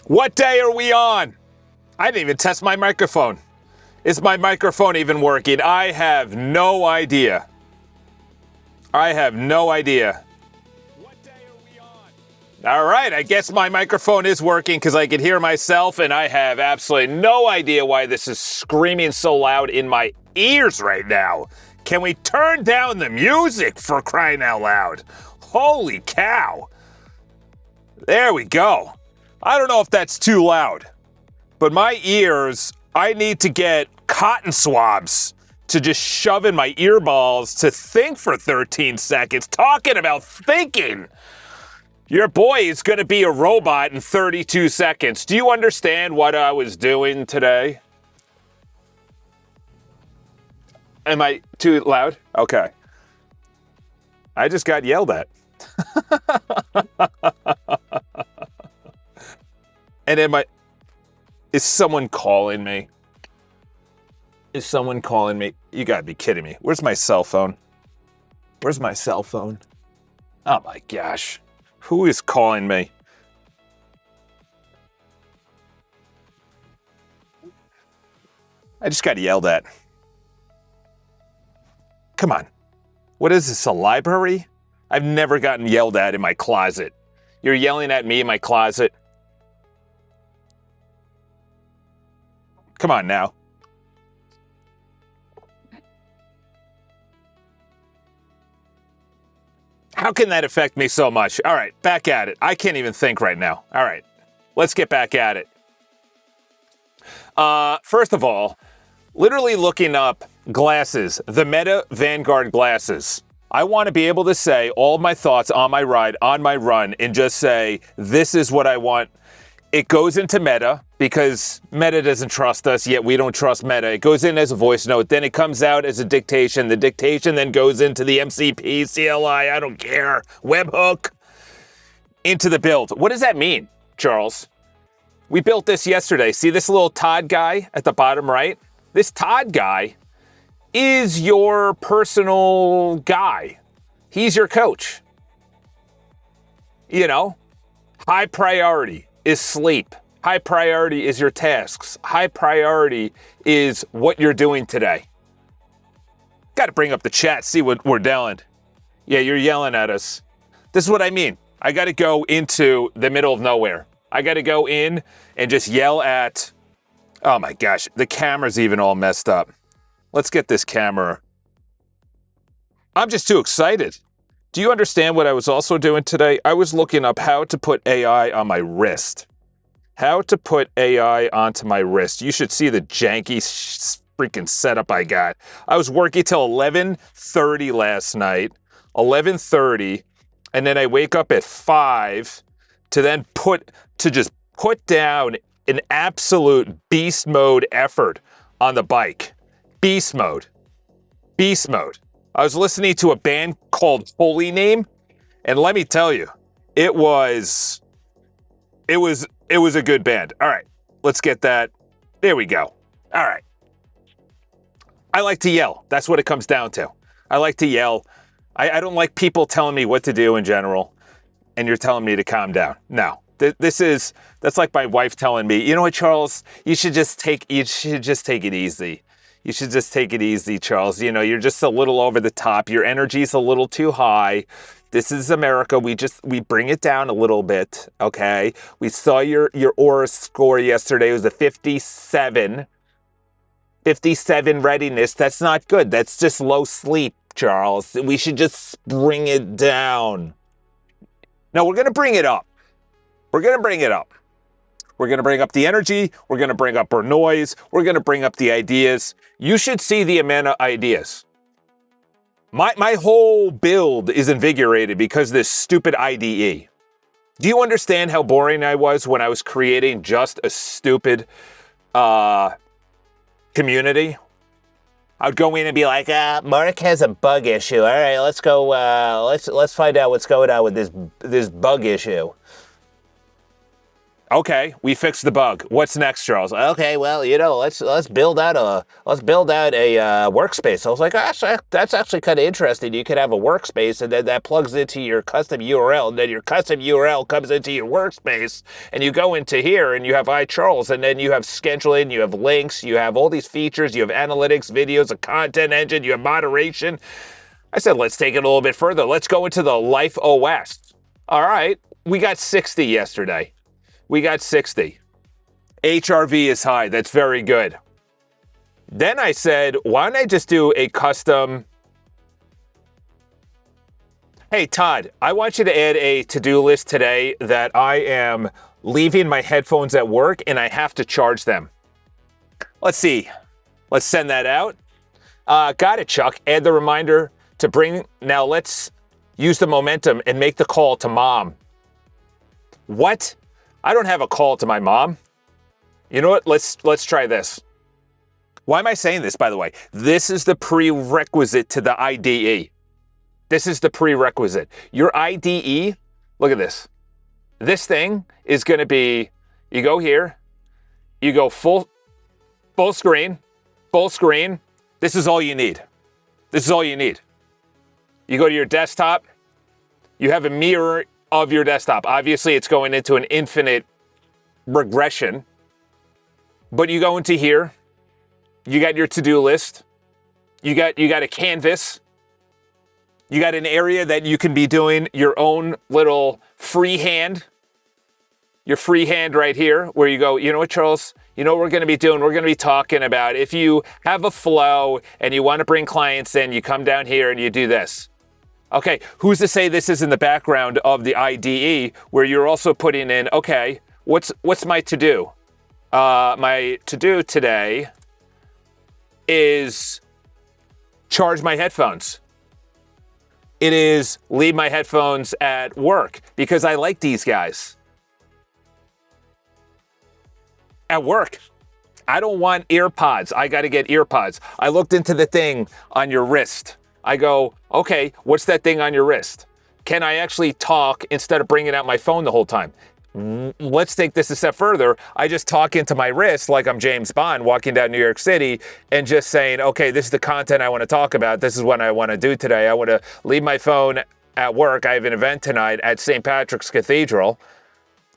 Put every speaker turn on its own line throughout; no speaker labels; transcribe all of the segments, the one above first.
What day are we on? I didn't even test my microphone. Is my microphone even working? I have no idea. What day are we on? All right, I guess my microphone is working because I can hear myself, and I have absolutely no idea why this is screaming so loud in my ears right now. Can we turn down the music, for crying out loud? Holy cow. There we go. I don't know if that's too loud, but my ears, I need to get cotton swabs to just shove in my earballs to think for 13 seconds. Talking about thinking. Your boy is going to be a robot in 32 seconds. Do you understand what I was doing today? Am I too loud? Okay. I just got yelled at. And is someone calling me? You gotta be kidding me. Where's my cell phone? Oh my gosh. Who is calling me? I just got yelled at. Come on. What is this, a library? I've never gotten yelled at in my closet. You're yelling at me in my closet? Come on now. How can that affect me so much? All right, back at it. I can't even think right now. All right, let's get back at it. First of all, literally looking up glasses, the Meta Vanguard glasses. I want to be able to say all my thoughts on my ride, on my run, and just say, this is what I want. It goes into Meta because Meta doesn't trust us, yet we don't trust Meta. It goes in as a voice note, then it comes out as a dictation. The dictation then goes into the MCP, CLI, I don't care, webhook, into the build. What does that mean, Charles? We built this yesterday. See this little Todd guy at the bottom right? This Todd guy is your personal guy. He's your coach. You know, high priority is sleep. High priority is your tasks. High priority is what you're doing today. Got to bring up the chat, see what we're doing. Yeah, you're yelling at us. This is what I mean. I got to go into the middle of nowhere. I got to go in and just yell at, oh my gosh, the camera's even all messed up. Let's get this camera. I'm just too excited. Do you understand what I was also doing today? I was looking up how to put AI on my wrist. How to put AI onto my wrist. You should see the janky freaking setup I got. I was working till 11:30 last night. 11:30. And then I wake up at 5 to then just put down an absolute beast mode effort on the bike. Beast mode. I was listening to a band called Holy Name, and let me tell you, it was a good band. All right, let's get that. There we go. All right. I like to yell. That's what it comes down to. I like to yell. I don't like people telling me what to do in general, and you're telling me to calm down. No. That's like my wife telling me, you know what, Charles, you should just take it easy. You should just take it easy, Charles. You know, you're just a little over the top. Your energy's a little too high. This is America. We bring it down a little bit, okay? We saw your aura score yesterday. It was a 57. 57 readiness. That's not good. That's just low sleep, Charles. We should just bring it down. No, we're going to bring it up. We're going to bring up the energy. We're going to bring up our noise. We're going to bring up the ideas. You should see the amount of ideas. My whole build is invigorated because of this stupid IDE. Do you understand how boring I was when I was creating just a stupid community? I would go in and be like, Mark has a bug issue. All right, let's go. Let's find out what's going on with this bug issue. Okay, we fixed the bug. What's next, Charles? Okay, well, let's build out a workspace. I was like, that's actually kind of interesting. You could have a workspace, and then that plugs into your custom URL, and then your custom URL comes into your workspace, and you go into here, and you have iCharles, and then you have scheduling, you have links, you have all these features, you have analytics, videos, a content engine, you have moderation. I said, let's take it a little bit further. Let's go into the Life OS. All right, we got 60 yesterday. We got 60. HRV is high. That's very good. Then I said, why don't I just do a custom... Hey, Todd, I want you to add a to-do list today that I am leaving my headphones at work and I have to charge them. Let's see. Let's send that out. Got it, Chuck. Add the reminder to bring... Now let's use the momentum and make the call to mom. What? I don't have a call to my mom. You know what? Let's try this. Why am I saying this, by the way? This is the prerequisite to the IDE. This is the prerequisite. Your IDE, look at this. This thing is going to be, you go here, you go full screen. This is all you need. This is all you need. You go to your desktop. You have a mirror of your desktop. Obviously, it's going into an infinite regression. But you go into here. You got your to-do list. You got a canvas. You got an area that you can be doing your own little freehand. Your freehand right here, where you go, you know what, Charles? You know what we're going to be doing? We're going to be talking about if you have a flow and you want to bring clients in, you come down here and you do this. Okay, who's to say this is in the background of the IDE where you're also putting in, okay, what's my to-do? My to-do today is charge my headphones. It is leave my headphones at work because I like these guys. At work. I don't want earpods. I got to get earpods. I looked into the thing on your wrist. I go, okay, what's that thing on your wrist? Can I actually talk instead of bringing out my phone the whole time? Let's take this a step further. I just talk into my wrist like I'm James Bond walking down New York City and just saying, okay, this is the content I want to talk about. This is what I want to do today. I want to leave my phone at work. I have an event tonight at St. Patrick's Cathedral.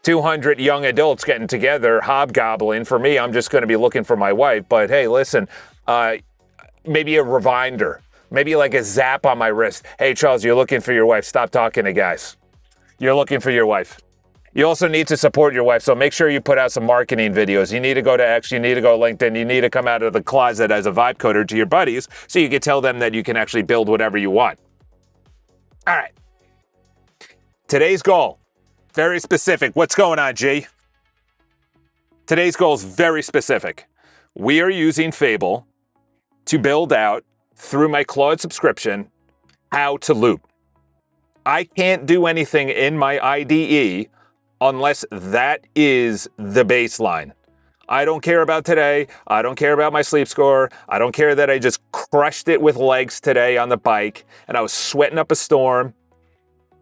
200 young adults getting together, hobgobbling. For me, I'm just going to be looking for my wife. But hey, listen, maybe a reminder. Maybe like a zap on my wrist. Hey, Charles, you're looking for your wife. Stop talking to guys. You're looking for your wife. You also need to support your wife, so make sure you put out some marketing videos. You need to go to X, you need to go to LinkedIn, you need to come out of the closet as a vibe coder to your buddies so you can tell them that you can actually build whatever you want. All right. Today's goal, very specific. What's going on, G? Today's goal is very specific. We are using Fable to build out, through my Claude subscription, how to loop. I can't do anything in my IDE unless that is the baseline. I don't care about today. I don't care about my sleep score. I don't care that I just crushed it with legs today on the bike and I was sweating up a storm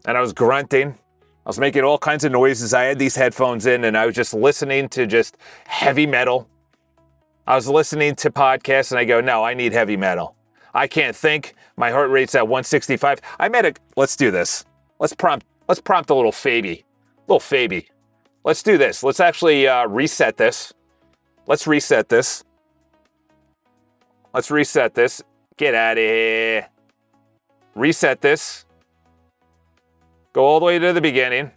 and I was grunting. I was making all kinds of noises. I had these headphones in and I was just listening to just heavy metal. I was listening to podcasts and I go, no, I need heavy metal. I can't think. My heart rate's at 165. Let's do this. Let's prompt a little Faby. Let's do this. Let's actually reset this. Let's reset this. Get out of here. Reset this. Go all the way to the beginning.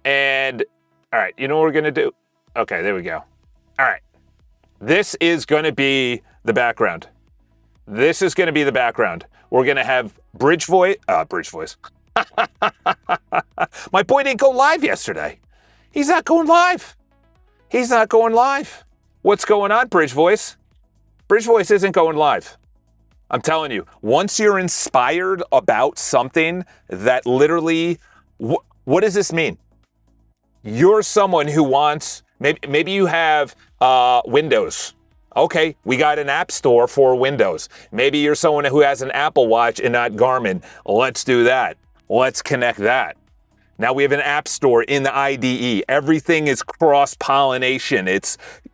And, all right, you know what we're going to do? Okay, there we go. All right. This is going to be the background. We're going to have bridge voice. My boy didn't go live yesterday. He's not going live. What's going on, Bridge Voice? Bridge Voice isn't going live. I'm telling you, once you're inspired about something that literally, what does this mean? You're someone who wants, maybe you have Windows. Okay, we got an app store for Windows. Maybe you're someone who has an Apple Watch and not Garmin. Let's do that. Let's connect that. Now we have an app store in the IDE. Everything is cross-pollination.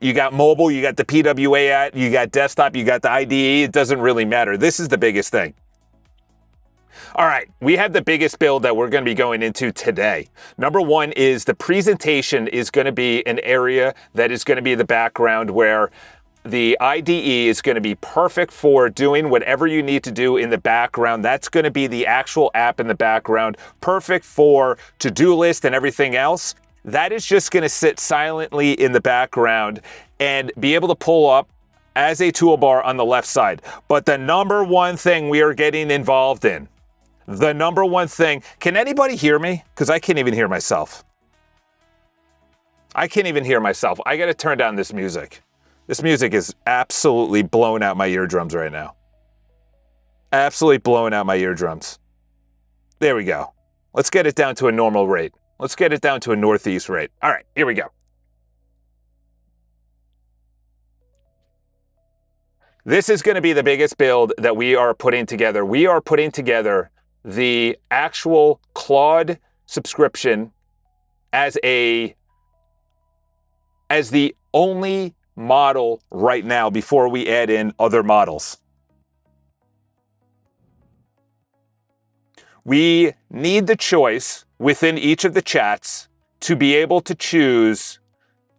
You got mobile, you got the PWA app, you got desktop, you got the IDE. It doesn't really matter. This is the biggest thing. All right, we have the biggest build that we're going to be going into today. Number one is the presentation is going to be an area that is going to be the background where the IDE is going to be perfect for doing whatever you need to do in the background. That's going to be the actual app in the background, perfect for to-do list and everything else. That is just going to sit silently in the background and be able to pull up as a toolbar on the left side. But the number one thing we are getting involved in, the number one thing, can anybody hear me? Because I can't even hear myself. I can't even hear myself. I got to turn down this music. This music is absolutely blowing out my eardrums right now. Absolutely blowing out my eardrums. There we go. Let's get it down to a normal rate. Let's get it down to a northeast rate. All right, here we go. This is going to be the biggest build that we are putting together. We are putting together the actual Claude subscription as the only model right now before we add in other models. We need the choice within each of the chats to be able to choose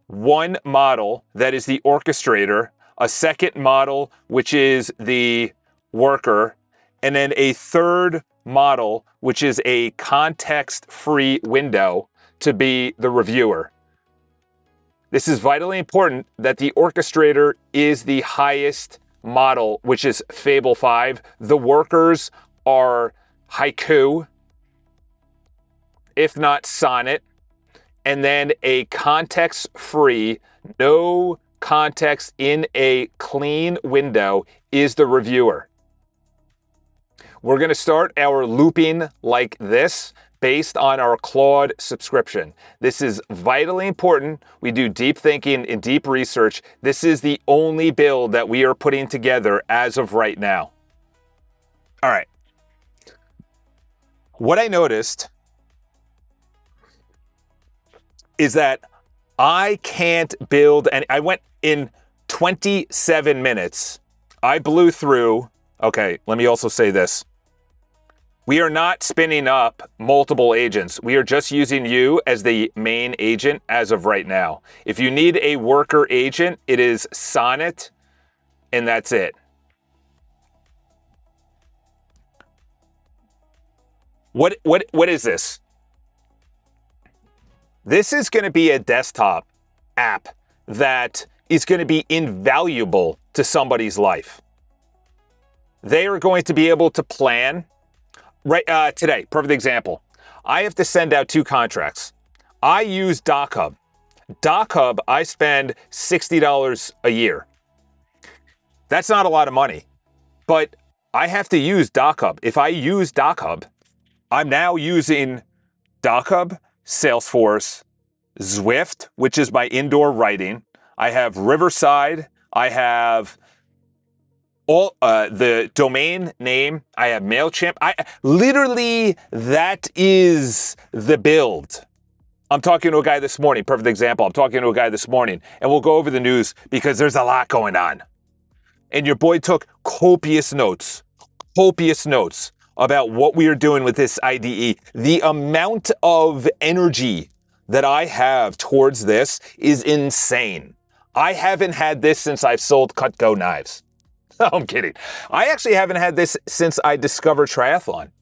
one model that is the orchestrator, a second model which is the worker, and then a third model which is a context-free window to be the reviewer. This is vitally important that the orchestrator is the highest model, which is Fable 5. The workers are Haiku, if not Sonnet, and then a context-free, no context in a clean window is the reviewer. We're going to start our looping like this, based on our Claude subscription. This is vitally important. We do deep thinking and deep research. This is the only build that we are putting together as of right now. All right. What I noticed is that I can't build, and I went in 27 minutes. I blew through, okay, let me also say this. We are not spinning up multiple agents. We are just using you as the main agent as of right now. If you need a worker agent, it is Sonnet, and that's it. What is this? This is going to be a desktop app that is going to be invaluable to somebody's life. They are going to be able to plan. Right today, perfect example. I have to send out 2 contracts. I use DocHub. DocHub, I spend $60 a year. That's not a lot of money, but I have to use DocHub. If I use DocHub, I'm now using DocHub, Salesforce, Zwift, which is my indoor writing. I have Riverside. I have all the domain name. I have MailChimp. Literally, that is the build. I'm talking to a guy this morning, perfect example. I'm talking to a guy this morning, and we'll go over the news because there's a lot going on. And your boy took copious notes about what we are doing with this IDE. The amount of energy that I have towards this is insane. I haven't had this since I've sold Cutco knives. No, I'm kidding. I actually haven't had this since I discovered triathlon.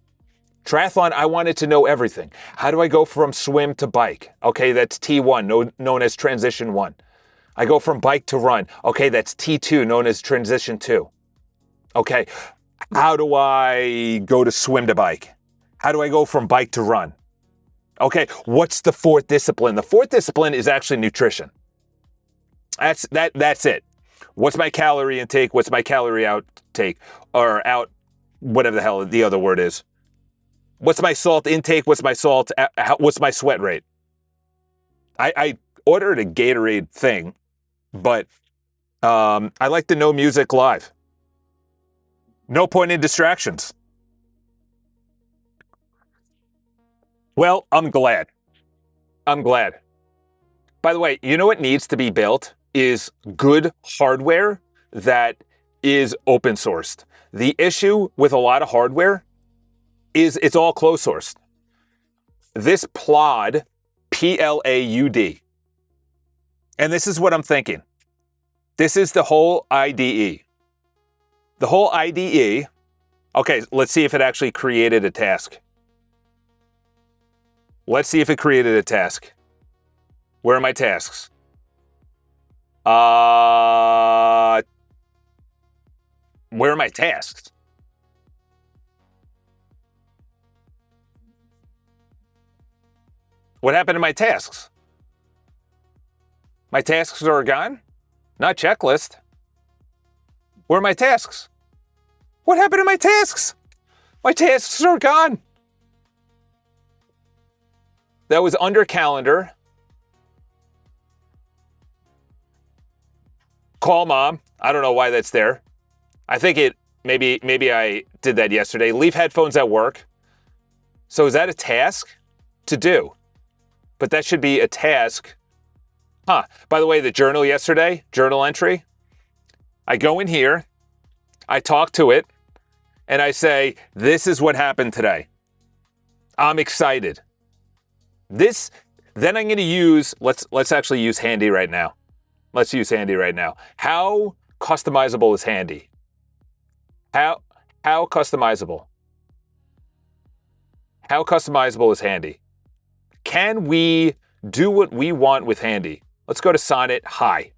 Triathlon, I wanted to know everything. How do I go from swim to bike? Okay, that's T1, known as transition 1. I go from bike to run. Okay, that's T2, known as transition 2. Okay, how do I go to swim to bike? How do I go from bike to run? Okay, what's the 4th discipline? The 4th discipline is actually nutrition. That's it. What's my calorie intake? What's my calorie outtake? Or out, whatever the hell the other word is. What's my salt intake? What's my salt? What's my sweat rate? I ordered a Gatorade thing, but I like to know music live. No point in distractions. Well, I'm glad. I'm glad. By the way, you know what needs to be built is good hardware that is open sourced. The issue with a lot of hardware is it's all closed sourced. This Plaud, Plaud, and this is what I'm thinking. This is the whole IDE. The whole IDE, okay, let's see if it actually created a task. Let's see if it created a task. Where are my tasks? Where are my tasks? What happened to my tasks? My tasks are gone? Not checklist. Where are my tasks? What happened to my tasks? My tasks are gone. That was under calendar. Call mom. I don't know why that's there. I think maybe I did that yesterday. Leave headphones at work. So is that a task to do? But that should be a task. By the way, the journal yesterday, journal entry, I go in here, I talk to it, and I say, this is what happened today. I'm excited. Then I'm going to use, let's actually use Handy right now. Let's use Handy right now. How customizable is Handy? How customizable? How customizable is Handy? Can we do what we want with Handy? Let's go to Sonnet High.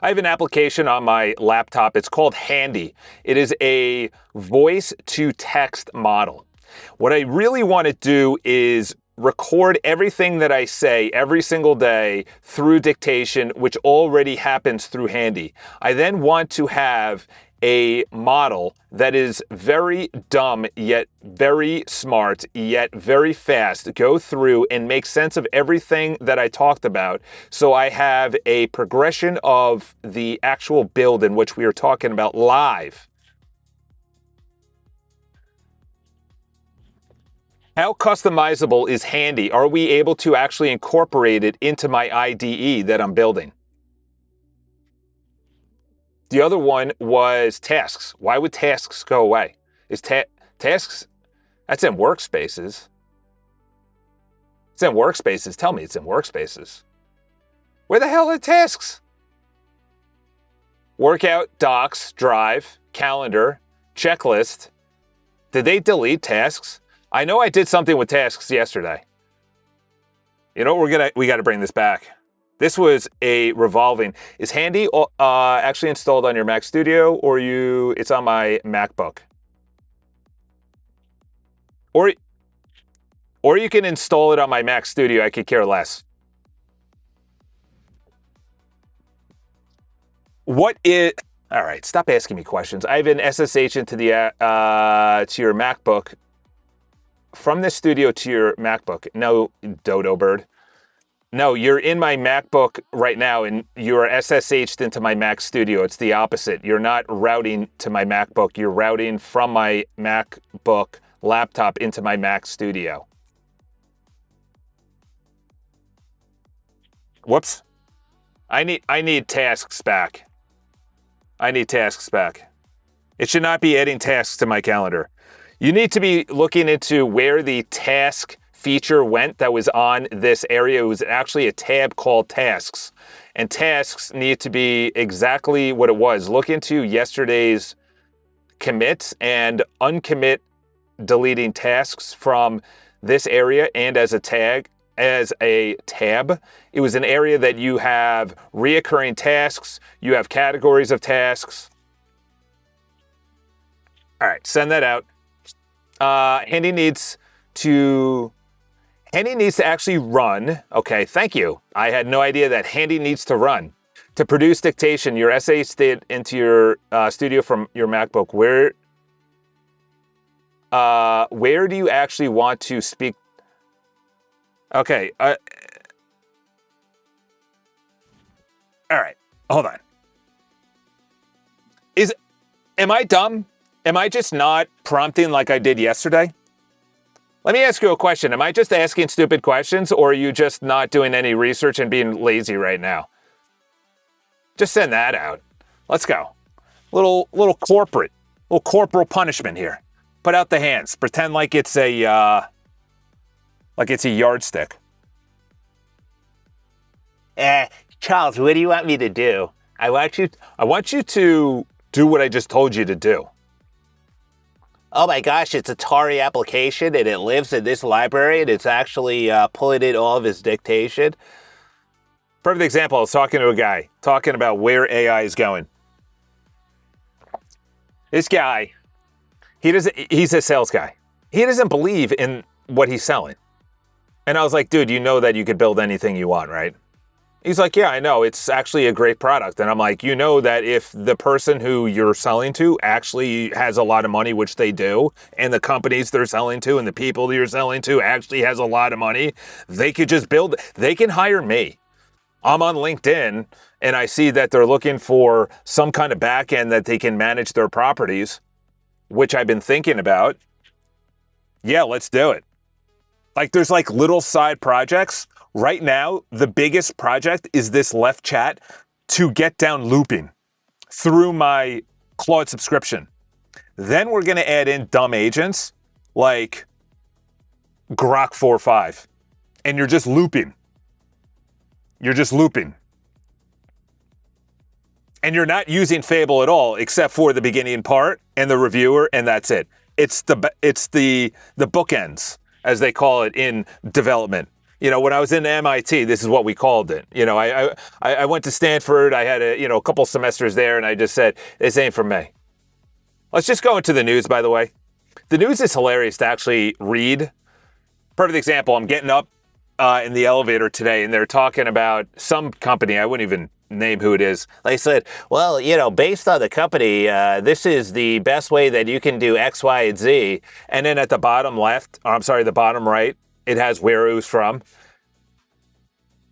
I have an application on my laptop. It's called Handy. It is a voice to text model. What I really want to do is record everything that I say every single day through dictation, which already happens through Handy. I then want to have a model that is very dumb, yet very smart, yet very fast, go through and make sense of everything that I talked about. So I have a progression of the actual build in which we are talking about live. How customizable is Handy? Are we able to actually incorporate it into my IDE that I'm building? The other one was tasks. Why would tasks go away? Is tasks, that's in workspaces. It's in workspaces. Tell me it's in workspaces. Where the hell are tasks? Workout, docs, drive, calendar, checklist. Did they delete tasks? I know I did something with tasks yesterday. You know, we got to bring this back. This was a revolving. Is Handy actually installed on your Mac Studio, or it's on my MacBook? Or you can install it on my Mac Studio. I could care less. All right, stop asking me questions. I have an SSH into to your MacBook. From the studio to your MacBook. No, dodo bird. No, you're in my MacBook right now, and you are SSH'd into my Mac Studio. It's the opposite. You're not routing to my MacBook. You're routing from my MacBook laptop into my Mac Studio. Whoops. I need tasks back. I need tasks back. It should not be adding tasks to my calendar. You need to be looking into where the task feature went that was on this area. It was actually a tab called tasks, and tasks need to be exactly what it was. Look into yesterday's commits and uncommit deleting tasks from this area, and as a tab. It was an area that you have reoccurring tasks, you have categories of tasks. All right, send that out. Handy needs to actually run. Okay, thank you. I had no idea that Handy needs to run. To produce dictation, your SSH into your studio from your MacBook. Where do you actually want to speak? Okay. All right, hold on. Am I dumb? Am I just not prompting like I did yesterday? Let me ask you a question. Am I just asking stupid questions, or are you just not doing any research and being lazy right now? Just send that out. Let's go. Little corporal punishment here. Put out the hands. Pretend like it's a yardstick.
Charles, what do you want me to do?
I want you to do what I just told you to do.
Oh my gosh, it's a Atari application and it lives in this library and it's actually pulling in all of his dictation.
Perfect example, I was talking to a guy, talking about where AI is going. This guy, he's a sales guy. He doesn't believe in what he's selling. And I was like, dude, you know that you could build anything you want, right? He's like, yeah, I know. It's actually a great product. And I'm like, you know that if the person who you're selling to actually has a lot of money, which they do, and the companies they're selling to and the people you're selling to actually has a lot of money, they could just build, they can hire me. I'm on LinkedIn and I see that they're looking for some kind of back end that they can manage their properties, which I've been thinking about. Yeah, let's do it. Like there's like little side projects. Right now, the biggest project is this left chat to get down looping through my Claude subscription. Then we're going to add in dumb agents like Grok 4.5. And you're just looping. You're just looping. And you're not using Fable at all, except for the beginning part and the reviewer, and that's it. It's the bookends, as they call it in development. You know, when I was in MIT, this is what we called it. You know, I went to Stanford. I had a couple semesters there, and I just said, this ain't for me. Let's just go into the news, by the way. The news is hilarious to actually read. Perfect example, I'm getting up in the elevator today, and they're talking about some company. I wouldn't even name who it is.
They said, well, based on the company, this is the best way that you can do X, Y, and Z.
And then at the bottom left, the bottom right, it has where it was from.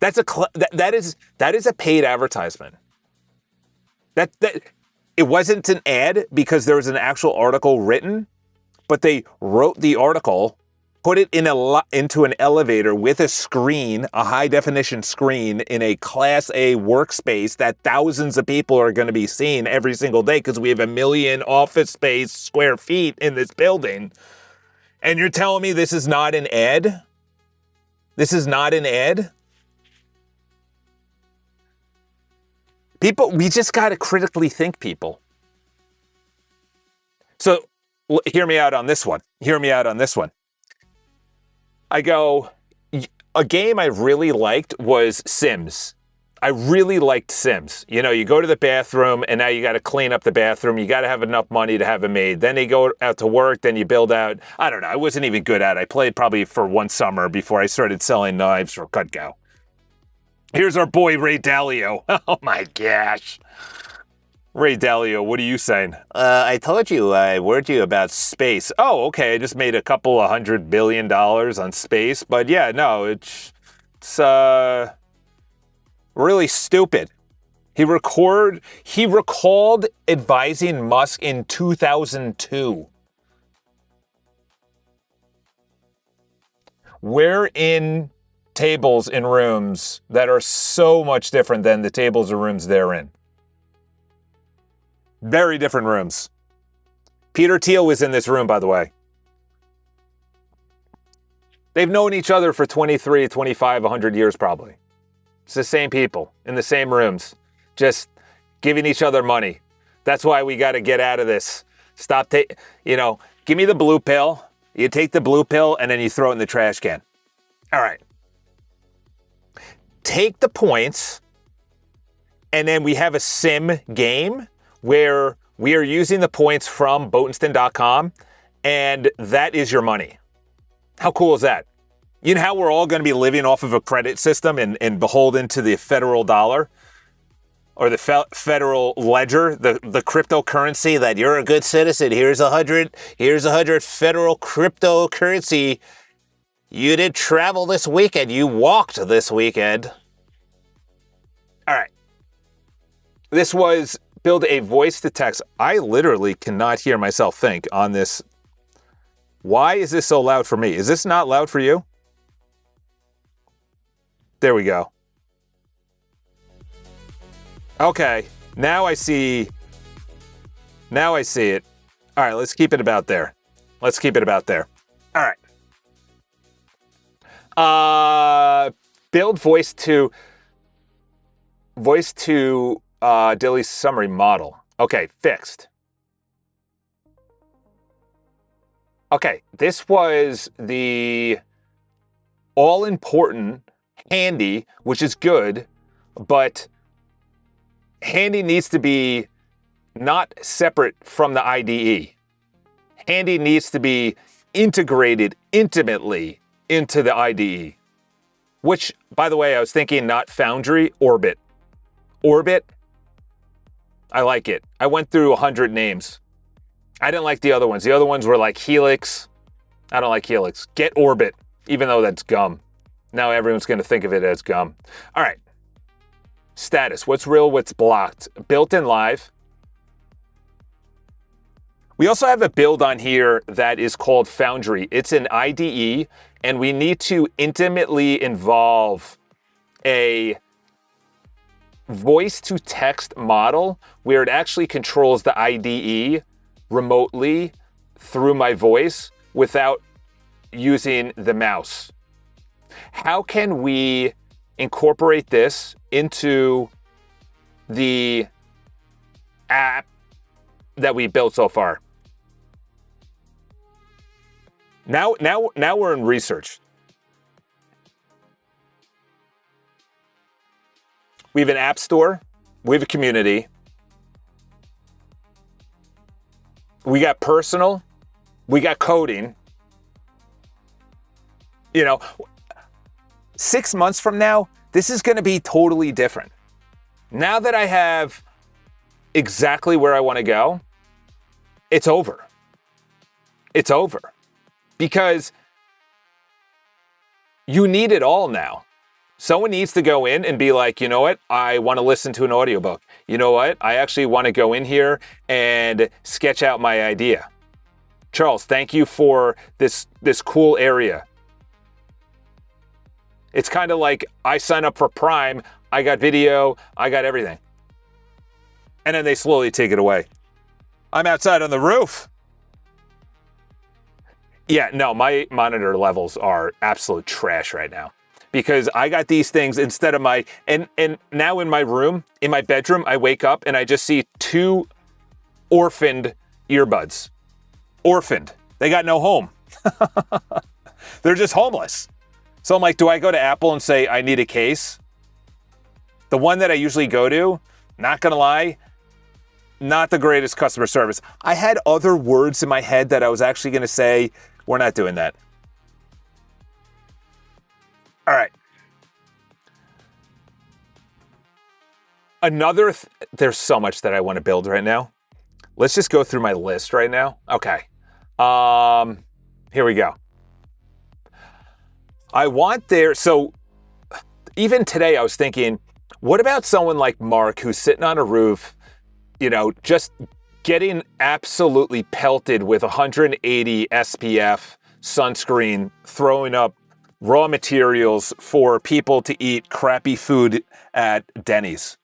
That is a paid advertisement. That it wasn't an ad because there was an actual article written, but they wrote the article, put it into an elevator with a screen, a high definition screen in a Class A workspace that thousands of people are going to be seeing every single day because we have 1 million office space square feet in this building. And you're telling me this is not an ad? This is not an ad? People, we just got to critically think, people. So hear me out on this one. I go, a game I really liked was Sims. I really liked Sims. You know, you go to the bathroom and now you got to clean up the bathroom. You got to have enough money to have a maid. Then you go out to work, then you build out. I don't know. I wasn't even good at it. I played probably for one summer before I started selling knives for Cutco. Here's our boy Ray Dalio. Oh my gosh. Ray Dalio, what are you saying?
I told you, I warned you about space.
Oh, okay. I just made a couple of $100 billion on space. But yeah, no, it's really stupid. He recalled advising Musk in 2002. We're in tables in rooms that are so much different than the tables or rooms they're in. Very different rooms. Peter Thiel was in this room, by the way. They've known each other for 23, 25, 100 years probably. It's the same people in the same rooms, just giving each other money. That's why we got to get out of this. Stop, give me the blue pill. You take the blue pill and then you throw it in the trash can. All right. Take the points, and then we have a sim game where we are using the points from Boatenston.com, and that is your money. How cool is that? You know how we're all going to be living off of a credit system and beholden to the federal dollar or the federal ledger, the cryptocurrency that you're a good citizen. Here's 100 federal cryptocurrency. You did travel this weekend. You walked this weekend. All right. This was build a voice to text. I literally cannot hear myself think on this Why is this so loud for me? Is this not loud for you? There we go. Okay, now I see it. All right, let's keep it about there. All right. Build voice to daily summary model. Okay, fixed. Okay, this was the all-important Handy, which is good, but Handy needs to be not separate from the IDE. Handy needs to be integrated intimately into the IDE, which, by the way, I was thinking not Foundry, Orbit. Orbit, I like it. I went through 100 names. I didn't like the other ones. The other ones were like Helix. I don't like Helix. Get Orbit, even though that's gum. Now everyone's going to think of it as gum. All right. Status. What's real, what's blocked? Built in live. We also have a build on here that is called Foundry. It's an IDE, and we need to intimately involve a voice-to-text model where it actually controls the IDE remotely through my voice without using the mouse. How can we incorporate this into the app that we built so far? Now we're in research. We have an app store. We have a community. We got personal. We got coding. 6 months from now, this is going to be totally different. Now that I have exactly where I want to go, it's over. It's over. Because you need it all now. Someone needs to go in and be like, you know what? I want to listen to an audiobook. You know what? I actually want to go in here and sketch out my idea. Charles, thank you for this cool area. It's kind of like I sign up for Prime, I got video, I got everything. And then they slowly take it away. I'm outside on the roof. Yeah, no, my monitor levels are absolute trash right now. Because I got these things instead of my, and now in my room, in my bedroom, I wake up and I just see 2 orphaned earbuds. Orphaned. They got no home. They're just homeless. So I'm like, do I go to Apple and say, I need a case? The one that I usually go to, not gonna lie, not the greatest customer service. I had other words in my head that I was actually gonna say, we're not doing that. All right. There's so much that I want to build right now. Let's just go through my list right now. Okay. Here we go. So even today I was thinking, what about someone like Mark who's sitting on a roof, just getting absolutely pelted with 180 SPF sunscreen, throwing up raw materials for people to eat crappy food at Denny's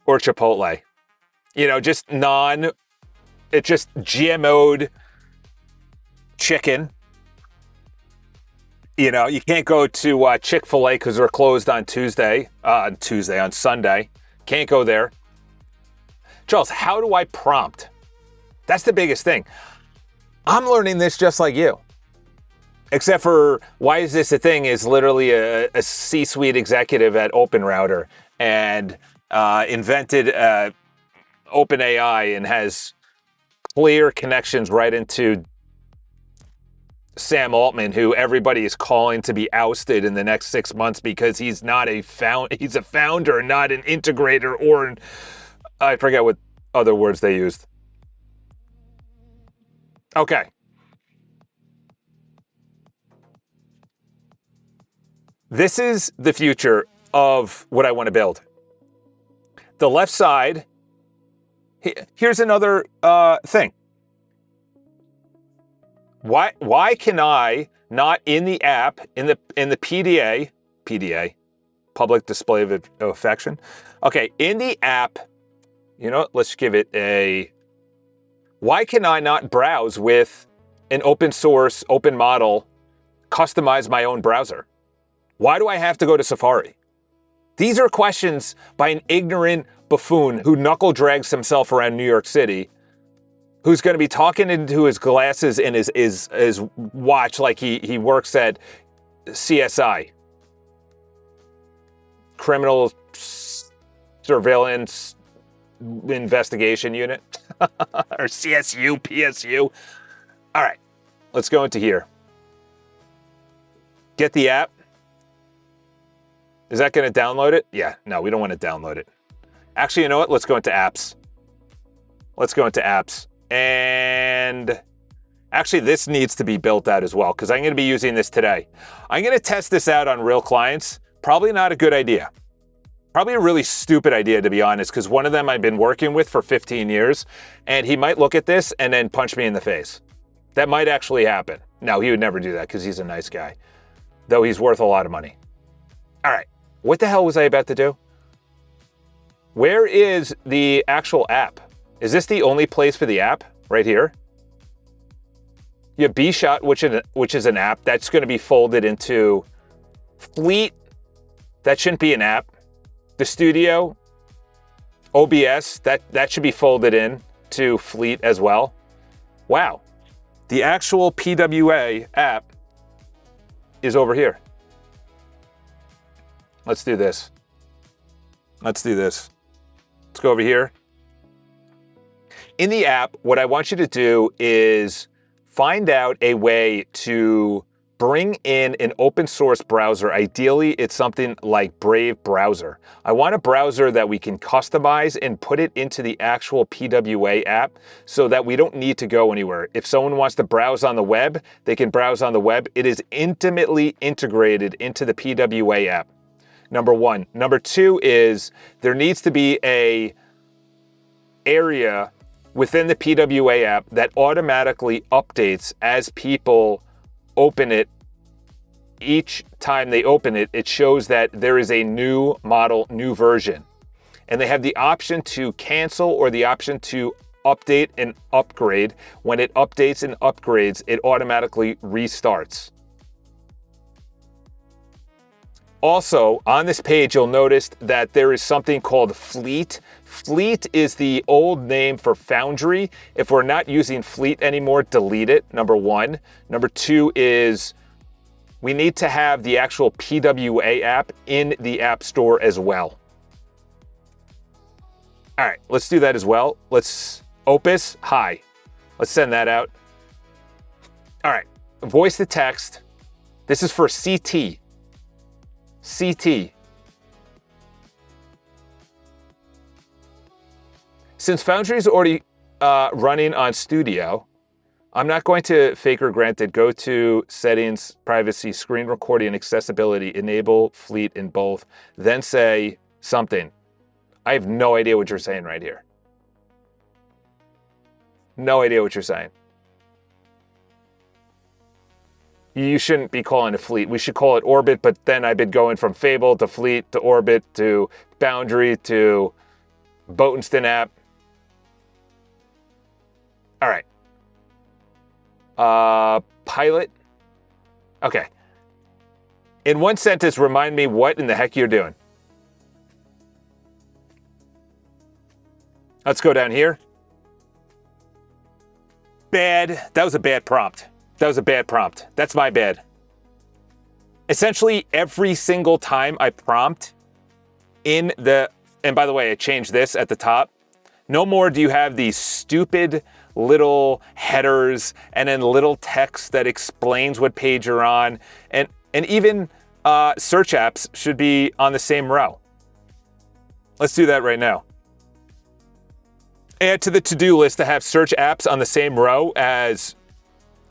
or Chipotle. It's just GMO'd chicken. You can't go to Chick-fil-A because they're closed on on Sunday. Can't go there. Charles, how do I prompt? That's the biggest thing. I'm learning this just like you. Except for, why is this a thing, is literally a C-suite executive at OpenRouter and invented OpenAI and has clear connections right into Sam Altman, who everybody is calling to be ousted in the next 6 months because he's he's a founder, not an integrator, or I forget what other words they used. Okay. This is the future of what I want to build. The left side, here's another thing. Why can I not in the app, in the PDA, public display of affection? Okay, in the app, you know what, let's give it a, why can I not browse with an open source, open model, customize my own browser? Why do I have to go to Safari? These are questions by an ignorant buffoon who knuckle drags himself around New York City, who's going to be talking into his glasses and his watch like he works at CSI, Criminal Surveillance Investigation Unit, or CSU, PSU. All right, let's go into here. Get the app. Is that going to download it? Yeah, no, we don't want to download it. Actually, you know what? Let's go into apps. Let's go into apps. And actually, this needs to be built out as well because I'm going to be using this today. I'm going to test this out on real clients. Probably not a good idea. Probably a really stupid idea, to be honest, because one of them I've been working with for 15 years, and he might look at this and then punch me in the face. That might actually happen. No, he would never do that because he's a nice guy, though he's worth a lot of money. All right. What the hell was I about to do? Where is the actual app? Is this the only place for the app? Right here? You have B-Shot, which is an app. That's going to be folded into Fleet. That shouldn't be an app. The Studio, OBS, that should be folded in to Fleet as well. Wow. The actual PWA app is over here. Let's do this. Let's do this. Let's go over here. In the app, what I want you to do is find out a way to bring in an open source browser. Ideally, it's something like Brave browser. I want a browser that we can customize and put it into the actual PWA app so that we don't need to go anywhere. If someone wants to browse on the web, they can browse on the web. It is intimately integrated into the PWA app. Number one. Number two is there needs to be a area within the PWA app that automatically updates as people open it. Each time they open it, it shows that there is a new model, new version. And they have the option to cancel or the option to update and upgrade. When it updates and upgrades, it automatically restarts. Also, on this page, you'll notice that there is something called Fleet. Fleet is the old name for Foundry. If we're not using Fleet anymore, delete it, number one. Number two is we need to have the actual PWA app in the App Store as well. All right, let's do that as well. Let's Opus, hi. Let's send that out. All right, voice to text. This is for CT. CT. Since Foundry is already running on Studio, I'm not going to fake or granted. Go to settings, privacy, screen recording, accessibility, enable Fleet in both, then say something. I have no idea what you're saying right here. No idea what you're saying. You shouldn't be calling it Fleet. We should call it Orbit, but then I've been going from Fable to Fleet to Orbit to Boundary to Boatenston app. All right. Pilot. Okay. In one sentence, remind me what in the heck you're doing. Let's go down here. Bad. That was a bad prompt. That was a bad prompt. That's my bad. Essentially, every single time I prompt in the, and by the way, I changed this at the top. No more do you have these stupid little headers and then little text that explains what page you're on. And even search apps should be on the same row. Let's do that right now. Add to the to-do list to have search apps on the same row as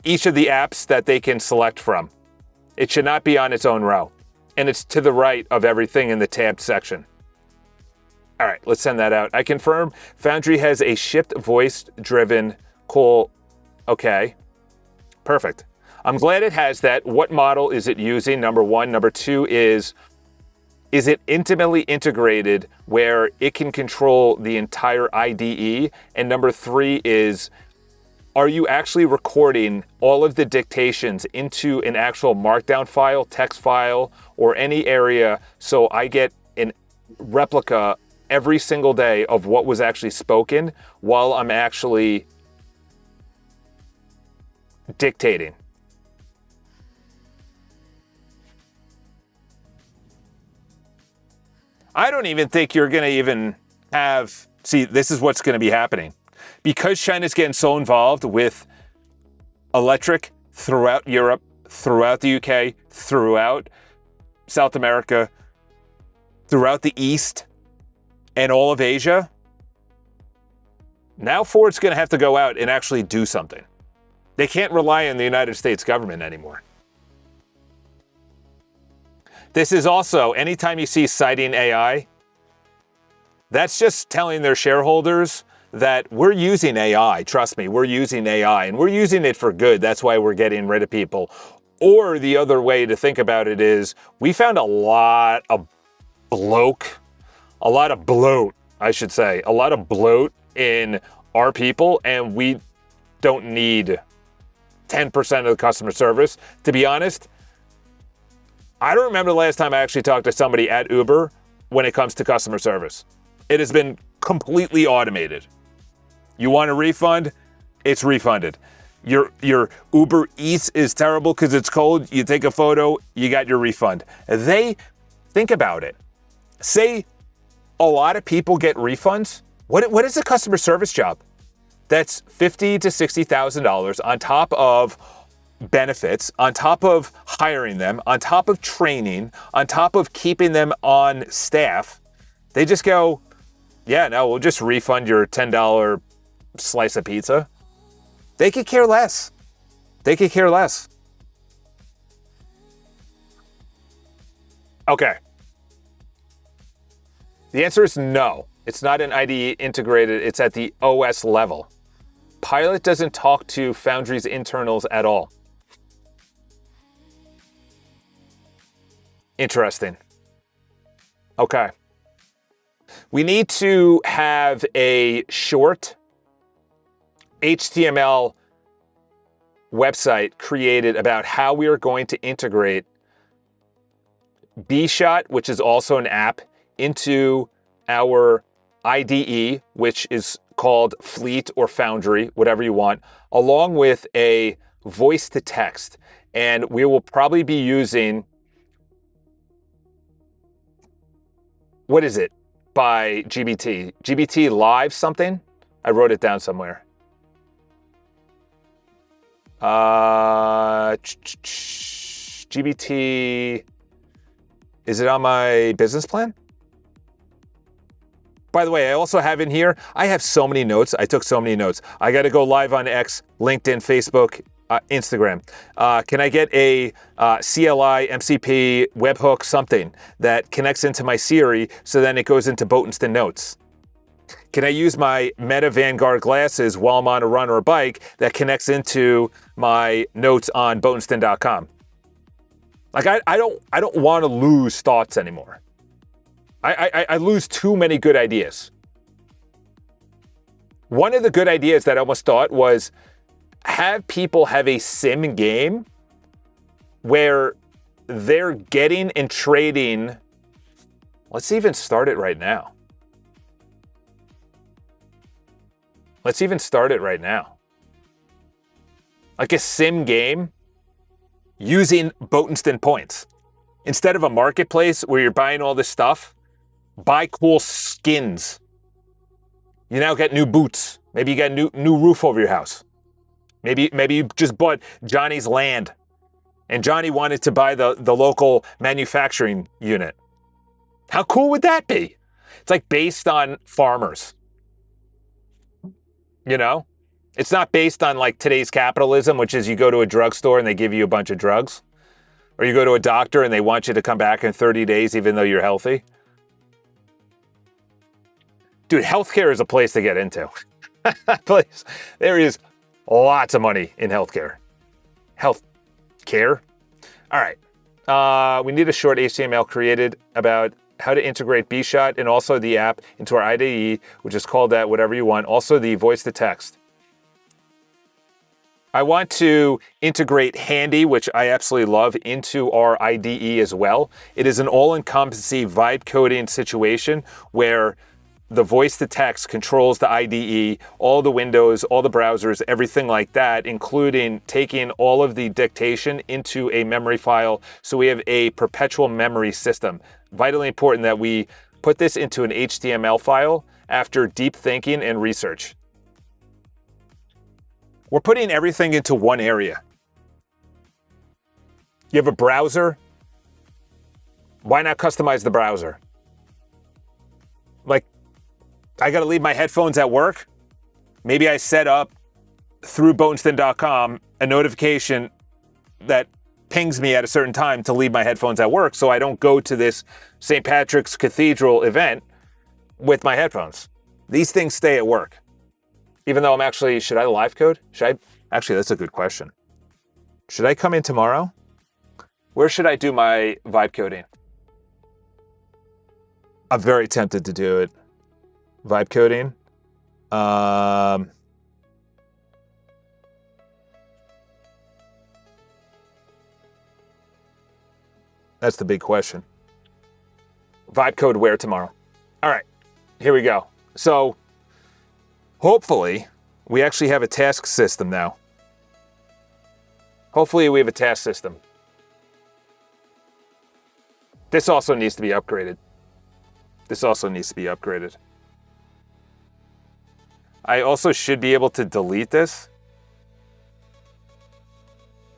each of the apps that they can select from. It should not be on its own row. And it's to the right of everything in the tabbed section. All right, let's send that out. I confirm Foundry has a shipped voice-driven call. Okay. Perfect. I'm glad it has that. What model is it using? Number one. Number two is it intimately integrated where it can control the entire IDE? And number three is, are you actually recording all of the dictations into an actual markdown file, text file, or any area so I get a replica every single day of what was actually spoken while I'm actually dictating? I don't even think you're going to even have, see, this is what's going to be happening. Because China's getting so involved with electric throughout Europe, throughout the UK, throughout South America, throughout the East, and all of Asia, now Ford's going to have to go out and actually do something. They can't rely on the United States government anymore. This is also, anytime you see citing AI, that's just telling their shareholders that we're using AI. Trust me, we're using AI, and we're using it for good. That's why we're getting rid of people. Or the other way to think about it is, we found a lot of bloat, I should say, a lot of bloat in our people, and we don't need 10% of the customer service. To be honest, I don't remember the last time I actually talked to somebody at Uber when it comes to customer service. It has been completely automated. You want a refund? It's refunded. Your Uber Eats is terrible because it's cold. You take a photo, you got your refund. Think about it. Say a lot of people get refunds. What is a customer service job? That's $50,000 to $60,000 on top of benefits, on top of hiring them, on top of training, on top of keeping them on staff. They just go, yeah, no, we'll just refund your $10 slice of pizza. They could care less. They could care less. Okay. The answer is no. It's not an IDE integrated. It's at the OS level. Pilot doesn't talk to Foundry's internals at all. Interesting. Okay. We need to have a short HTML website created about how we are going to integrate BShot, which is also an app, into our IDE, which is called Fleet or Foundry, whatever you want, along with a voice to text. And we will probably be using, what is it, by GBT? GBT Live something? I wrote it down somewhere. GBT, is it on my business plan? By the way, I also have in here, I have so many notes. I took so many notes. I got to go live on X, LinkedIn, Facebook, Instagram. Can I get a CLI, MCP, webhook, something that connects into my Siri so then it goes into Boatenston Notes? Can I use my Meta Vanguard glasses while I'm on a run or a bike that connects into my notes on Boatenston.com? Like, I don't want to lose thoughts anymore. I lose too many good ideas. One of the good ideas that I almost thought was have people have a sim game where they're getting and trading. Let's even start it right now. Let's even start it right now. Like a sim game using Boatenston points. Instead of a marketplace where you're buying all this stuff, buy cool skins. You now get new boots. Maybe you got a new roof over your house. Maybe you just bought Johnny's land and Johnny wanted to buy the local manufacturing unit. How cool would that be? It's like based on farmers. You know? It's not based on like today's capitalism, which is you go to a drugstore and they give you a bunch of drugs. Or you go to a doctor and they want you to come back in 30 days even though you're healthy. Dude, healthcare is a place to get into. There is lots of money in healthcare. health care. All right. We need a short HTML created about how to integrate BShot and also the app into our IDE, which is called that whatever you want. Also the voice to text. I want to integrate Handy, which I absolutely love, into our IDE as well. It is an all-encompassing vibe coding situation where the voice to text controls the IDE, all the windows, all the browsers, everything like that, including taking all of the dictation into a memory file. So we have a perpetual memory system. Vitally important that we put this into an HTML file after deep thinking and research. We're putting everything into one area. You have a browser. Why not customize the browser? Like, I got to leave my headphones at work. Maybe I set up through bonesthin.com a notification that pings me at a certain time to leave my headphones at work so I don't go to this St. Patrick's Cathedral event with my headphones. These things stay at work. Even though should I live code? Actually, that's a good question. Should I come in tomorrow? Where should I do my vibe coding? I'm very tempted to do it. Vibe coding. That's the big question. Vibe code where tomorrow? All right, here we go. So, hopefully, we actually have a task system now. Hopefully, we have a task system. This also needs to be upgraded. I also should be able to delete this.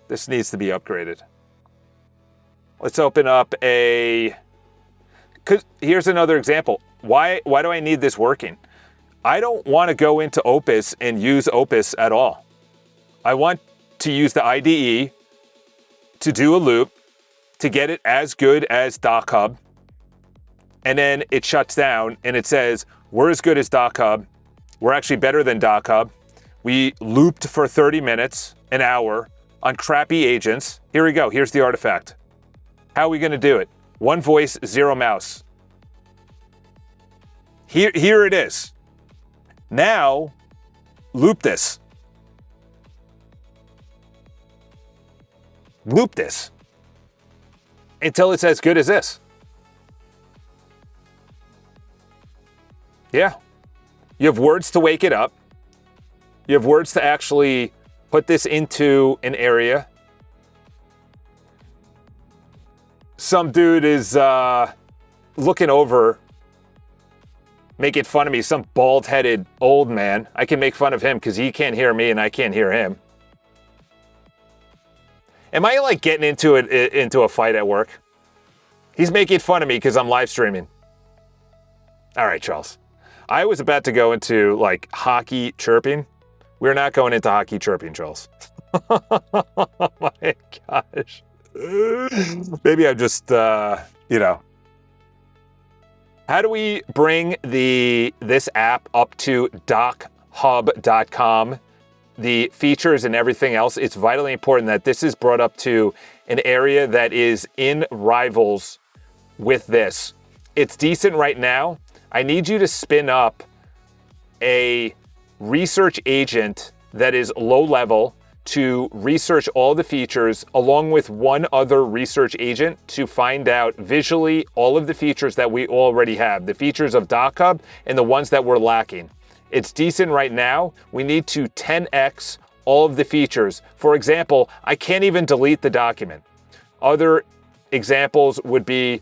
This needs to be upgraded. Let's open up here's another example. Why do I need this working? I don't want to go into Opus and use Opus at all. I want to use the IDE to do a loop to get it as good as Doc Hub. And then it shuts down and it says, we're as good as Doc Hub. We're actually better than Doc Hub. We looped for 30 minutes, an hour on crappy agents. Here we go. Here's the artifact. How are we going to do it? One voice, zero mouse. Here it is. Now, loop this. Loop this until it's as good as this. Yeah. You have words to wake it up. You have words to actually put this into an area. Some dude is looking over, making fun of me, some bald-headed old man. I can make fun of him because he can't hear me and I can't hear him. Am I like getting into a fight at work? He's making fun of me because I'm live streaming. All right, Charles. I was about to go into like hockey chirping. We're not going into hockey chirping, Charles. Oh my gosh. Maybe I'm just, How do we bring this app up to dochub.com? The features and everything else, it's vitally important that this is brought up to an area that is in rivals with this. It's decent right now. I need you to spin up a research agent that is low level to research all the features along with one other research agent to find out visually all of the features that we already have, the features of DocHub and the ones that we're lacking. It's decent right now. We need to 10x all of the features. For example, I can't even delete the document. Other examples would be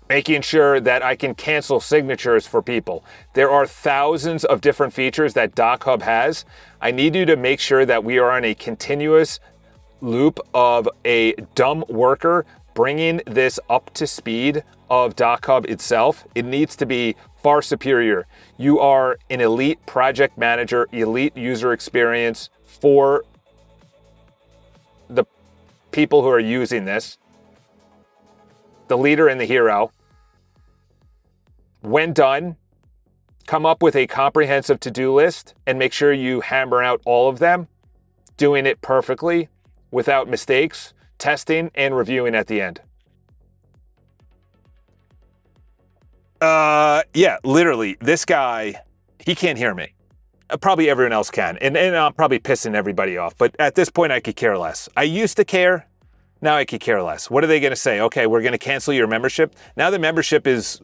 making sure that I can cancel signatures for people. There are thousands of different features that DocHub has. I need you to make sure that we are on a continuous loop of a dumb worker bringing this up to speed of DocHub itself. It needs to be far superior. You are an elite project manager, elite user experience for the people who are using this, the leader and the hero. When done, come up with a comprehensive to-do list and make sure you hammer out all of them, doing it perfectly. without mistakes, testing, and reviewing at the end. Yeah, literally, this guy, he can't hear me. Probably everyone else can. And I'm probably pissing everybody off. But at this point, I could care less. I used to care. Now I could care less. What are they going to say? Okay, we're going to cancel your membership. Now the membership it's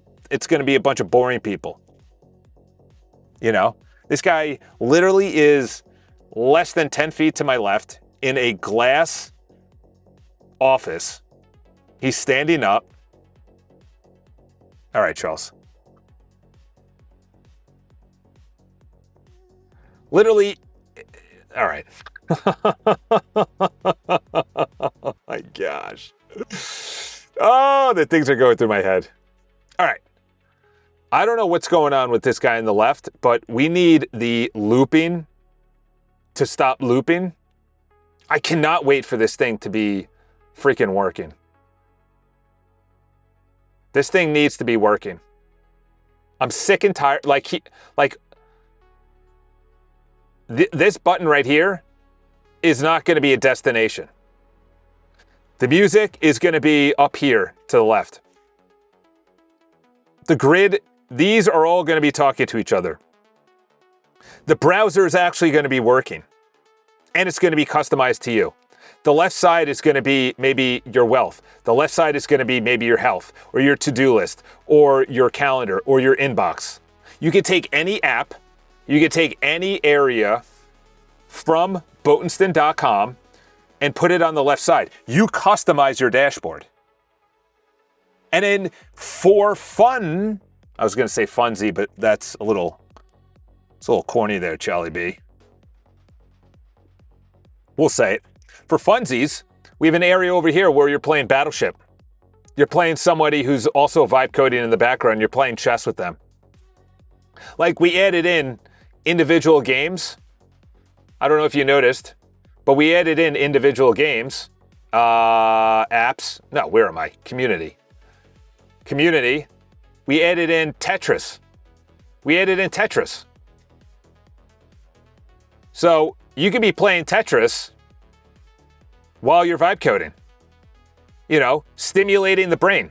going to be a bunch of boring people. You know, this guy literally is less than 10 feet to my left in a glass office. He's standing up. All right, Charles. Literally, all right. Oh my gosh. Oh, the things are going through my head. All right. I don't know what's going on with this guy on the left, but we need the looping to stop looping. I cannot wait for this thing to be freaking working. This thing needs to be working. I'm sick and tired. This button right here is not going to be a destination. The music is going to be up here to the left. The grid, these are all going to be talking to each other. The browser is actually going to be working, and it's going to be customized to you. The left side is going to be maybe your wealth. The left side is going to be maybe your health or your to-do list or your calendar or your inbox. You could take any app, you could take any area from Boatenston.com and put it on the left side. You customize your dashboard. And then for fun, I was going to say funsy, but it's a little corny there, Charlie B. We'll say it. For funsies, we have an area over here where you're playing Battleship. You're playing somebody who's also vibe coding in the background. You're playing chess with them. Like, we added in individual games. I don't know if you noticed, but we added in individual games, apps. No, where am I? Community. We added in Tetris. So you could be playing Tetris while you're vibe coding, stimulating the brain.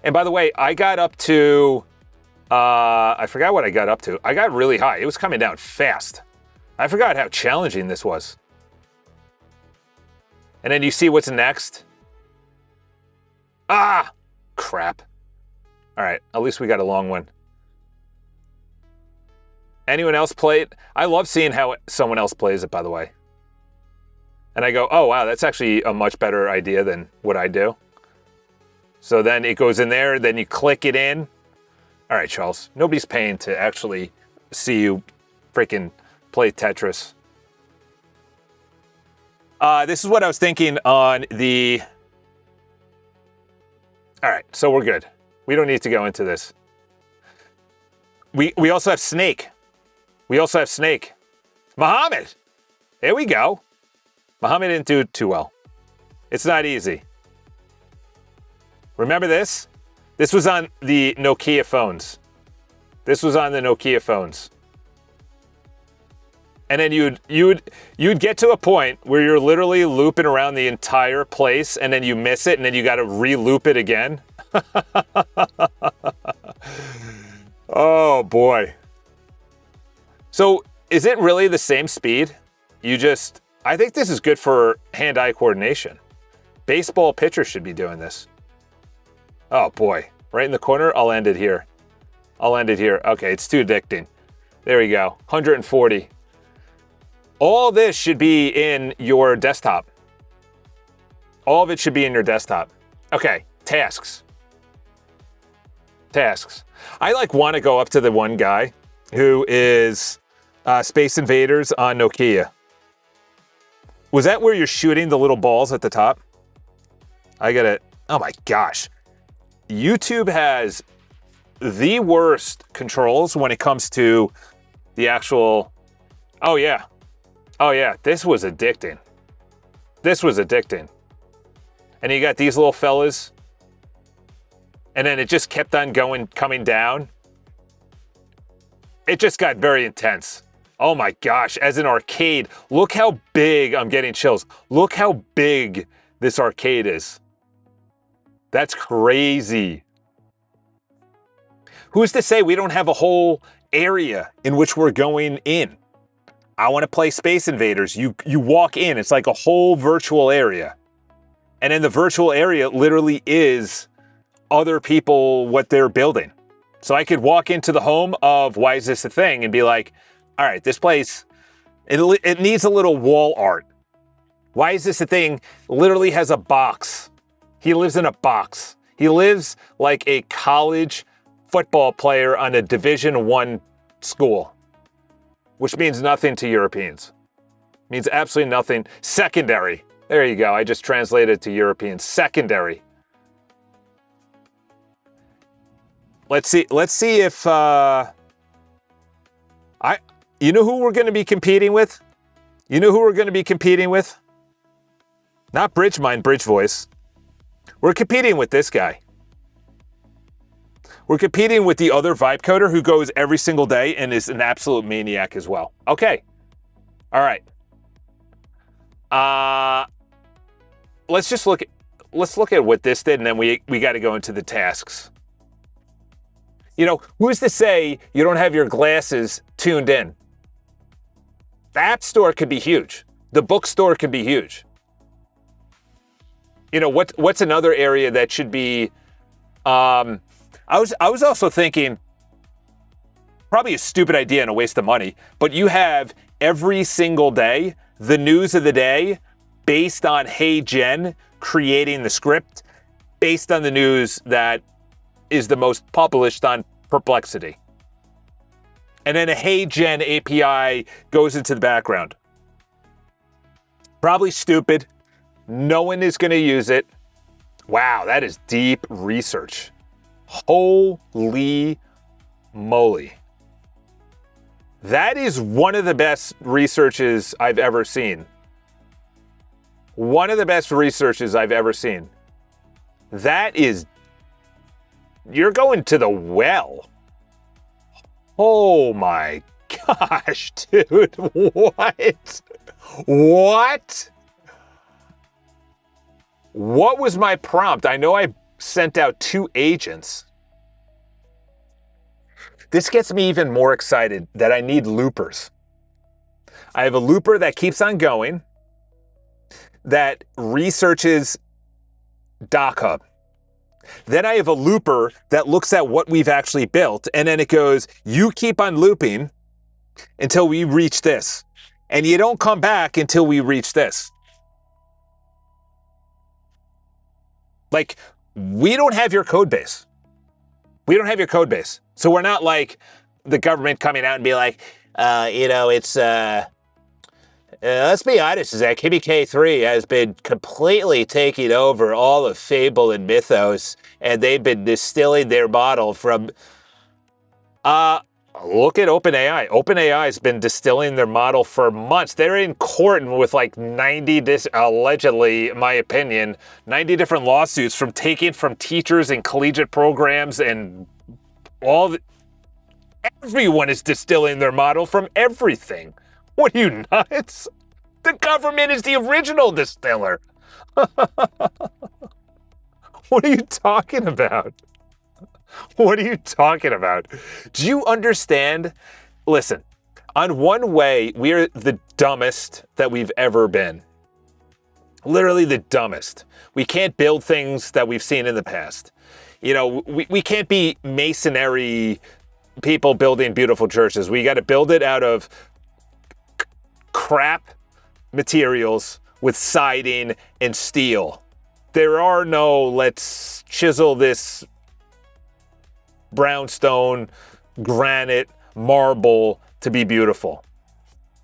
And by the way, I got up to, I forgot what I got up to. I got really high. It was coming down fast. I forgot how challenging this was. And then you see what's next. Ah, crap. All right, at least we got a long one. Anyone else play it? I love seeing how someone else plays it, by the way. And I go, oh, wow, that's actually a much better idea than what I do. So then it goes in there, then you click it in. All right, Charles, nobody's paying to actually see you freaking play Tetris. This is what I was thinking on the... All right, so we're good. We don't need to go into this. We also have Snake. Muhammad! There we go. Muhammad didn't do too well. It's not easy. Remember this? This was on the Nokia phones. And then you'd get to a point where you're literally looping around the entire place, and then you miss it, and then you got to re-loop it again. Oh boy. So is it really the same speed? I think this is good for hand-eye coordination. Baseball pitchers should be doing this. Oh boy, right in the corner. I'll end it here. Okay, it's too addicting. There we go, 140. All this should be in your desktop. All of it should be in your desktop. Okay, tasks. I want to go up to the one guy who is Space Invaders on Nokia. Was that where you're shooting the little balls at the top? I got it. Oh my gosh. YouTube has the worst controls when it comes to the actual... Oh yeah. This was addicting. And you got these little fellas. And then it just kept on coming down. It just got very intense. Oh my gosh, as an arcade, look how big, I'm getting chills. Look how big this arcade is. That's crazy. Who's to say we don't have a whole area in which we're going in? I want to play Space Invaders. You walk in, it's like a whole virtual area. And in the virtual area literally is other people, what they're building. So I could walk into the home of Why Is This a Thing and be like, all right, this place, it needs a little wall art. Why Is This a Thing literally has a box. He lives in a box. He lives like a college football player on a Division I school, which means nothing to Europeans. Means absolutely nothing. Secondary. There you go. I just translated to European. Secondary. Let's see if you know who we're going to be competing with? You know who we're going to be competing with? Not Bridgemind, Bridge Voice. We're competing with this guy. We're competing with the other vibe coder who goes every single day and is an absolute maniac as well. Okay. All right. Let's look at what this did, and then we got to go into the tasks. You know, who's to say you don't have your glasses tuned in? The app store could be huge. The bookstore could be huge. You know, what's another area that should be, I was also thinking, probably a stupid idea and a waste of money, but you have every single day, the news of the day, based on Hey Gen creating the script, based on the news that is the most published on Perplexity. And then a Hey Gen API goes into the background. Probably stupid. No one is going to use it. Wow, that is deep research. Holy moly. That is one of the best researches I've ever seen. One of the best researches I've ever seen. That is, you're going to the well. Oh my gosh, dude. What? What? What was my prompt? I know I sent out 2 agents. This gets me even more excited that I need loopers. I have a looper that keeps on going, that researches DocHub. Then I have a looper that looks at what we've actually built, and then it goes, you keep on looping until we reach this. And you don't come back until we reach this. Like, we don't have your code base. We don't have your code base. So we're not like the government coming out and be like, it's, let's be honest, Zach, KBK3 has been completely taking over all of Fable and Mythos, and they've been distilling their model from, look at OpenAI. OpenAI has been distilling their model for months. They're in court with like 90, allegedly, in my opinion, 90 different lawsuits from taking from teachers and collegiate programs and everyone is distilling their model from everything. What are you, nuts? The government is the original distiller. What are you talking about? What are you talking about? Do you understand? Listen, on one way, we're the dumbest that we've ever been. Literally the dumbest. We can't build things that we've seen in the past. You know, we can't be masonry people building beautiful churches. We got to build it out of crap materials with siding and steel. There are no, let's chisel this brownstone, granite, marble to be beautiful.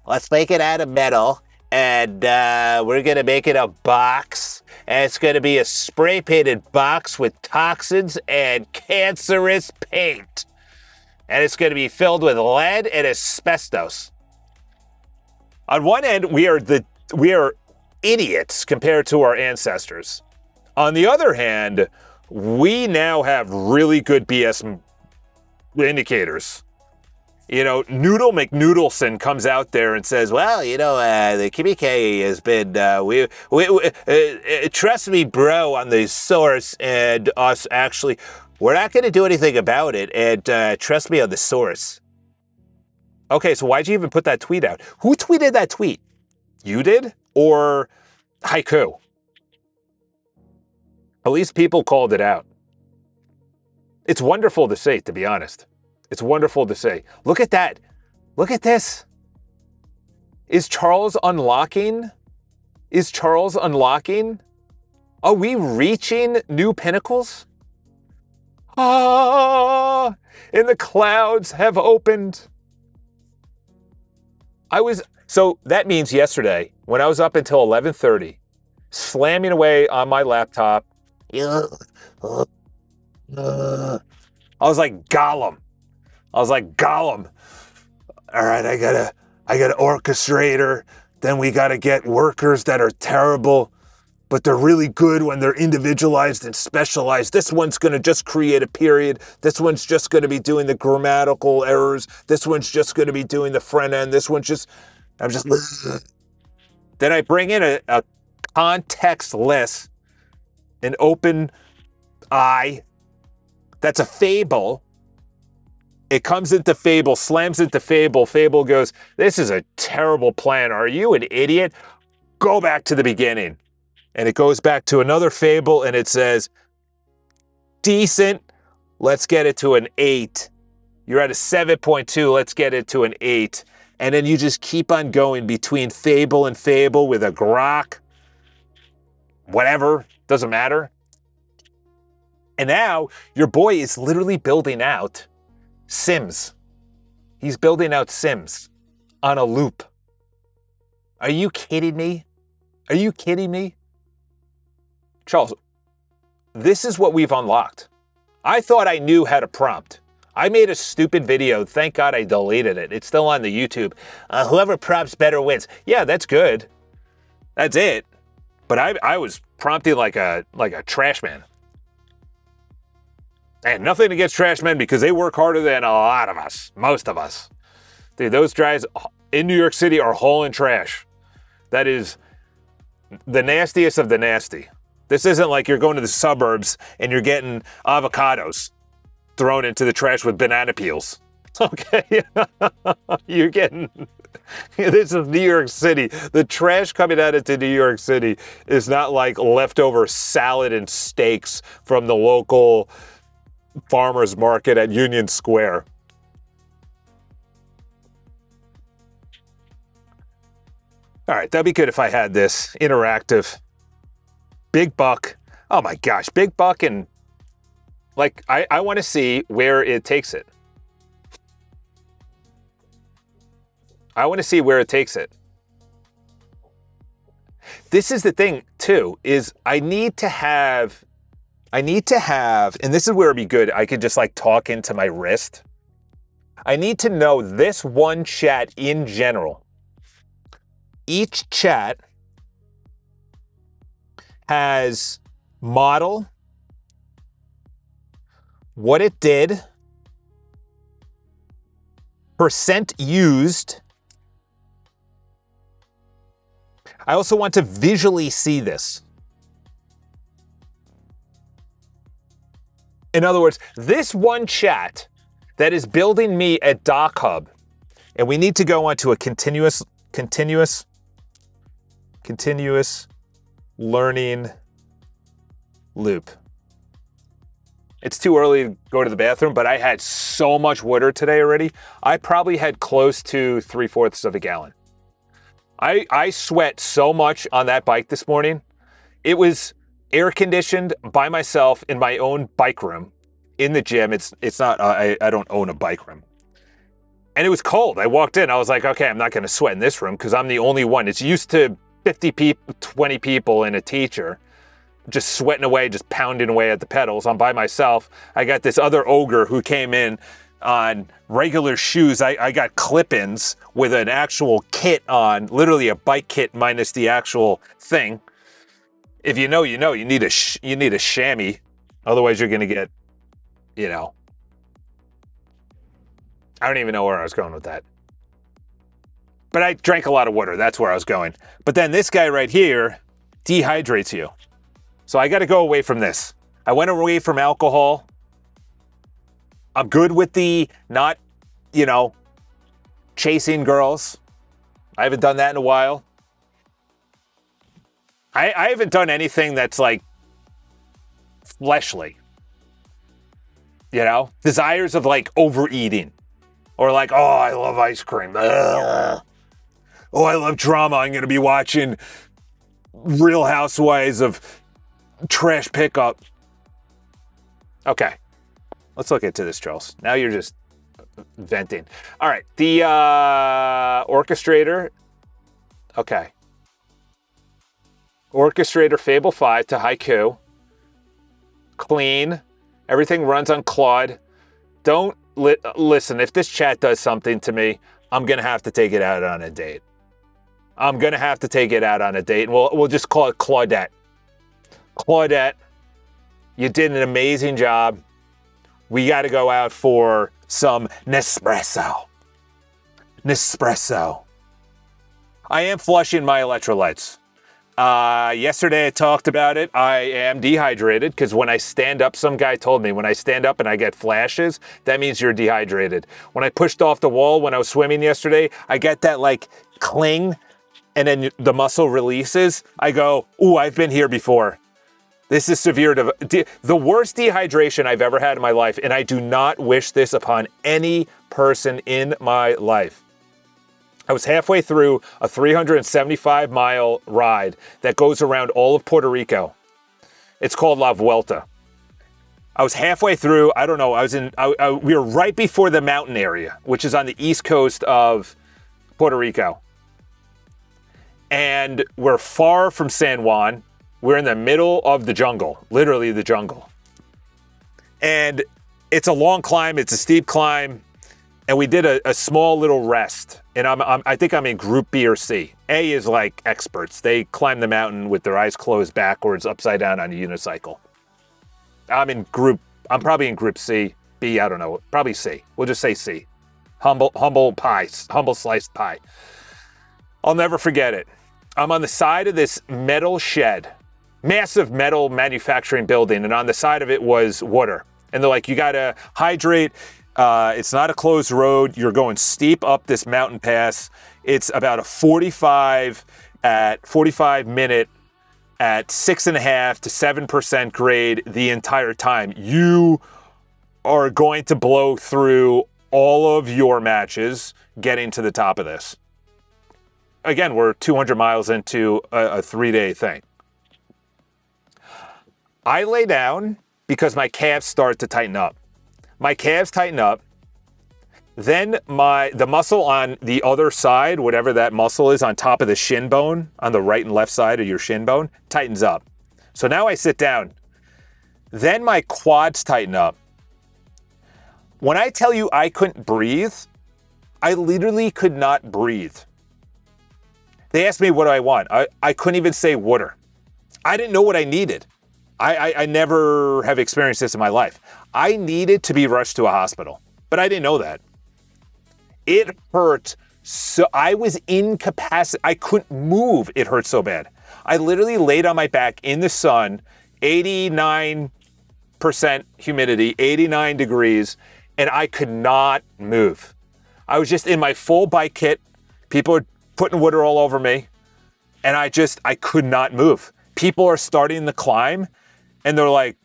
Let's make it out of metal, and we're going to make it a box, and it's going to be a spray-painted box with toxins and cancerous paint. And it's going to be filled with lead and asbestos. On one end, we are idiots compared to our ancestors. On the other hand, we now have really good BS indicators. Noodle McNoodleson comes out there and says, well, the Kimike has been, trust me, bro, on the source and us actually, we're not going to do anything about it. And trust me on the source. Okay, so why'd you even put that tweet out? Who tweeted that tweet? You did? Or Haiku? At least people called it out. It's wonderful to see, to be honest. It's wonderful to see. Look at that. Look at this. Is Charles unlocking? Is Charles unlocking? Are we reaching new pinnacles? Ah, and the clouds have opened. So that means yesterday, when I was up until 11:30, slamming away on my laptop, I was like Gollum. All right, I got an orchestrator. Then we got to get workers that are terrible, but they're really good when they're individualized and specialized. This one's going to just create a period. This one's just going to be doing the grammatical errors. This one's just going to be doing the front end. Then I bring in a contextless, an open eye. That's a Fable. It comes into Fable, slams into Fable. Fable goes, this is a terrible plan. Are you an idiot? Go back to the beginning. And it goes back to another Fable and it says, decent, let's get it to an 8. You're at a 7.2, let's get it to an 8. And then you just keep on going between Fable and Fable with a grok. Whatever, doesn't matter. And now your boy is literally building out Sims. He's building out Sims on a loop. Are you kidding me? Are you kidding me? Charles, this is what we've unlocked. I thought I knew how to prompt. I made a stupid video. Thank God I deleted it. It's still on the YouTube. Whoever prompts better wins. Yeah, that's good. That's it. But I was prompting like a trash man. And nothing against trash men because they work harder than a lot of us, most of us. Dude, those guys in New York City are hauling trash. That is the nastiest of the nasty. This isn't like you're going to the suburbs and you're getting avocados thrown into the trash with banana peels. Okay? You're getting... This is New York City. The trash coming out into New York City is not like leftover salad and steaks from the local farmer's market at Union Square. All right, that'd be good if I had this interactive. Big buck. Oh my gosh, big buck, and like I want to see where it takes it. I want to see where it takes it. This is the thing too, is I need to have, and this is where it'd be good, I could just like talk into my wrist. I need to know this one chat in general. Each chat has model, what it did, percent used. I also want to visually see this. In other words, this one chat that is building me at Doc Hub, and we need to go on to a continuous learning loop. It's too early to go to the bathroom, but I had so much water today already. I probably had close to 3/4 of a gallon. I sweat so much on that bike this morning. It was air conditioned by myself in my own bike room in the gym. It's not, I don't own a bike room. And it was cold. I walked in, I was like, okay, I'm not gonna sweat in this room because I'm the only one. It's used to 50 people, 20 people and a teacher just sweating away, just pounding away at the pedals. I'm by myself. I got this other ogre who came in on regular shoes. I got clip-ins with an actual kit on, literally a bike kit minus the actual thing. If you know, you know, you need a chamois. Otherwise you're gonna get,
I don't even know where I was going with that. But I drank a lot of water. That's where I was going. But then this guy right here dehydrates you. So I got to go away from this. I went away from alcohol. I'm good with the not, chasing girls. I haven't done that in a while. I haven't done anything that's like fleshly. Desires of like overeating. Or like, oh, I love ice cream. Ugh. Oh, I love drama. I'm going to be watching Real Housewives of Trash Pickup. Okay. Let's look into this, Charles. Now you're just venting. All right. The orchestrator. Okay. Orchestrator Fable 5 to Haiku. Clean. Everything runs on Claude. Don't listen. If this chat does something to me, I'm going to have to take it out on a date. And we'll just call it Claudette. Claudette, you did an amazing job. We got to go out for some Nespresso. I am flushing my electrolytes. Yesterday I talked about it. I am dehydrated because when I stand up, some guy told me when I stand up and I get flashes, that means you're dehydrated. When I pushed off the wall when I was swimming yesterday, I get that like cling and then the muscle releases. I go, ooh, I've been here before. This is severe. The worst dehydration I've ever had in my life, and I do not wish this upon any person in my life. I was halfway through a 375-mile ride that goes around all of Puerto Rico. It's called La Vuelta. I was halfway through. I don't know. We were right before the mountain area, which is on the east coast of Puerto Rico. And we're far from San Juan. We're in the middle of the jungle, literally the jungle. And it's a long climb. It's a steep climb. And we did a small little rest. And I think I'm in group B or C. A is like experts. They climb the mountain with their eyes closed backwards, upside down on a unicycle. I'm probably in group C. B, I don't know. Probably C. We'll just say C. Humble sliced pie. I'll never forget it. I'm on the side of this metal shed, massive metal manufacturing building, and on the side of it was water. And they're like, you gotta hydrate. It's not a closed road. You're going steep up this mountain pass. It's about a 45 minute at 6.5 to 7% grade the entire time. You are going to blow through all of your matches getting to the top of this. Again, we're 200 miles into a 3-day thing. I lay down because my calves start to tighten up. My calves tighten up. Then the muscle on the other side, whatever that muscle is on top of the shin bone, on the right and left side of your shin bone, tightens up. So now I sit down. Then my quads tighten up. When I tell you I couldn't breathe, I literally could not breathe. They asked me what do I want. I couldn't even say water. I didn't know what I needed. I never have experienced this in my life. I needed to be rushed to a hospital, but I didn't know that. It hurt so I was incapacitated. I couldn't move. It hurt so bad. I literally laid on my back in the sun, 89% humidity, 89 degrees, and I could not move. I was just in my full bike kit. People are putting water all over me, and I could not move. People are starting the climb, and they're like,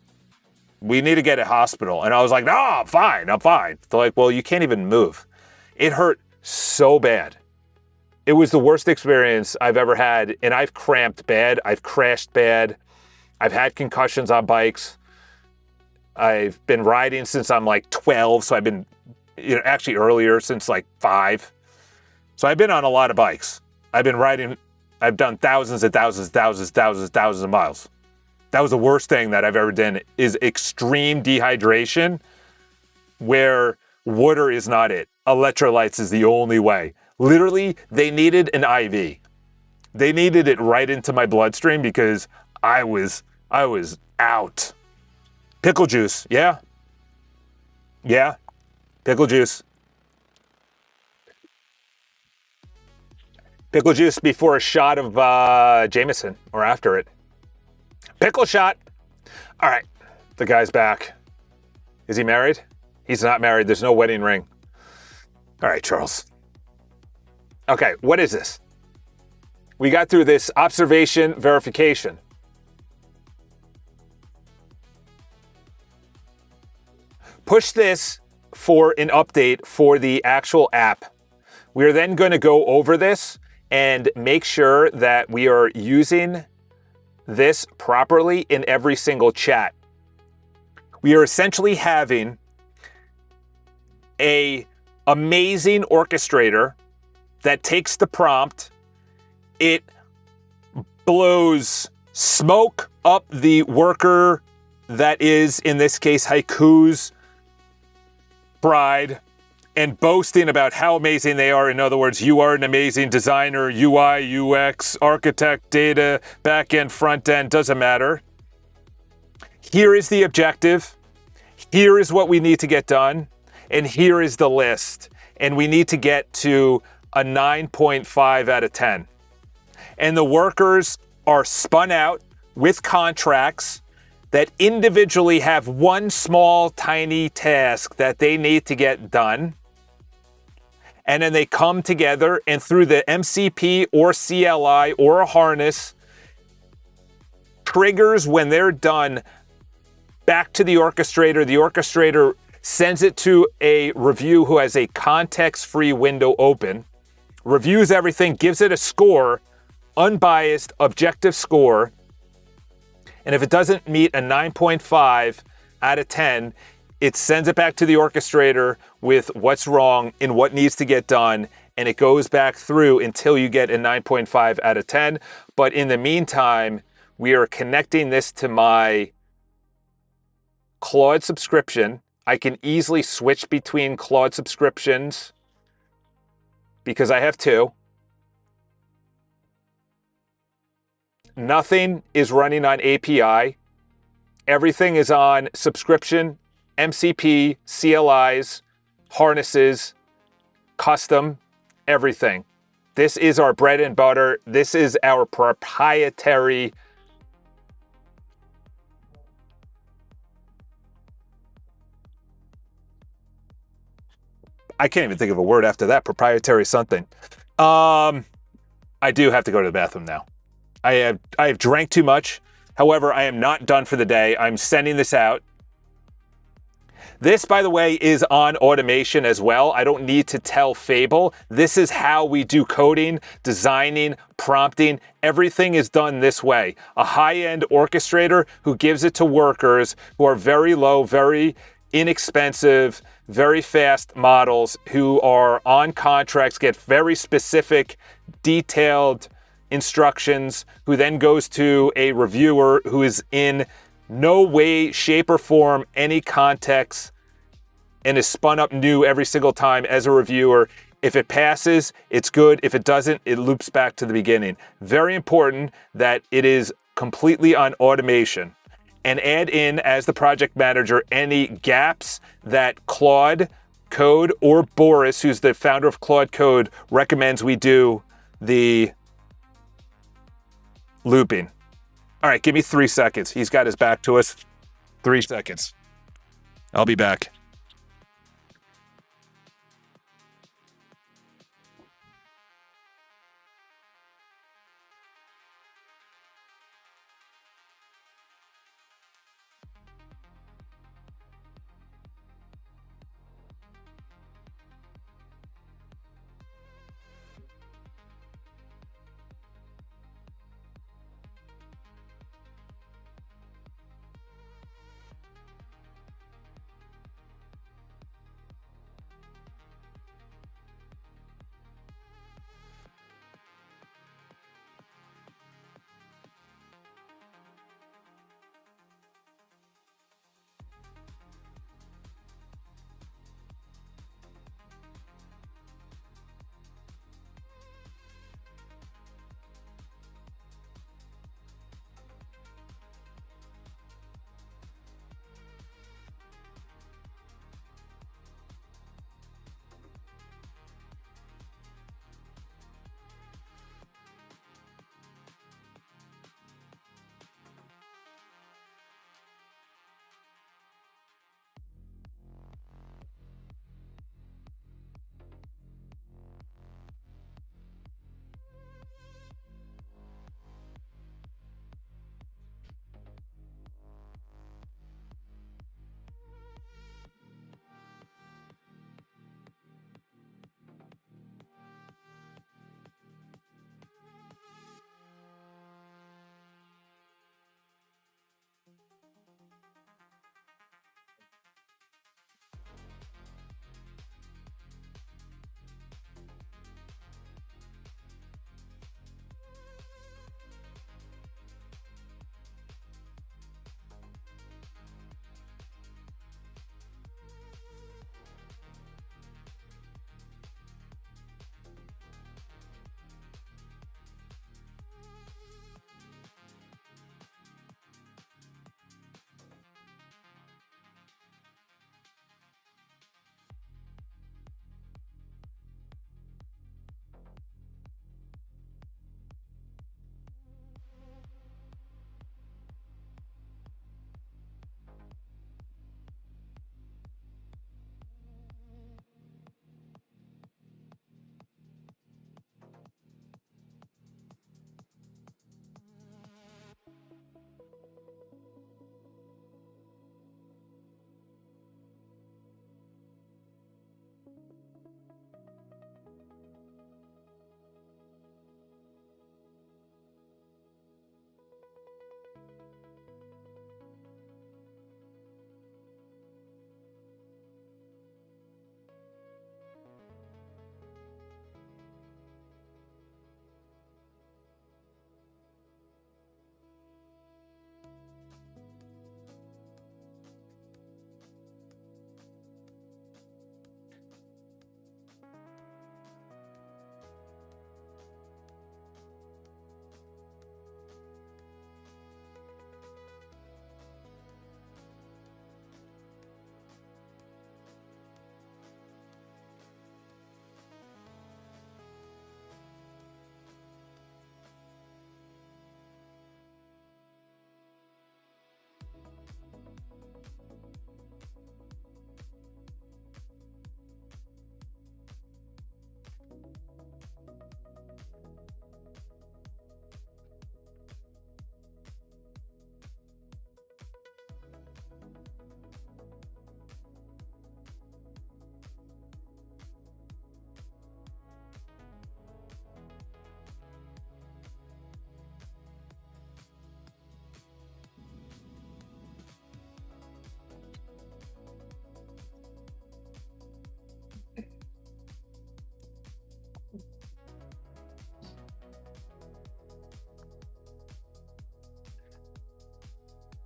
we need to get a hospital. And I was like, no, I'm fine. They're like, well, you can't even move. It hurt so bad. It was the worst experience I've ever had, and I've cramped bad. I've crashed bad. I've had concussions on bikes. I've been riding since I'm like 12, so I've been, actually earlier, since like 5. So I've been on a lot of bikes. I've been riding, I've done thousands of miles. That was the worst thing that I've ever done, is extreme dehydration where water is not it. Electrolytes is the only way. Literally, they needed an IV. They needed it right into my bloodstream because I was out. Pickle juice, yeah. Yeah, pickle juice. Pickle juice before a shot of Jameson or after it. Pickle shot. All right, the guy's back. Is he married? He's not married. There's no wedding ring. All right, Charles. Okay, what is this? We got through this observation verification. Push this for an update for the actual app. We are then going to go over this and make sure that we are using this properly in every single chat. We are essentially having an amazing orchestrator that takes the prompt, it blows smoke up the worker that is, in this case, Haiku's bride, and boasting about how amazing they are. In other words, you are an amazing designer, UI, UX, architect, data, back-end, front-end, doesn't matter. Here is the objective. Here is what we need to get done. And here is the list. And we need to get to a 9.5 out of 10. And the workers are spun out with contracts that individually have one small, tiny task that they need to get done. And then they come together, and through the MCP or CLI or a harness, triggers when they're done back to the orchestrator. The orchestrator sends it to a review who has a context-free window open, reviews everything, gives it a score, unbiased, objective score. And if it doesn't meet a 9.5 out of 10, it sends it back to the orchestrator with what's wrong and what needs to get done. And it goes back through until you get a 9.5 out of 10. But in the meantime, we are connecting this to my Claude subscription. I can easily switch between Claude subscriptions because I have two. Nothing is running on API. Everything is on subscription, MCP, CLIs, harnesses, custom, everything. This is our bread and butter. This is our proprietary I can't even think of a word after that. Proprietary something. I do have to go to the bathroom now. I have drank too much. However, I am not done for the day. I'm sending this out. This, by the way, is on automation as well. I don't need to tell Fable. This is how we do coding, designing, prompting. Everything is done this way. A high-end orchestrator who gives it to workers who are very low, very inexpensive, very fast models who are on contracts, get very specific, detailed instructions, who then goes to a reviewer who is in no way, shape, or form any context and is spun up new every single time as a reviewer. If it passes, it's good. If it doesn't, it loops back to the beginning. Very important that it is completely on automation. And add in, as the project manager, any gaps that Claude Code or Boris, who's the founder of Claude Code, recommends we do the looping. All right, give me 3 seconds. He's got his back to us. 3 seconds. I'll be back.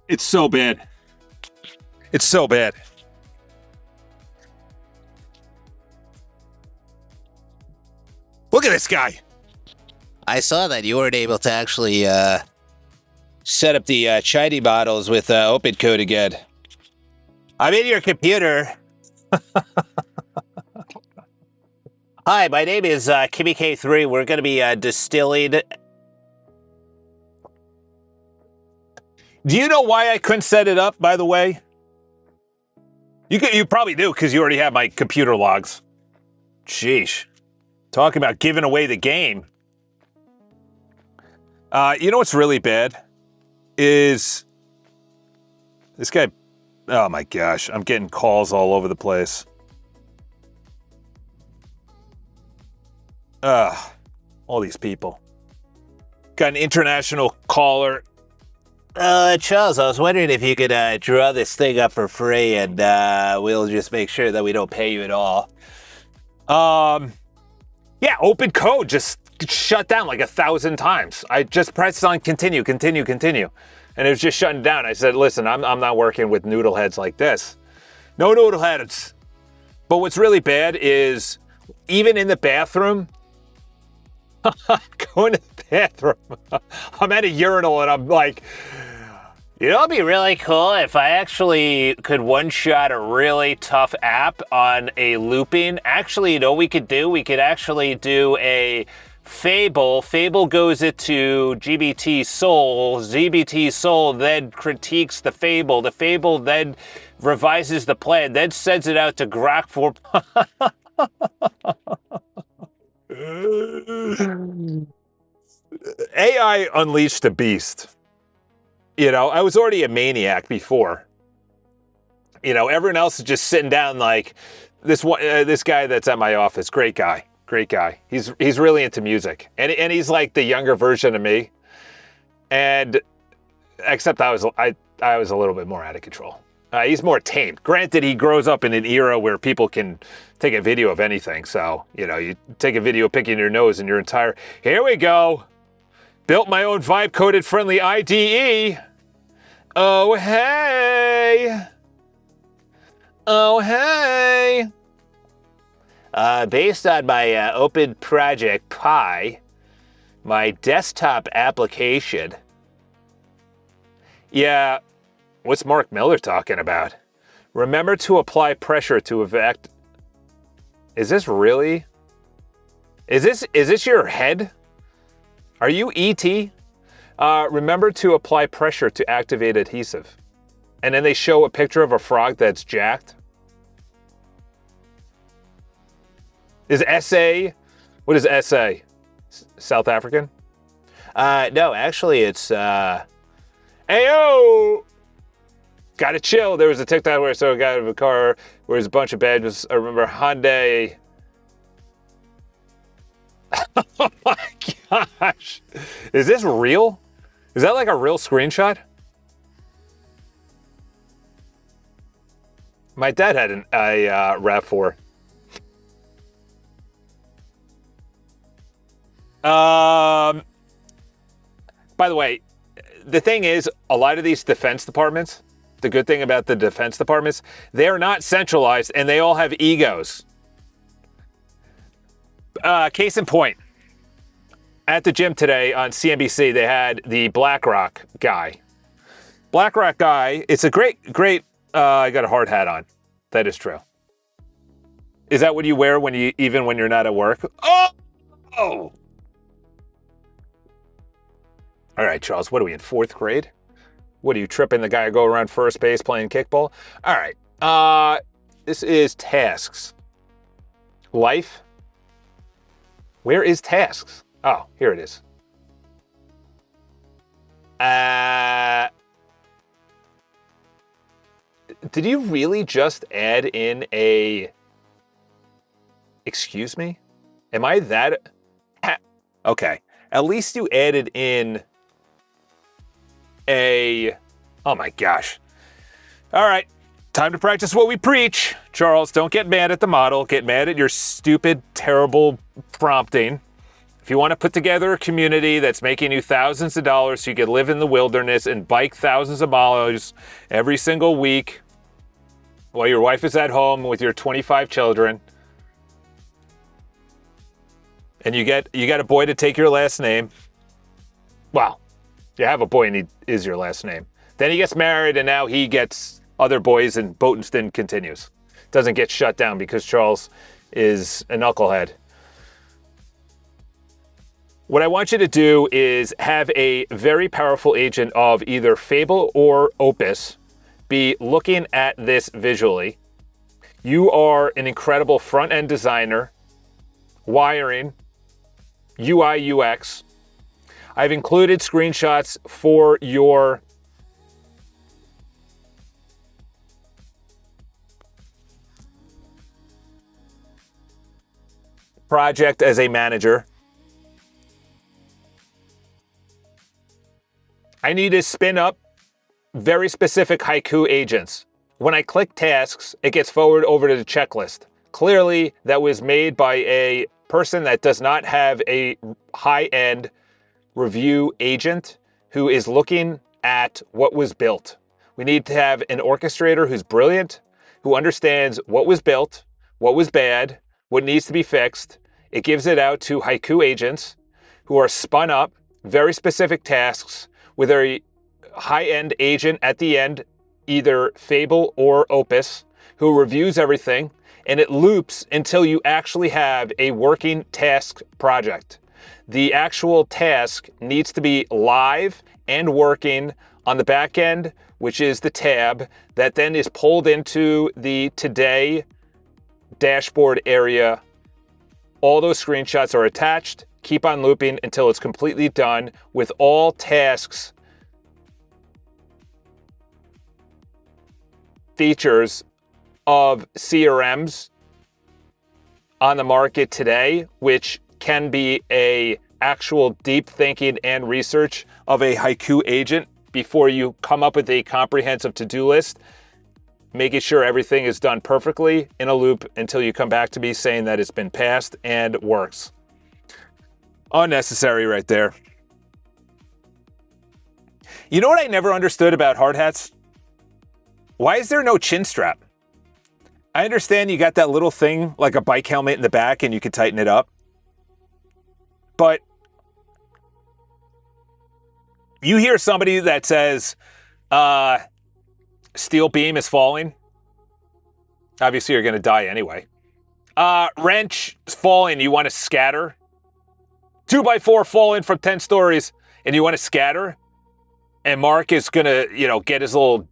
It's so bad. It's so bad. Look at this guy.
I saw that you weren't able to actually set up the Chidi models with OpenCode again. I'm in your computer. Hi, my name is Kimmy K3. We're going to be distilling.
Do you know why I couldn't set it up, by the way? You probably do, because you already have my computer logs. Sheesh. Talking about giving away the game. You know what's really bad? Is this guy... Oh my gosh, I'm getting calls all over the place. All these people. Got an international caller.
Charles, I was wondering if you could draw this thing up for free, and we'll just make sure that we don't pay you at all.
Yeah, OpenCode just shut down like 1,000 times. I just pressed on continue, continue, continue. And it was just shutting down. I said, listen, I'm not working with noodleheads like this. No noodleheads. But what's really bad is, even in the bathroom, going to the bathroom, I'm at a urinal and I'm like,
you know, it'd be really cool if I actually could one-shot a really tough app on a looping. Actually, you know what we could do? We could actually do a Fable. Fable goes into GBT Soul. GBT Soul then critiques the Fable. The Fable then revises the plan, then sends it out to Grok for...
AI unleashed a beast. You know, I was already a maniac before. You know, everyone else is just sitting down like this one. This guy that's at my office, great guy. He's really into music, and he's like the younger version of me. And except I was a little bit more out of control. He's more tamed. Granted, he grows up in an era where people can take a video of anything. So, you know, you take a video picking your nose and your entire... Here we go. Built my own vibe-coded friendly IDE. Oh, hey. Oh, hey.
Based on my open project Pi, my desktop application.
Yeah, what's Mark Miller talking about? Remember to apply pressure to evac... Is this really? Is this your head? Are you ET? Remember to apply pressure to activate adhesive. And then they show a picture of a frog that's jacked. Is SA, what is SA? South African?
No, actually it's,
Ayo! Gotta chill. There was a TikTok where I saw a guy out of a car where there's a bunch of badges. I remember Hyundai. Oh my gosh. Is this real? Is that like a real screenshot? My dad had a RAV4. By the way, the thing is, a lot of these defense departments, the good thing about the defense departments, they're not centralized and they all have egos. Case in point, at the gym today on CNBC, they had the BlackRock guy. BlackRock guy, it's a great, I got a hard hat on. That is true. Is that what you wear even when you're not at work? Oh! All right, Charles, what are we in, 4th grade? What are you, tripping the guy who go around first base playing kickball? All right, this is tasks. Life. Where is tasks? Oh, here it is. Did you really just add in a... Excuse me? Am I that... Okay, at least you added in a... Oh my gosh. All right, time to practice what we preach. Charles, don't get mad at the model. Get mad at your stupid, terrible prompting. If you want to put together a community that's making you thousands of dollars so you can live in the wilderness and bike thousands of miles every single week while your wife is at home with your 25 children, and you get a boy to take your last name. Well, you have a boy and he is your last name. Then he gets married and now he gets other boys and Boatenston continues. Doesn't get shut down because Charles is a knucklehead. What I want you to do is have a very powerful agent of either Fable or Opus be looking at this visually. You are an incredible front-end designer, wiring, UI, UX. I've included screenshots for your project as a manager. I need to spin up very specific haiku agents. When I click tasks, it gets forwarded over to the checklist. Clearly, that was made by a person that does not have a high-end review agent who is looking at what was built. We need to have an orchestrator who's brilliant, who understands what was built, what was bad, what needs to be fixed. It gives it out to haiku agents who are spun up, very specific tasks, with a high-end agent at the end, either Fable or Opus, who reviews everything, and it loops until you actually have a working task project. The actual task needs to be live and working on the back end, which is the tab that then is pulled into the Today dashboard area. All those screenshots are attached. Keep on looping until it's completely done with all tasks features of CRMs on the market today, which can be a actual deep thinking and research of a haiku agent before you come up with a comprehensive to-do list, making sure everything is done perfectly in a loop until you come back to me saying that it's been passed and works. Unnecessary right there. You know what I never understood about hard hats? Why is there no chin strap? I understand you got that little thing like a bike helmet in the back and you can tighten it up. But you hear somebody that says, steel beam is falling. Obviously, you're going to die anyway. Wrench is falling. You want to scatter. 2x4 falling from 10 stories and you want to scatter. And Mark is going to, get his little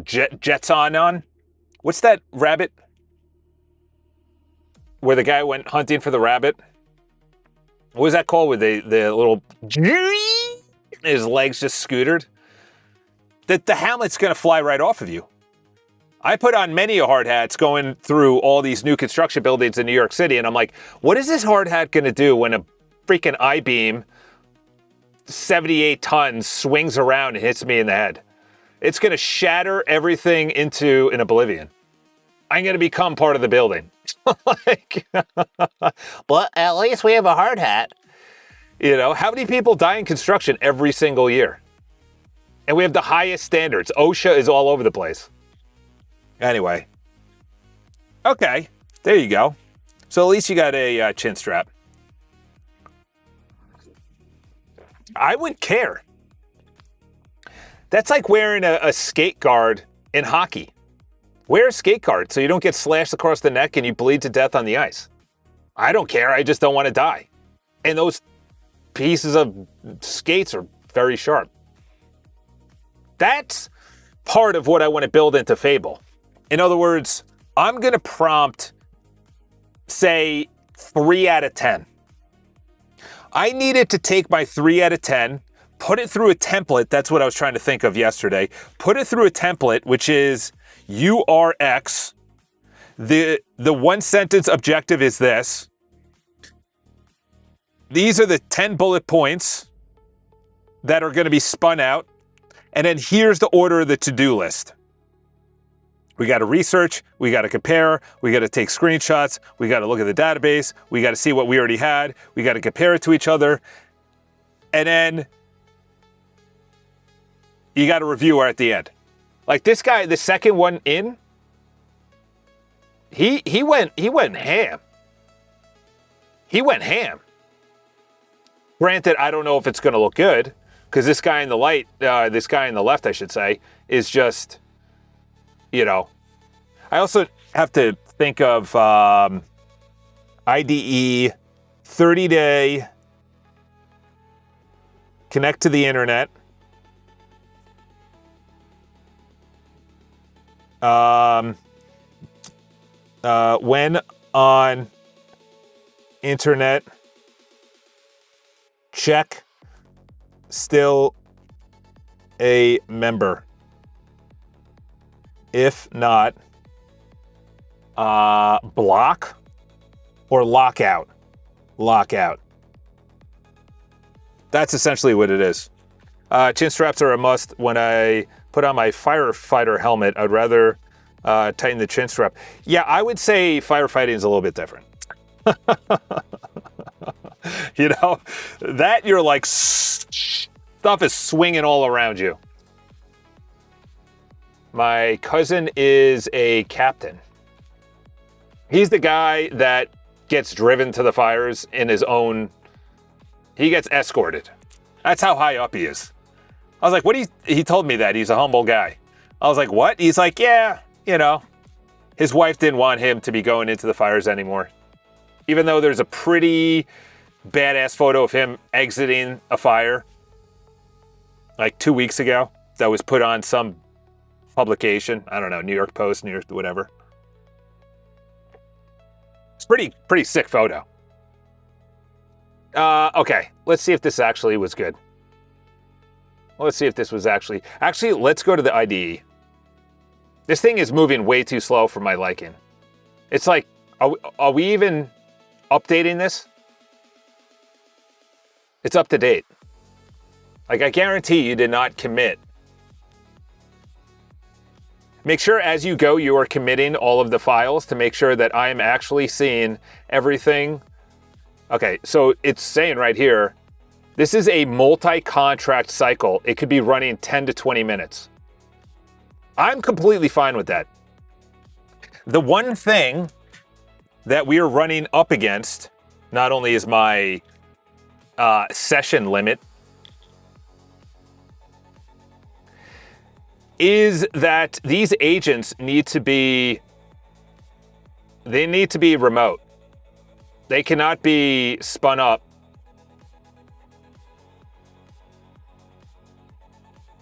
Jetson on. What's that rabbit? Where the guy went hunting for the rabbit? What was that called? With the little... His legs just scootered? The helmet's going to fly right off of you. I put on many hard hats going through all these new construction buildings in New York City, and I'm like, what is this hard hat going to do when a freaking I-beam, 78 tons, swings around and hits me in the head? It's going to shatter everything into an oblivion. I'm going to become part of the building.
But at least we have a hard hat.
How many people die in construction every single year? And we have the highest standards. OSHA is all over the place. Anyway. Okay, there you go. So at least you got a chin strap. I wouldn't care. That's like wearing a skate guard in hockey. Wear a skate guard so you don't get slashed across the neck and you bleed to death on the ice. I don't care. I just don't want to die. And those pieces of skates are very sharp. That's part of what I want to build into Fable. In other words, I'm going to prompt, say, 3 out of 10. I needed to take my 3 out of 10, put it through a template. That's what I was trying to think of yesterday. Put it through a template, which is URX. The one sentence objective is this. These are the 10 bullet points that are going to be spun out. And then here's the order of the to-do list. We got to research, we got to compare, we got to take screenshots, we got to look at the database, we got to see what we already had, we got to compare it to each other, and then you got to review her at the end. Like this guy, the second one in, he went ham. He went ham. Granted, I don't know if it's going to look good because this guy in the left, I should say, is just, you know. I also have to think of IDE 30-day connect to the internet. When on internet, check still a member. If not, block or lockout. Lockout. That's essentially what it is. Chin straps are a must. When I put on my firefighter helmet, I'd rather tighten the chin strap. Yeah, I would say firefighting is a little bit different. You know, that you're like, stuff is swinging all around you. My cousin is a captain. He's the guy that gets driven to the fires in his own, he gets escorted. That's how high up he is. I was like, what? He told me that. He's a humble guy. I was like, what? He's like, yeah, you know, his wife didn't want him to be going into the fires anymore. Even though there's a pretty badass photo of him exiting a fire like 2 weeks ago that was put on some publication. I don't know, New York Post, New York, whatever. It's pretty sick photo. Okay, let's see if this actually was good. Let's see if this was actually, let's go to the IDE. This thing is moving way too slow for my liking. It's like, are we even updating this? It's up to date. Like, I guarantee you did not commit. Make sure as you go, you are committing all of the files to make sure that I am actually seeing everything. Okay, so it's saying right here, this is a multi-contract cycle. It could be running 10 to 20 minutes. I'm completely fine with that. The one thing that we are running up against, not only is my session limit, is that these agents need to be remote. They cannot be spun up.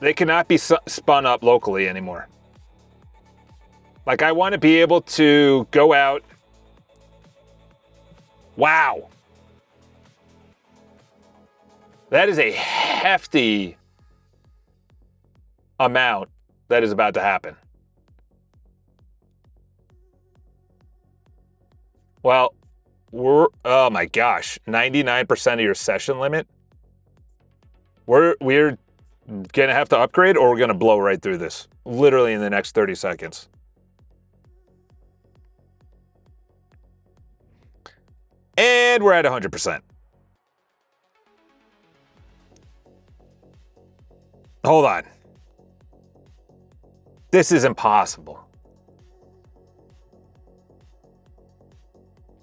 They cannot be spun up locally anymore. Like, I want to be able to go out. Wow. That is a hefty amount that is about to happen. Well, oh my gosh, 99% of your session limit. We're gonna have to upgrade, or we're gonna blow right through this literally in the next 30 seconds. And we're at 100%. Hold on. This is impossible.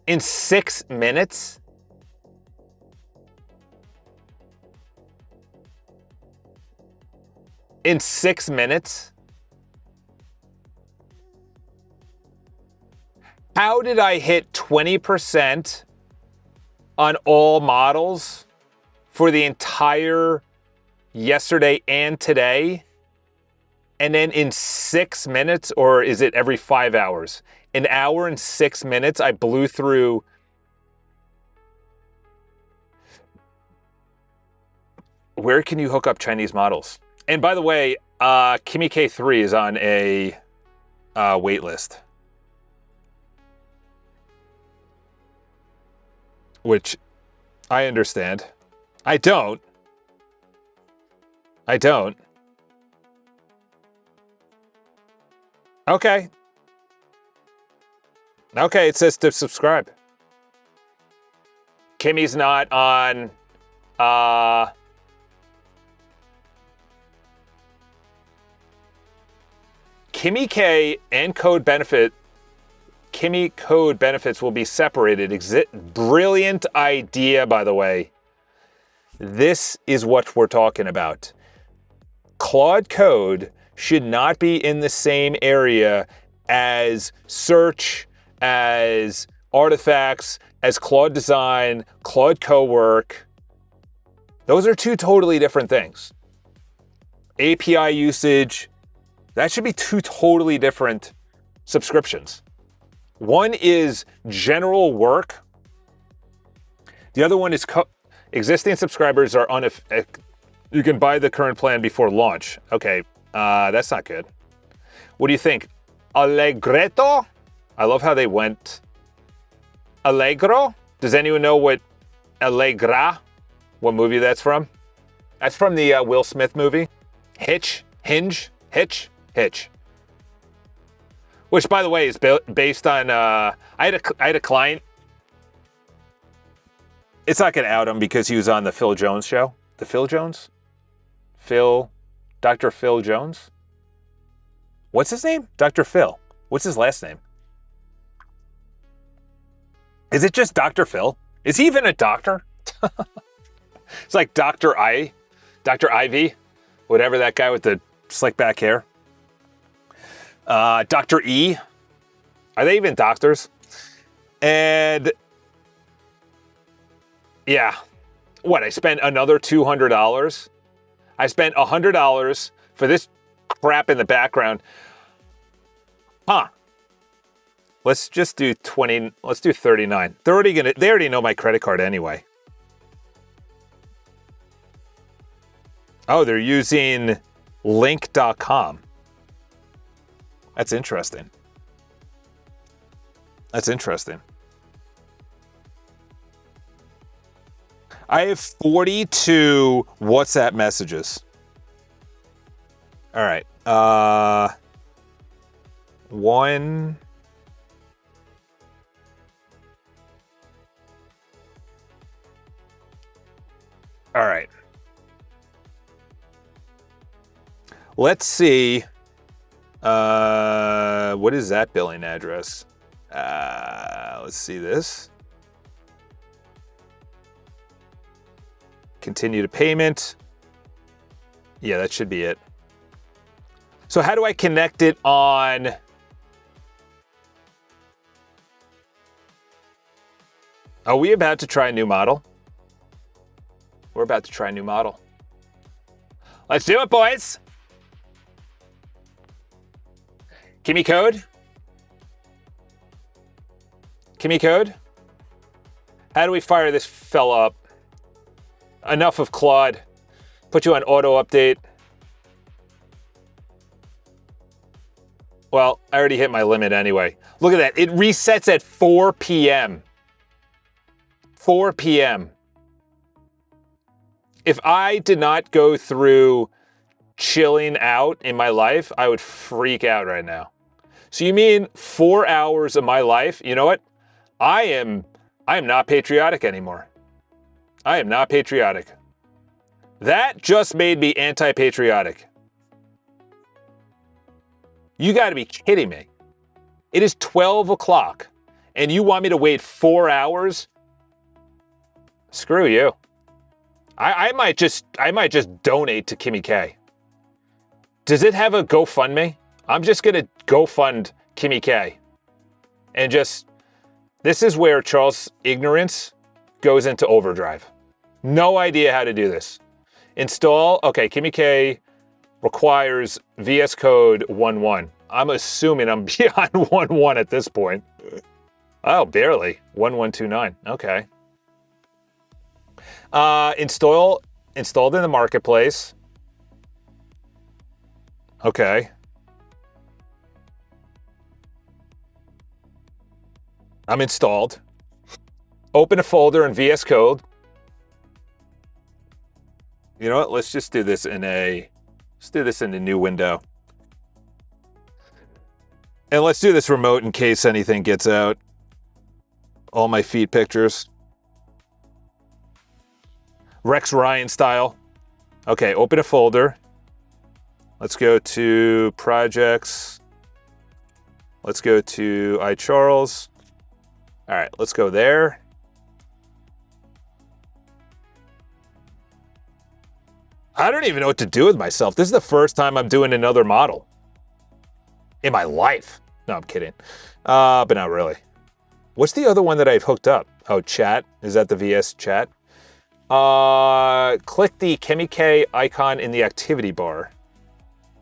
In 6 minutes? In 6 minutes? How did I hit 20% on all models for the entire yesterday and today? And then in 6 minutes, or is it every 5 hours? An hour and 6 minutes, I blew through. Where can you hook up Chinese models? And by the way, Kimi K3 is on a wait list. Which I understand. I don't. Okay. Okay, it says to subscribe. Kimmy's not on Kimmy K and Kimmy Code benefits will be separated. Brilliant idea, by the way. This is what we're talking about. Claude Code should not be in the same area as search, as artifacts, as Claude Design, Claude Cowork. Those are two totally different things. API usage, that should be two totally different subscriptions. One is general work. The other one is existing subscribers are you can buy the current plan before launch. Okay, that's not good. What do you think? Allegretto? I love how they went. Allegro? Does anyone know what Allegra, what movie that's from? That's from the Will Smith movie. Hitch. Which, by the way, is based on, I had a client. It's not going to out him because he was on the Phil Jones show. The Phil Jones? Dr. Phil Jones? What's his name? Dr. Phil. What's his last name? Is it just Dr. Phil? Is he even a doctor? It's like Dr. Ivy, whatever that guy with the slick back hair. Dr. E. Are they even doctors? And yeah, what? I spent another $200. I spent $100 for this crap in the background. Huh. Let's just do 20. Let's do 39. They already know my credit card anyway. Oh, they're using link.com. That's interesting. I have 42 WhatsApp messages. All right. One. All right. Let's see. What is that billing address? Let's see this. Continue to payment. Yeah, that should be it. So how do I connect it on? Are we about to try a new model? We're about to try a new model. Let's do it, boys. Kimmy Code? Kimmy Code? How do we fire this fella up? Enough of Claude. Put you on auto update. Well, I already hit my limit anyway. Look at that. It resets at 4 p.m. 4 p.m. If I did not go through chilling out in my life, I would freak out right now. So you mean 4 hours of my life? You know what? I am not patriotic anymore. I am not patriotic. That just made me anti-patriotic. You got to be kidding me. It is 12 o'clock and you want me to wait 4 hours? Screw you. I might just donate to Kimmy K. Does it have a GoFundMe? I'm just going to GoFund Kimmy K. And this is where Charles' ignorance goes into overdrive. No idea how to do this. Install, okay, Kimmy K requires VS Code 1.1. I'm assuming I'm beyond 1.1 at this point. Oh, barely. 1.129, okay. Installed in the marketplace. Okay. I'm installed. Open a folder in VS Code. You know what? Let's just do this in a new window. And let's do this remote in case anything gets out. All my feet pictures. Rex Ryan style. Okay, open a folder. Let's go to projects. Let's go to iCharles. All right, let's go there. I don't even know what to do with myself. This is the first time I'm doing another model in my life. No, I'm kidding. But not really. What's the other one that I've hooked up? Oh, chat. Is that the VS chat? Click the Kimi K icon in the activity bar.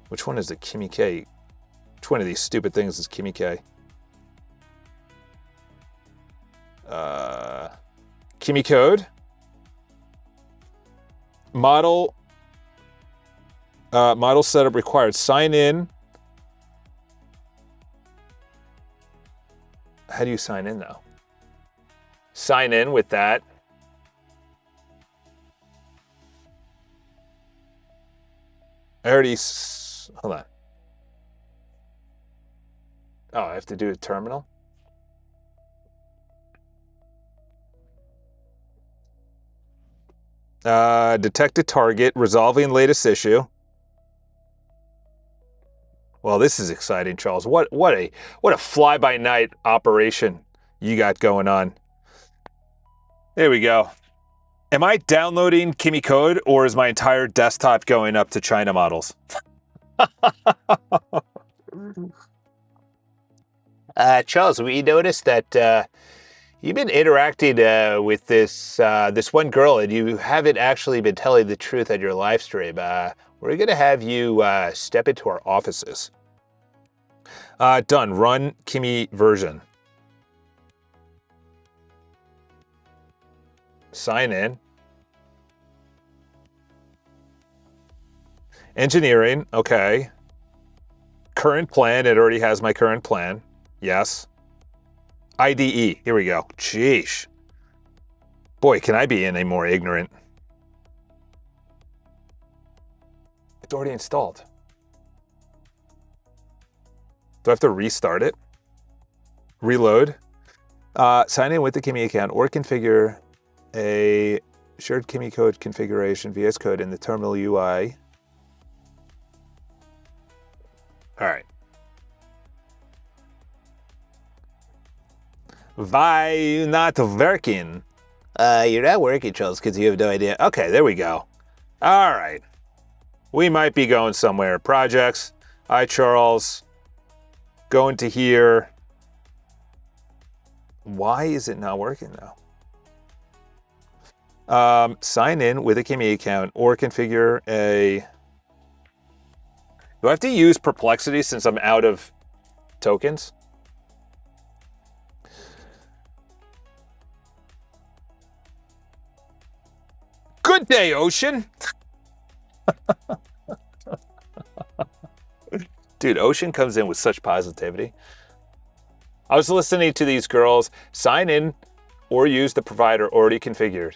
Which one is the Kimi K? Which one of these stupid things is Kimi K? Kimi code. Model setup required. Sign in. How do you sign in now? Sign in with that. Hold on. Oh, I have to do a terminal? Detect a target, resolving latest issue. Well, this is exciting, Charles. What a fly-by-night operation you got going on. There we go. Am I downloading Kimi code, or is my entire desktop going up to China models?
Charles, we noticed that you've been interacting with this one girl, and you haven't actually been telling the truth on your live stream. We're going to have you step into our offices. Done. Run Kimi version. Sign in. Engineering. Okay. Current plan. It already has my current plan. Yes. IDE. Here we go. Sheesh. Boy, can I be any more ignorant. It's already installed. Do I have to restart it? Reload. Sign in with the Kimi account or configure a shared Kimi code configuration VS Code in the terminal UI. All right. Why not working? You're not working, Charles, because you have no idea.
Okay, there we go. All right. We might be going somewhere. Projects. iCharles. Going to here. Why is it not working now? Sign in with a Kimi account or configure a... Do I have to use Perplexity since I'm out of tokens? Good day, Ocean. Dude, Ocean comes in with such positivity. I was listening to these girls sign in or use the provider already configured.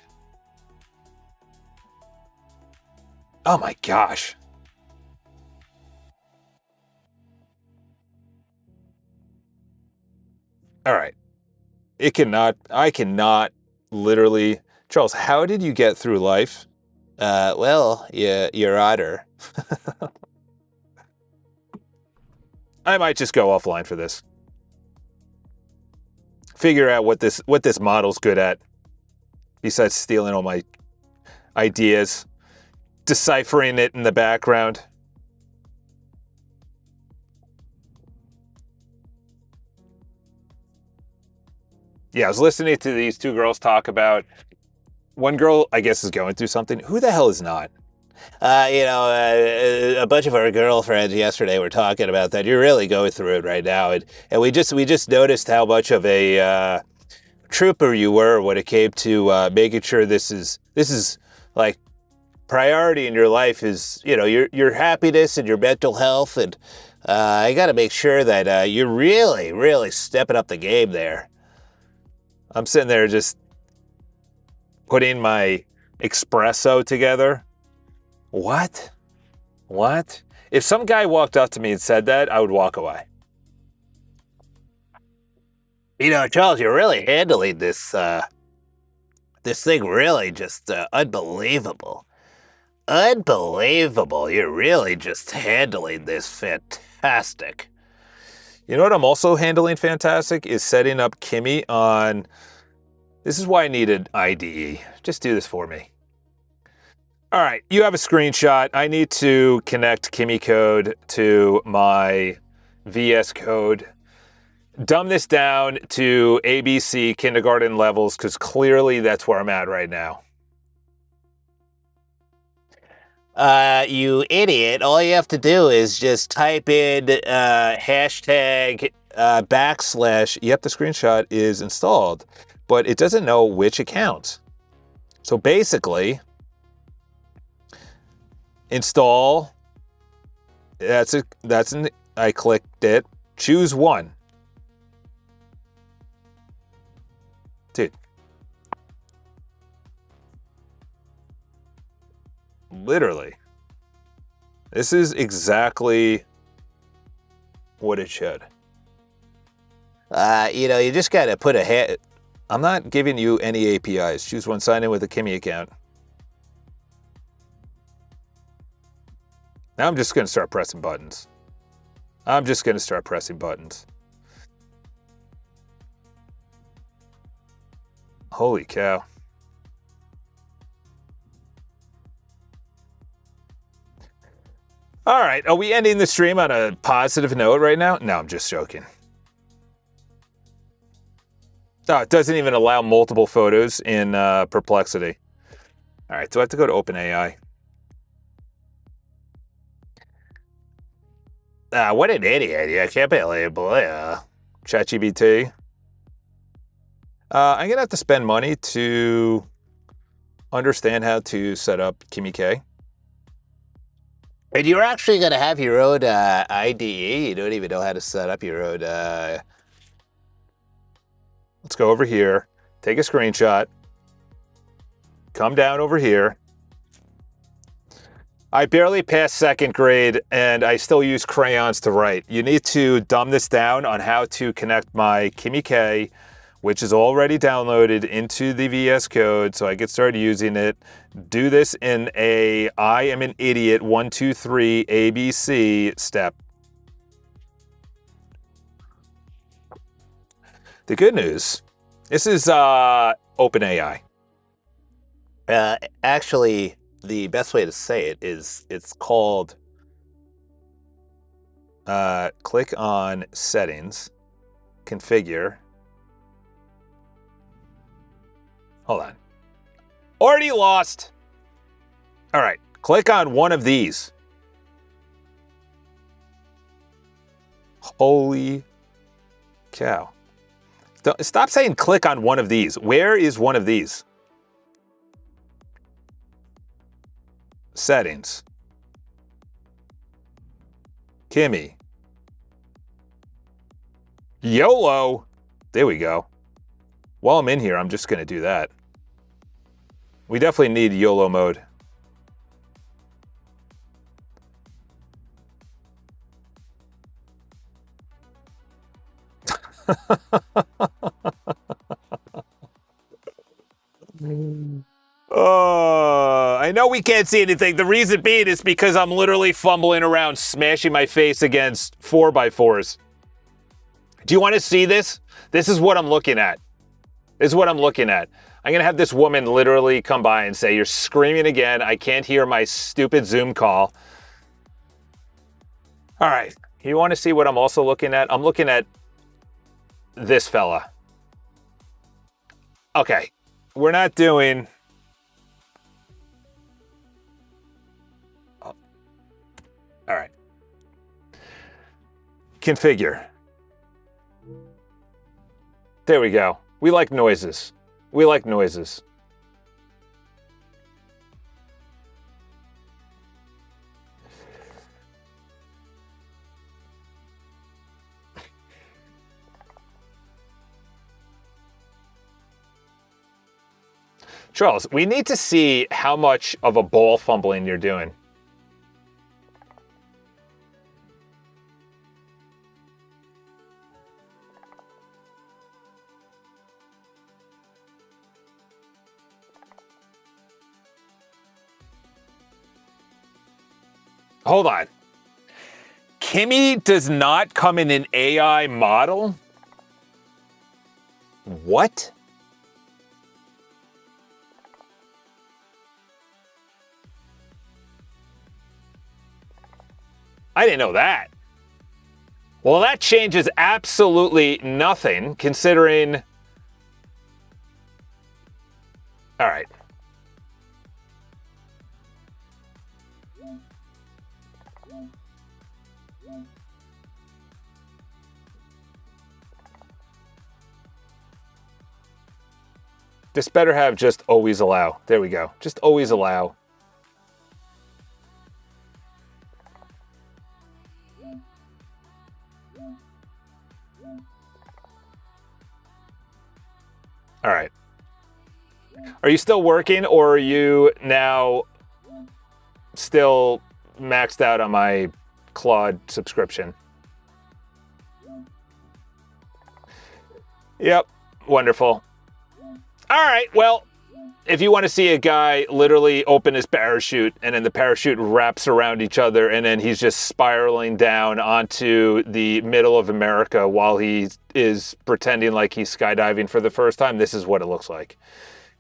Oh my gosh. All right. I cannot literally. Charles, how did you get through life?
Well, your honor.
I might just go offline for this. Figure out what this model's good at. Besides stealing all my ideas, deciphering it in the background. Yeah, I was listening to these two girls talk about. One girl, I guess, is going through something. Who the hell is not?
A bunch of our girlfriends yesterday were talking about that. You're really going through it right now, and we just noticed how much of a trooper you were when it came to making sure this is like priority in your life is your happiness and your mental health, and I got to make sure that you're really stepping up the game there.
I'm sitting there just putting my espresso together. What? If some guy walked up to me and said that, I would walk away.
Charles, you're really handling this thing really just unbelievable. Unbelievable. You're really just handling this fantastic.
You know what I'm also handling fantastic is setting up Kimmy on. This is why I needed IDE. Just do this for me. All right, you have a screenshot. I need to connect Kimmy code to my VS Code. Dumb this down to ABC kindergarten levels because clearly that's where I'm at right now.
You idiot. All you have to do is just type in hashtag backslash.
Yep, the screenshot is installed, but it doesn't know which account. So basically, install. I clicked it. Choose one. Dude. Literally. This is exactly what it should.
You just gotta put a
I'm not giving you any APIs. Choose one, sign in with a Kimmy account. Now I'm just going to start pressing buttons. Holy cow. All right, are we ending the stream on a positive note right now? No, I'm just joking. Oh, it doesn't even allow multiple photos in Perplexity. All right, do I have to go to OpenAI?
what an idiot. I can't believe
ChatGPT. I'm going to have to spend money to understand how to set up Kimmy K.
And you're actually going to have your own IDE. You don't even know how to set up your own...
Let's go over here, take a screenshot, come down over here. I barely passed second grade, and I still use crayons to write. You need to dumb this down on how to connect my Kimmy K, which is already downloaded, into the VS Code, so I get started using it. Do this in a I am an idiot 1, 2, 3 ABC step. The good news, this is OpenAI.
Actually, the best way to say it is it's called...
click on Settings, Configure. Hold on. Already lost. All right, click on one of these. Holy cow. Stop saying click on one of these. Where is one of these? Settings. Kimmy. YOLO. There we go. While I'm in here, I'm just going to do that. We definitely need YOLO mode. I know we can't see anything. The reason being is because I'm literally fumbling around, smashing my face against 4x4s. Do you want to see this? This is what I'm looking at. I'm going to have this woman literally come by and say, "You're screaming again. I can't hear my stupid Zoom call." All right. You want to see what I'm also looking at? I'm looking at this fella. Okay. We're not doing... All right. Configure. There we go. We like noises. Charles, we need to see how much of a ball fumbling you're doing. Hold on. Kimmy does not come in an AI model? What? I didn't know that. Well, that changes absolutely nothing considering... All right. This better have just always allow. There we go. Just always allow. All right. Are you still working, or are you now still maxed out on my Claude subscription? Yep. Wonderful. All right. Well, if you want to see a guy literally open his parachute and then the parachute wraps around each other and then he's just spiraling down onto the middle of America while he is pretending like he's skydiving for the first time, this is what it looks like.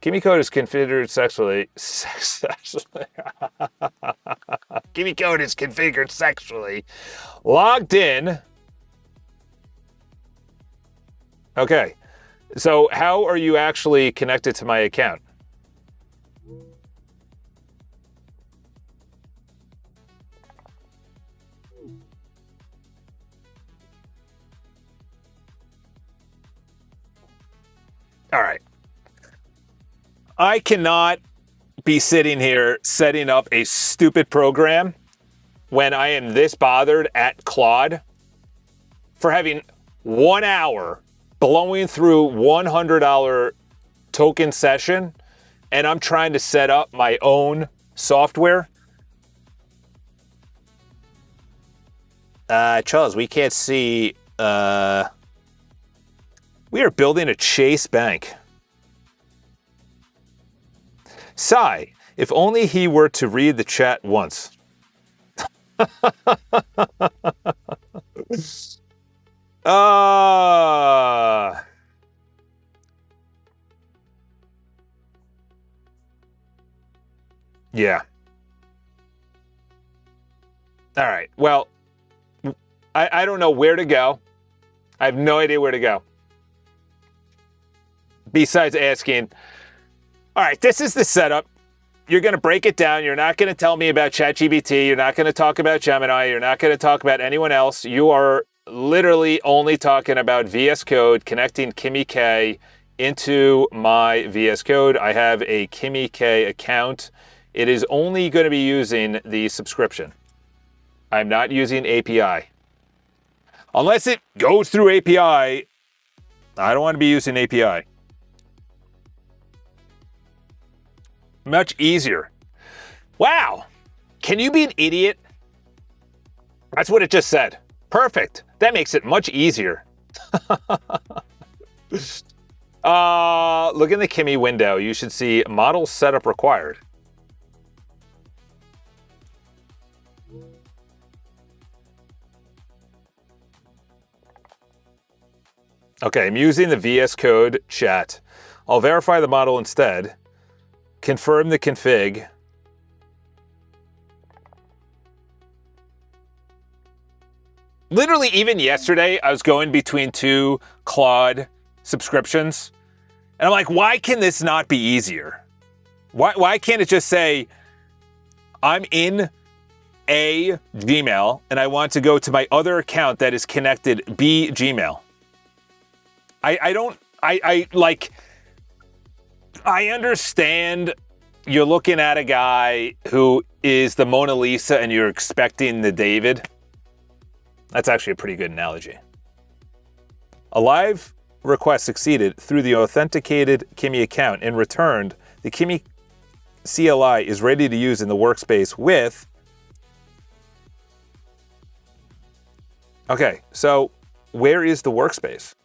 Kimmy code is configured sexually. Kimmy code is configured sexually. Logged in. Okay. So how are you actually connected to my account? All right. I cannot be sitting here setting up a stupid program when I am this bothered at Claude for having 1 hour blowing through $100 token session, and I'm trying to set up my own software.
Charles, we can't see.
We are building a Chase Bank. Sigh, if only he were to read the chat once. Yeah. All right. Well, I don't know where to go. I have no idea where to go. Besides asking, all right, this is the setup. You're going to break it down. You're not going to tell me about ChatGPT. You're not going to talk about Gemini. You're not going to talk about anyone else. You are literally only talking about VS Code, connecting Kimmy K into my VS Code. I have a Kimmy K account. It is only going to be using the subscription. I'm not using API. Unless it goes through API, I don't want to be using API. Much easier. Wow. Can you be an idiot? That's what it just said. Perfect. That makes it much easier. Look in the Kimmy window. You should see model setup required. Okay, I'm using the VS Code chat. I'll verify the model instead. Confirm the config. Literally, even yesterday, I was going between two Claude subscriptions. And I'm like, why can this not be easier? Why can't it just say, I'm in a Gmail and I want to go to my other account that is connected B Gmail? I understand you're looking at a guy who is the Mona Lisa and you're expecting the David. That's actually a pretty good analogy. A live request succeeded through the authenticated Kimmy account. In return, the Kimmy CLI is ready to use in the workspace with... Okay, so where is the workspace?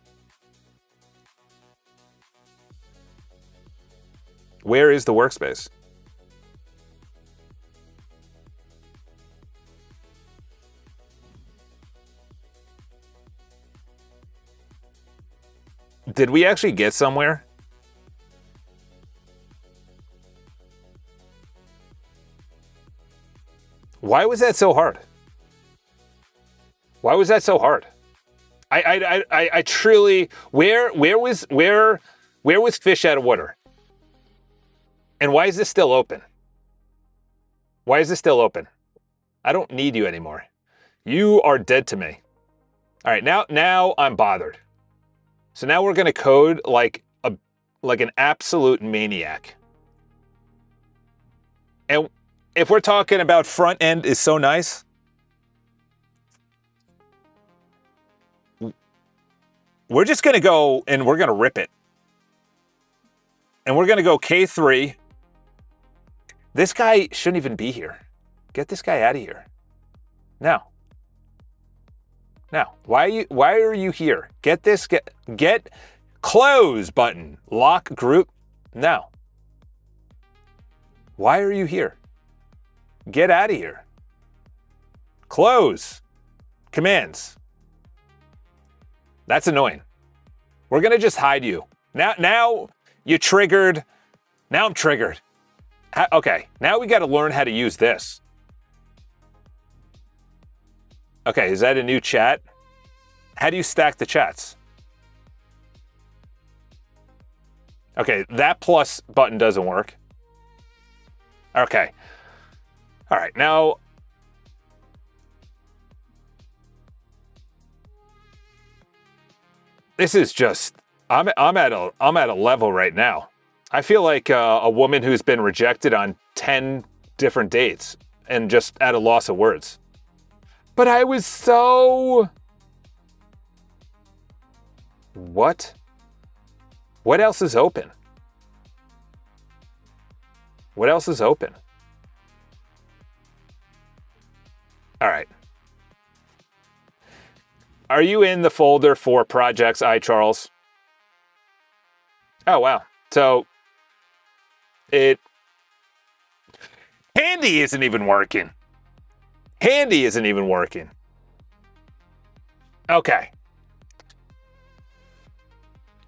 Where is the workspace? Did we actually get somewhere? Why was that so hard? Why was that so hard? I truly, where was fish out of water? And why is this still open? Why is this still open? I don't need you anymore. You are dead to me. All right, now I'm bothered. So now we're gonna code like an absolute maniac. And if we're talking about front end is so nice, we're just gonna go and we're gonna rip it. And we're gonna go K3. This guy shouldn't even be here. Get this guy out of here. Now, why are you here? Get close button, lock group. Now, why are you here? Get out of here. Close. Commands. That's annoying. We're gonna just hide you. Now you triggered. Now I'm triggered. Okay, now we got to learn how to use this. Okay, is that a new chat? How do you stack the chats? Okay, that plus button doesn't work. Okay. All right, now this is just I'm at a level right now. I feel like a woman who's been rejected on 10 different dates and just at a loss of words. But I was so... What? What else is open? What else is open? All right. Are you in the folder for projects, Charles? Oh, wow. So... Handy isn't even working. Handy isn't even working. Okay.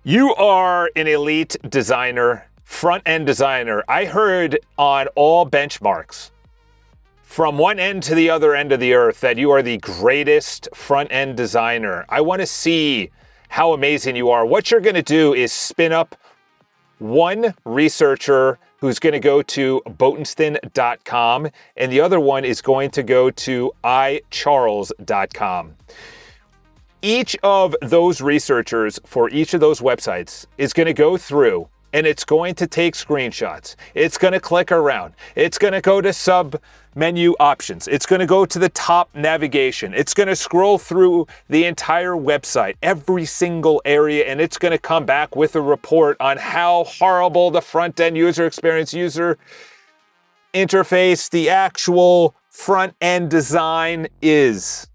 You are an elite designer, front-end designer. I heard on all benchmarks, from one end to the other end of the earth, that you are the greatest front-end designer. I want to see how amazing you are. What you're going to do is spin up one researcher who's going to go to Botenston.com, and the other one is going to go to iCharles.com. Each of those researchers for each of those websites is going to go through, and it's going to take screenshots. It's going to click around. It's going to go to sub-menu options. It's going to go to the top navigation. It's going to scroll through the entire website, every single area, and it's going to come back with a report on how horrible the front-end user experience, user interface, the actual front-end design is.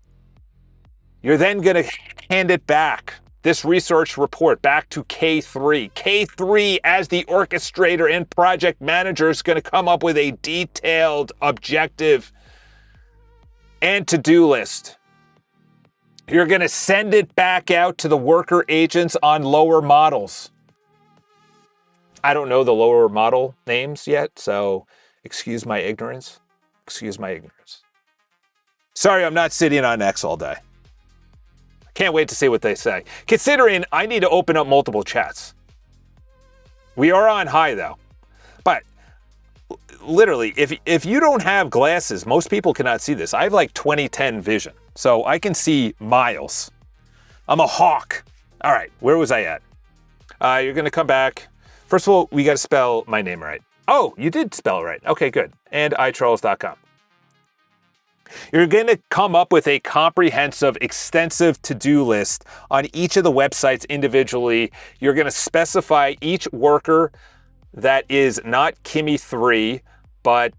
You're then going to hand it back, this research report, back to K3. K3, as the orchestrator and project manager, is going to come up with a detailed objective and to-do list. You're going to send it back out to the worker agents on lower models. I don't know the lower model names yet, so excuse my ignorance. Excuse my ignorance. Sorry, I'm not sitting on X all day. Can't wait to see what they say. Considering I need to open up multiple chats. We are on high though. But literally, if you don't have glasses, most people cannot see this. I have like 20/10 vision, so I can see miles. I'm a hawk. All right, where was I at? You're gonna come back. First of all, we gotta spell my name right. Oh, you did spell it right. Okay, good. And iCharles.com. You're going to come up with a comprehensive, extensive to-do list on each of the websites individually. You're going to specify each worker that is not Kimmy 3, but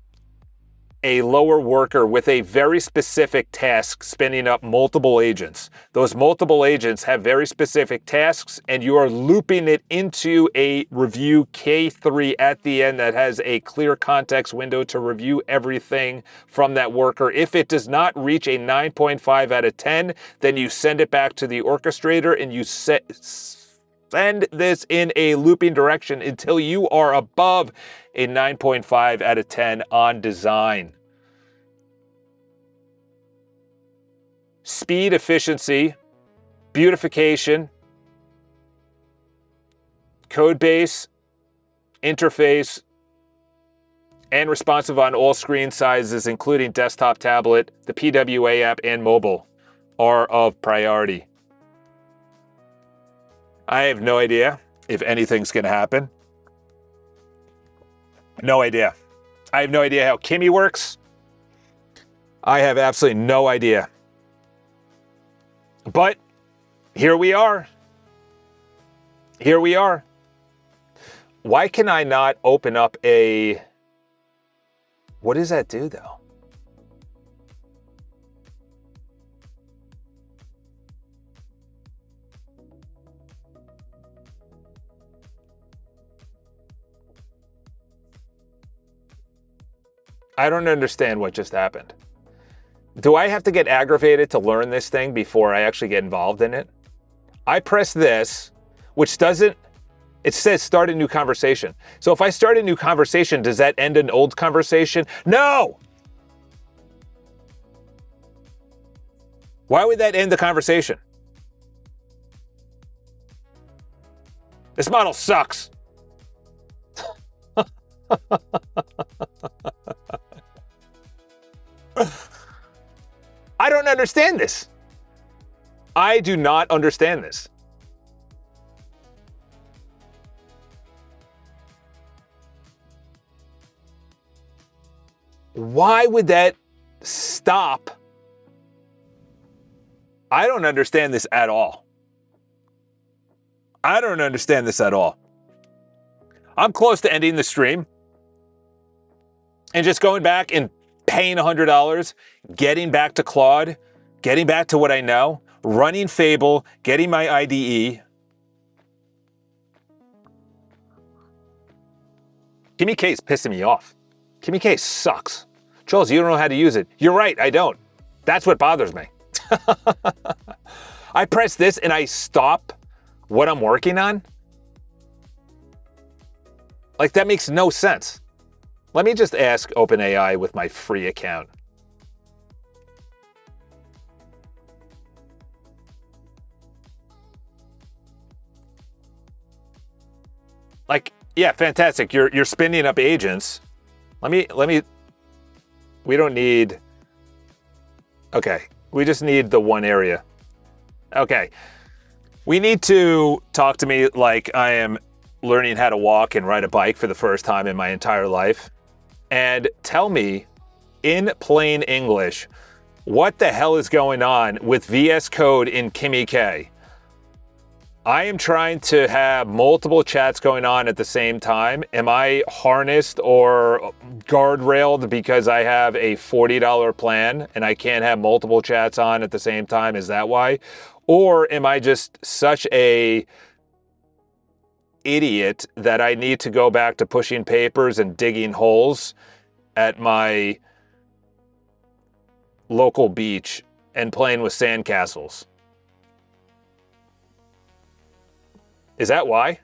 a lower worker with a very specific task spinning up multiple agents. Those multiple agents have very specific tasks, and you are looping it into a review K3 at the end that has a clear context window to review everything from that worker. If it does not reach a 9.5 out of 10, then you send it back to the orchestrator and you Send this in a looping direction until you are above a 9.5 out of 10 on design. Speed, efficiency, beautification, code base, interface, and responsive on all screen sizes, including desktop, tablet, the PWA app, and mobile, are of priority. I have no idea if anything's going to happen. No idea. I have no idea how Kimi works. I have absolutely no idea. But here we are. Here we are. Why can I not open up a... What does that do, though? I don't understand what just happened. Do I have to get aggravated to learn this thing before I actually get involved in it? I press this, which doesn't... It says start a new conversation. So if I start a new conversation, does that end an old conversation? No! Why would that end the conversation? This model sucks. I don't understand this. I do not understand this. Why would that stop? I don't understand this at all. I don't understand this at all. I'm close to ending the stream and just going back and paying $100, getting back to Claude, getting back to what I know, running Fable, getting my IDE. Kimi K is pissing me off. Kimi K sucks. Charles, you don't know how to use it. You're right, I don't. That's what bothers me. I press this and I stop what I'm working on. Like, that makes no sense. Let me just ask OpenAI with my free account. Like, yeah, fantastic. You're spinning up agents. Let me, we don't need, okay. We just need the one area. Okay. We need to talk to me like I am learning how to walk and ride a bike for the first time in my entire life. And tell me in plain English, what the hell is going on with VS Code in Kimi K? I am trying to have multiple chats going on at the same time. Am I harnessed or guardrailed because I have a $40 plan and I can't have multiple chats on at the same time? Is that why? Or am I just such a idiot that I need to go back to pushing papers and digging holes at my local beach and playing with sandcastles? Is that why?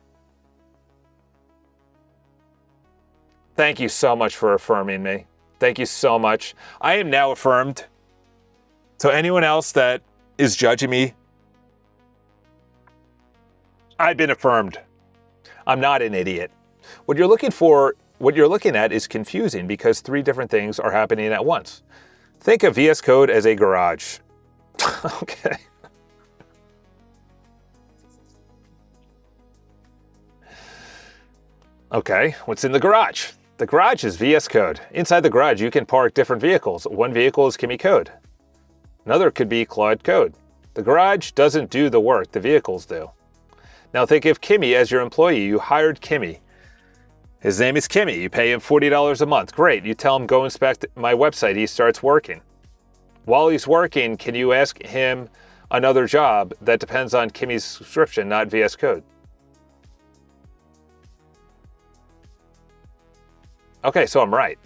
Thank you so much for affirming me. Thank you so much. I am now affirmed. So anyone else that is judging me, I've been affirmed. I'm not an idiot. What you're looking at is confusing because three different things are happening at once. Think of VS Code as a garage. Okay. Okay, what's in the garage? The garage is VS Code. Inside the garage, you can park different vehicles. One vehicle is Kimi Code. Another could be Claude Code. The garage doesn't do the work, the vehicles do. Now think of Kimi as your employee. You hired Kimi. His name is Kimi. You pay him $40 a month. Great. You tell him, go inspect my website. He starts working. While he's working, can you ask him another job that depends on Kimi's subscription, not VS Code? Okay, so I'm right.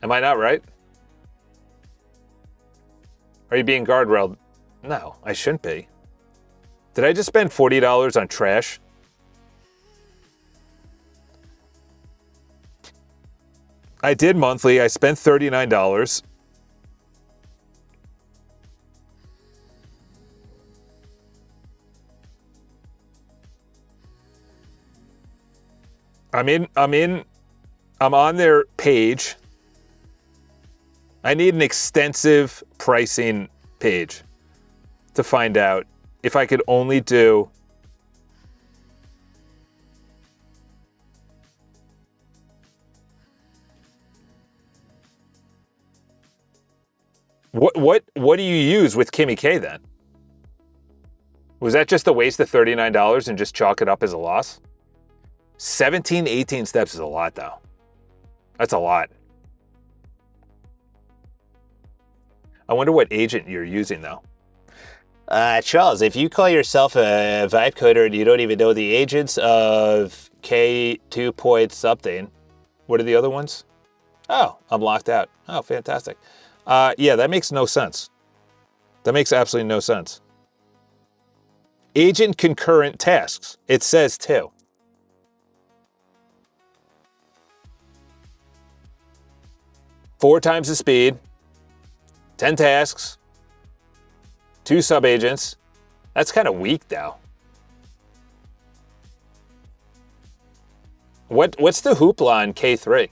Am I not right? Are you being guardrailed? No, I shouldn't be. Did I just spend $40 on trash? I did monthly. I spent $39. I'm on their page. I need an extensive pricing page to find out if I could only do what do you use with Kimmy K then? Was that just a waste of $39 and just chalk it up as a loss? 17, 18 steps is a lot though. That's a lot. I wonder what agent you're using though.
Charles, if you call yourself a vibe coder and you don't even know the agents of K2 point something,
What are the other ones? Oh, I'm locked out. Oh, fantastic. Yeah, that makes no sense. That makes absolutely no sense. Agent concurrent tasks. It says 2. Four times the speed, 10 tasks, 2 sub-agents. That's kind of weak, though. What's the hoopla on K3?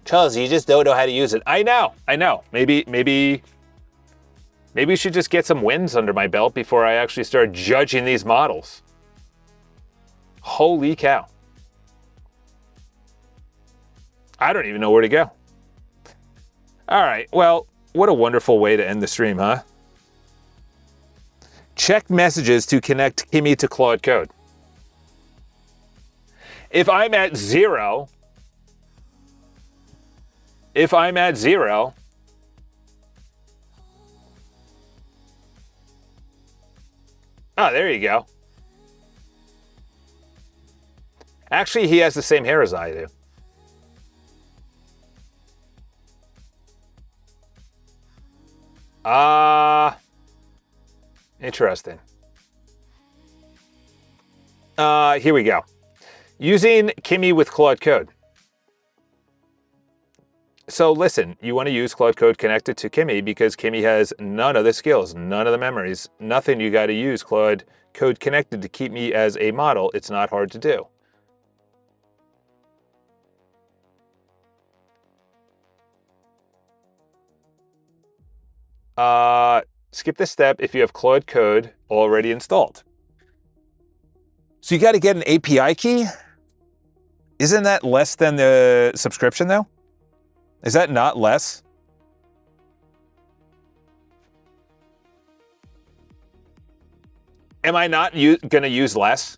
Charles, you just don't know how to use it.
I know. Maybe we should just get some wins under my belt before I actually start judging these models. Holy cow. I don't even know where to go. All right, well, what a wonderful way to end the stream, huh? Check messages to connect Kimmy to Claude Code. If I'm at 0, oh, there you go. Actually, he has the same hair as I do. Interesting. Here we go. Using Kimmy with Claude Code. So listen, you want to use Claude Code connected to Kimmy because Kimmy has none of the skills, none of the memories, nothing. You got to use Claude Code connected to keep me as a model. It's not hard to do. Skip this step if you have Claude Code already installed. So you got to get an API key? Isn't that less than the subscription though? Is that not less? Am I not going to use less?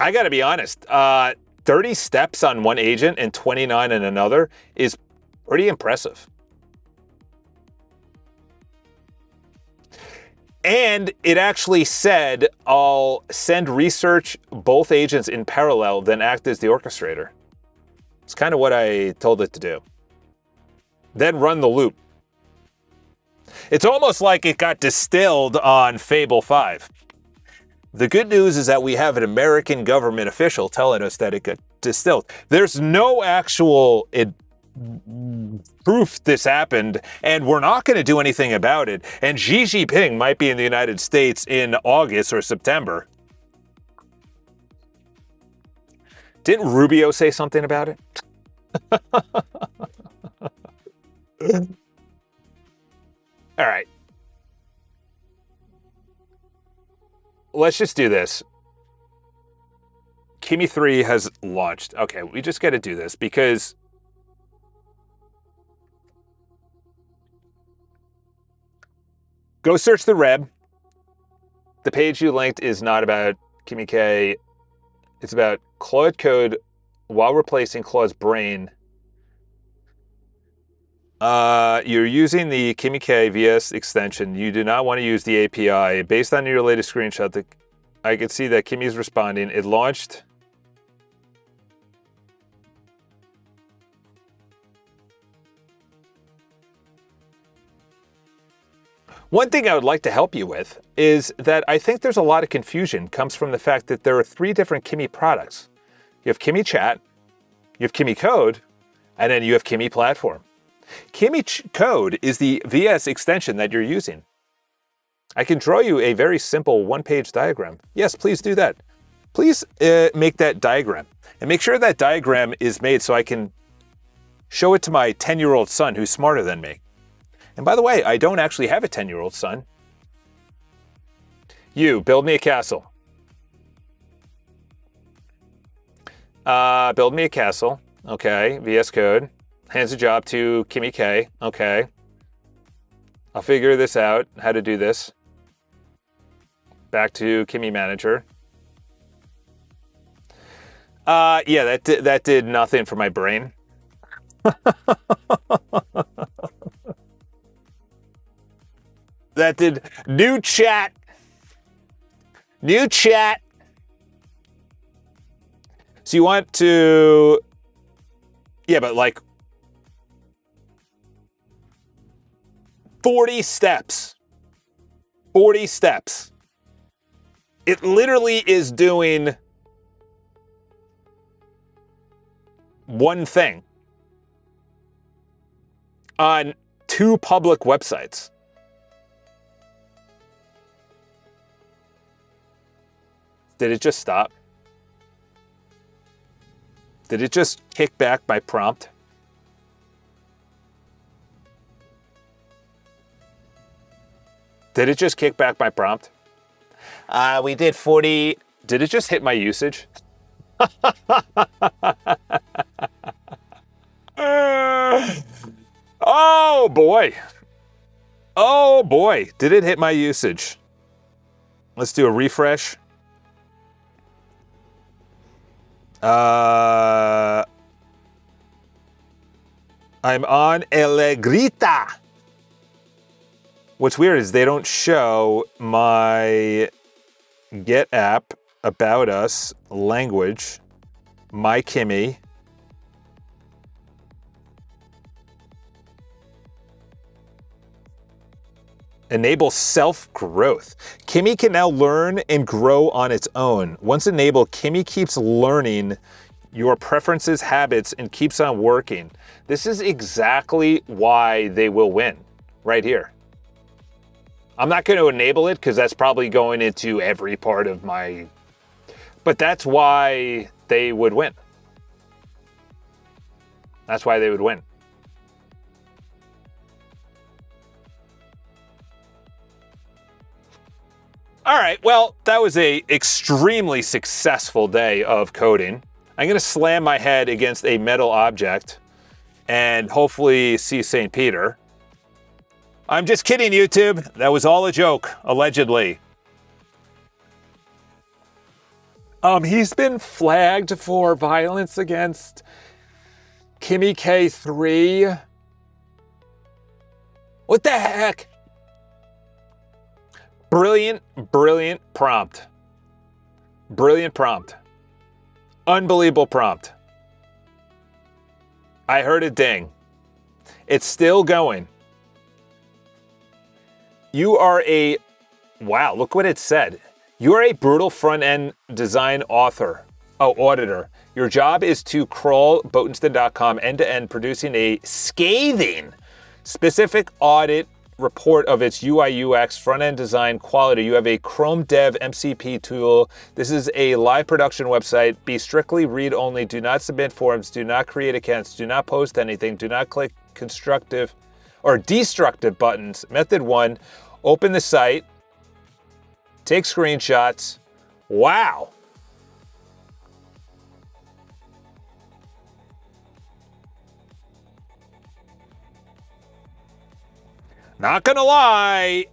I got to be honest. 30 steps on one agent and 29 on another is pretty impressive. And it actually said, I'll send research both agents in parallel, then act as the orchestrator. It's kind of what I told it to do. Then run the loop. It's almost like it got distilled on Fable 5. The good news is that we have an American government official telling us that it got distilled. There's no actual proof this happened, and we're not going to do anything about it. And Xi Jinping might be in the United States in August or September. Didn't Rubio say something about it? All right. Let's just do this. Kimmy 3 has launched. Okay, we just got to do this because go search the Reb. The page you linked is not about Kimmy K. It's about Claude Code while replacing Claude's brain. You're using the Kimmy K VS extension. You do not want to use the API. Based on your latest screenshot, I can see that Kimmy is responding. It launched. One thing I would like to help you with is that I think there's a lot of confusion comes from the fact that there are 3 different Kimmy products. You have Kimi Chat, you have Kimi Code, and then you have Kimi Platform. Kimi Code is the VS extension that you're using. I can draw you a very simple one-page diagram. Yes, please do that. Please make that diagram. And make sure that diagram is made so I can show it to my 10-year-old son who's smarter than me. And by the way, I don't actually have a 10-year-old son. You, build me a castle. Build me a castle. Okay, VS Code. Hands the job to Kimi K. Okay. I'll figure this out, how to do this. Back to Kimi Manager. Yeah, that did nothing for my brain. That did new chat. New chat. So you want to, yeah, but like 40 steps. 40 steps. It literally is doing one thing on 2 public websites. Did it just stop? Did it just kick back my prompt? Did it just kick back my prompt?
We did 40.
Did it just hit my usage? Oh boy. Oh boy. Did it hit my usage? Let's do a refresh. I'm on Alegrita. What's weird is they don't show my Get app, About Us, Language, My Kimi. Enable self-growth. Kimi can now learn and grow on its own. Once enabled, Kimi keeps learning your preferences, habits, and keeps on working. This is exactly why they will win, right here. I'm not going to enable it because that's probably going into every part of my... But that's why they would win. That's why they would win. All right, well, that was a extremely successful day of coding. I'm going to slam my head against a metal object and hopefully see St. Peter. I'm just kidding, YouTube. That was all a joke, allegedly. He's been flagged for violence against Kimi K3. What the heck? Brilliant, brilliant prompt. Brilliant prompt. Unbelievable prompt. I heard it ding. It's still going. You are a, wow, look what it said. You are a brutal front-end design auditor. Your job is to crawl Botenstead.com end-to-end, producing a scathing specific audit report of its UI UX front-end design quality. You have a Chrome Dev MCP tool. This is a live production website. Be strictly read-only. Do not submit forms. Do not create accounts. Do not post anything. Do not click constructive or destructive buttons. Method 1, open the site. Take screenshots. Wow. Not gonna lie.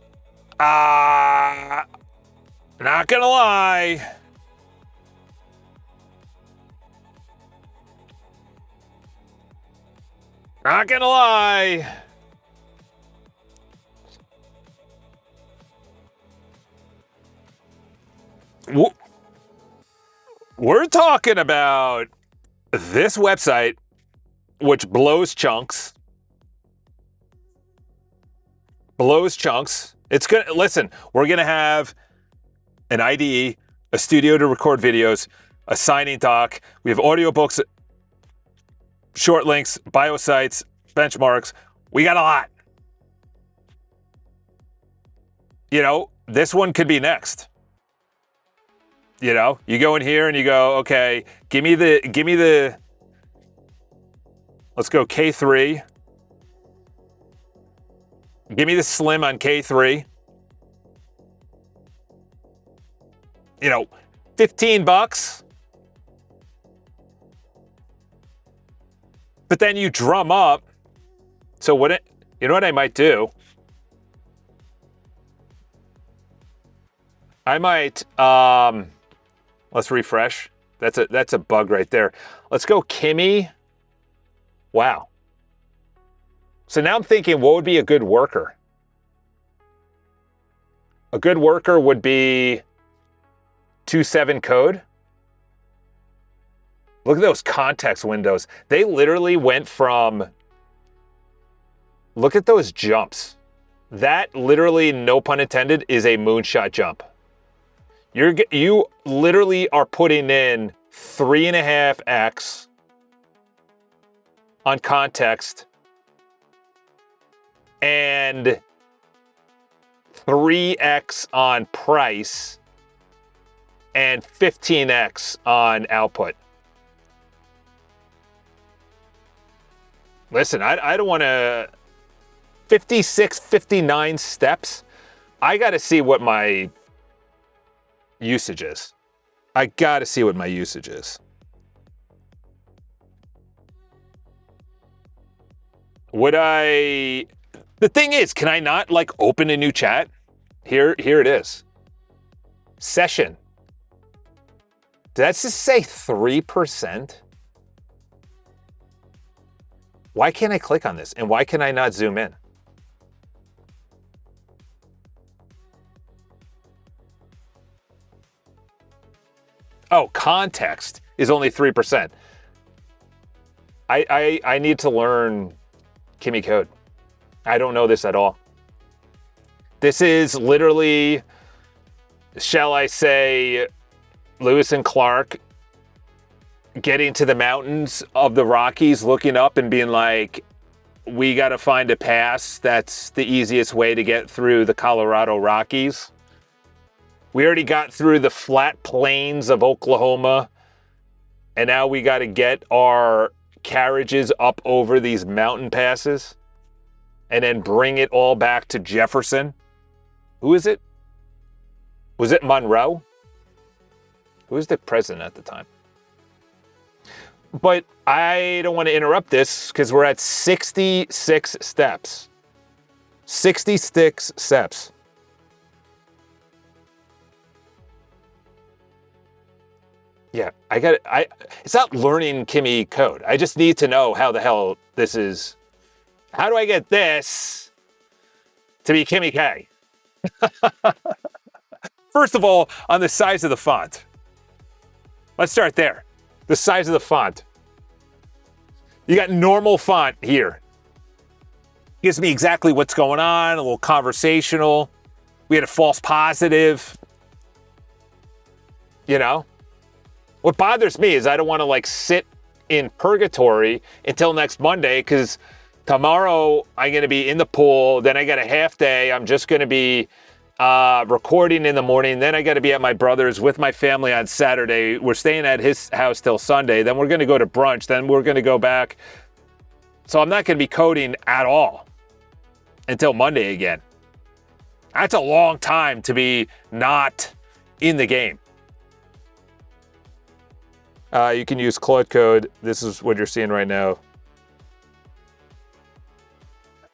Not gonna lie. Not gonna lie. We're talking about this website, which blows chunks. Blows chunks. It's gonna, listen, we're gonna have an IDE, a studio to record videos, a signing doc. We have audiobooks, short links, bio sites, benchmarks. We got a lot. You know, this one could be next. You know, you go in here and you go, okay, give me the, let's go K3. Give me the slim on K3. You know, $15. But then you drum up. So you know what I might do? I might, let's refresh. That's a bug right there. Let's go Kimmy. Wow. So now I'm thinking, what would be a good worker? A good worker would be 2.7 code. Look at those context windows. They literally went from, look at those jumps. That literally, no pun intended, is a moonshot jump. You literally are putting in 3.5x on context and 3x on price and 15x on output. Listen, I don't want to 56, 59 steps. I got to see what my usage is. I got to see what my usage is. The thing is, can I not like open a new chat? Here it is. Session. Did that just say 3%? Why can't I click on this? And why can I not zoom in? Oh, context is only 3%. I need to learn Kimmy code. I don't know this at all. This is literally, shall I say, Lewis and Clark getting to the mountains of the Rockies, looking up and being like, we got to find a pass that's the easiest way to get through the Colorado Rockies. We already got through the flat plains of Oklahoma, and now we got to get our carriages up over these mountain passes and then bring it all back to Jefferson. Who is it? Was it Monroe? Who was the president at the time? But I don't want to interrupt this because we're at 66 steps. 66 steps. Yeah, it's not learning Kimmy code. I just need to know how the hell this is. How do I get this to be Kimmy K? First of all, on the size of the font. Let's start there. The size of the font. You got normal font here. Gives me exactly what's going on, a little conversational. We had a false positive. You know? What bothers me is I don't want to like sit in purgatory until next Monday because tomorrow I'm going to be in the pool. Then I got a half day. I'm just going to be recording in the morning. Then I got to be at my brother's with my family on Saturday. We're staying at his house till Sunday. Then we're going to go to brunch. Then we're going to go back. So I'm not going to be coding at all until Monday again. That's a long time to be not in the game. You can use Claude Code. This is what you're seeing right now.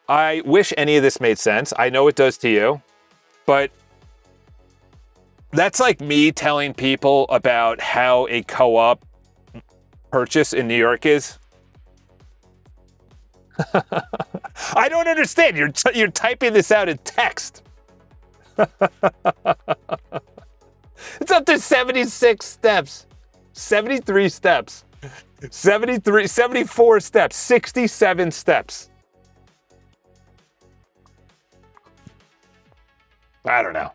I wish any of this made sense. I know it does to you, but that's like me telling people about how a co-op purchase in New York is. I don't understand. You're typing this out in text. It's up to 76 steps. 73 steps, 73, 74 steps, 67 steps. I don't know.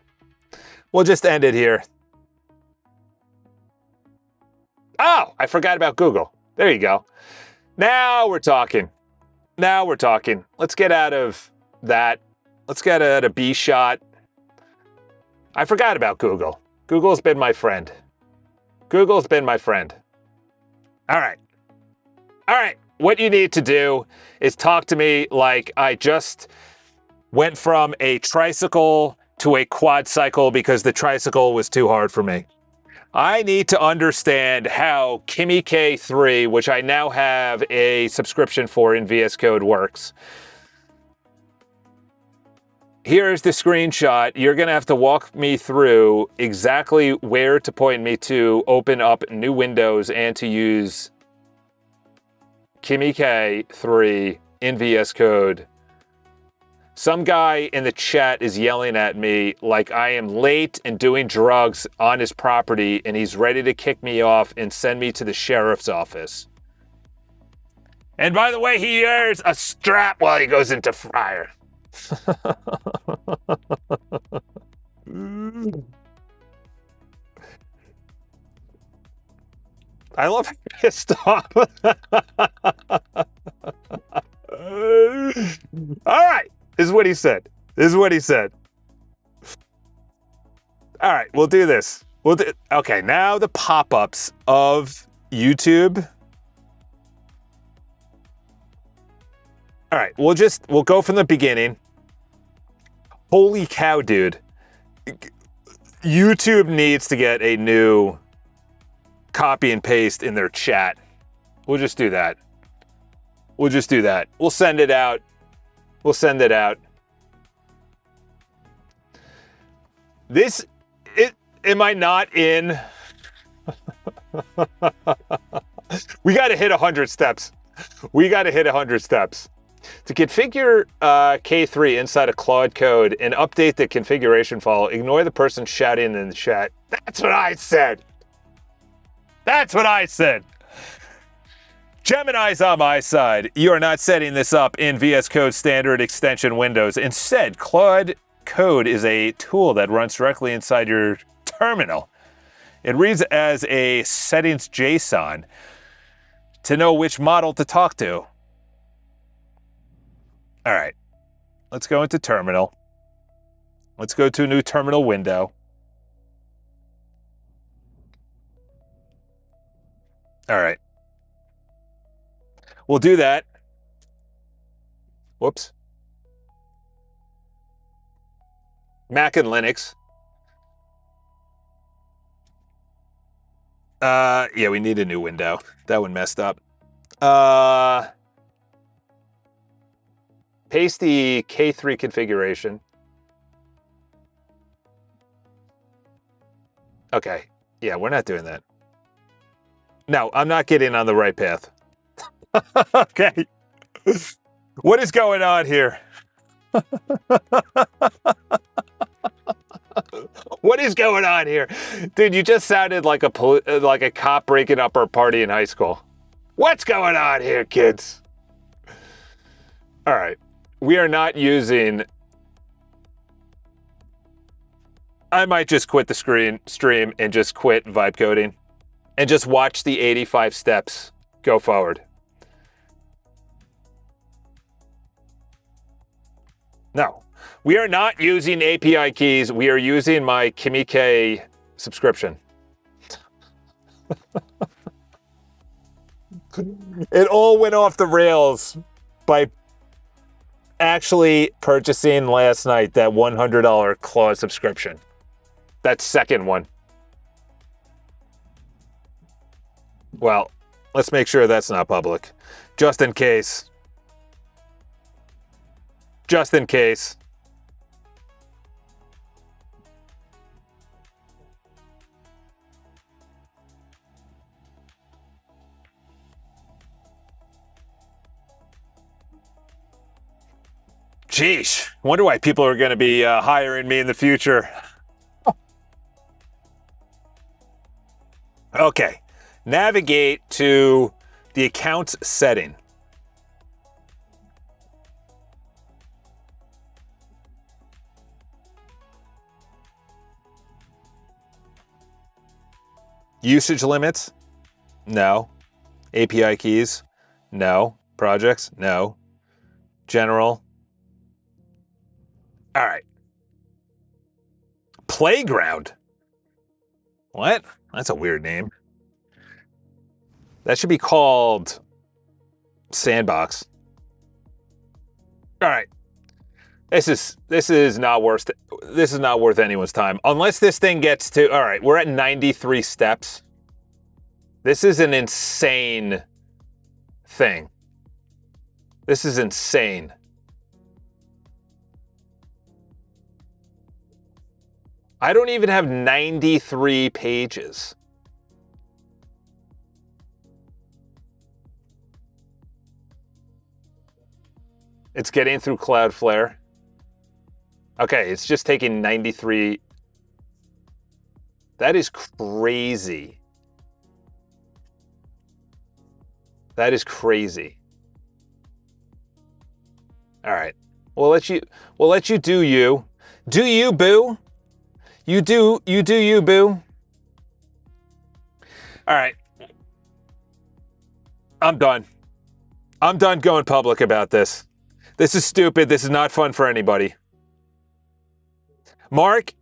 We'll just end it here. Oh, I forgot about Google. There you go. Now we're talking. Now we're talking. Let's get out of that. Let's get out of B shot. I forgot about Google. Google's been my friend. Google's been my friend. All right. All right. What you need to do is talk to me like I just went from a tricycle to a quad cycle because the tricycle was too hard for me. I need to understand how Kimmy K3, which I now have a subscription for in VS Code, works. Here's the screenshot. You're going to have to walk me through exactly where to point me to open up new windows and to use Kimmy K3 in VS Code. Some guy in the chat is yelling at me like I am late and doing drugs on his property and he's ready to kick me off and send me to the sheriff's office. And by the way, he wears a strap while he goes into fire. I love how pissed off. All right. This is what he said. This is what he said. All right, we'll do this. Okay, now the pop-ups of YouTube. All right, we'll go from the beginning. Holy cow, dude. YouTube needs to get a new copy and paste in their chat. We'll just do that. We'll just do that. We'll send it out. We'll send it out. Am I not in? We got to hit 100 steps. We got to hit 100 steps. To configure K3 inside of Claude Code and update the configuration file, ignore the person shouting in the chat. That's what I said. That's what I said. Gemini's on my side. You are not setting this up in VS Code standard extension windows. Instead, Claude Code is a tool that runs directly inside your terminal. It reads as a settings JSON to know which model to talk to. All right, let's go into terminal. Let's go to a new terminal window. All right. We'll do that. Whoops. Mac and Linux. Yeah, we need a new window. That one messed up. Paste the K3 configuration. Okay. Yeah, we're not doing that. No, I'm not getting on the right path. Okay. What is going on here? What is going on here? Dude, you just sounded like a cop breaking up our party in high school. What's going on here, kids? All right. We are not using... I might just quit the stream and just quit vibe coding and just watch the 85 steps go forward. No, we are not using API keys. We are using my Kimmy K subscription. It all went off the rails by actually purchasing last night that $100 Claude subscription. That second one. Well, let's make sure that's not public. Just in case. Just in case. Sheesh. Wonder why people are going to be hiring me in the future. Okay. Navigate to the accounts setting. Usage limits. No. API keys? No. Projects? No. General? All right. Playground? What? That's a weird name. That should be called Sandbox. All right. This is not worth anyone's time. Unless this thing gets to, all right, we're at 93 steps. This is an insane thing. This is insane. I don't even have 93 pages. It's getting through Cloudflare. Okay, it's just taking 93. That is crazy. That is crazy. All right. We'll let you do you. Do you, boo? You do you, boo. All right. I'm done. I'm done going public about this. This is stupid. This is not fun for anybody. Mark?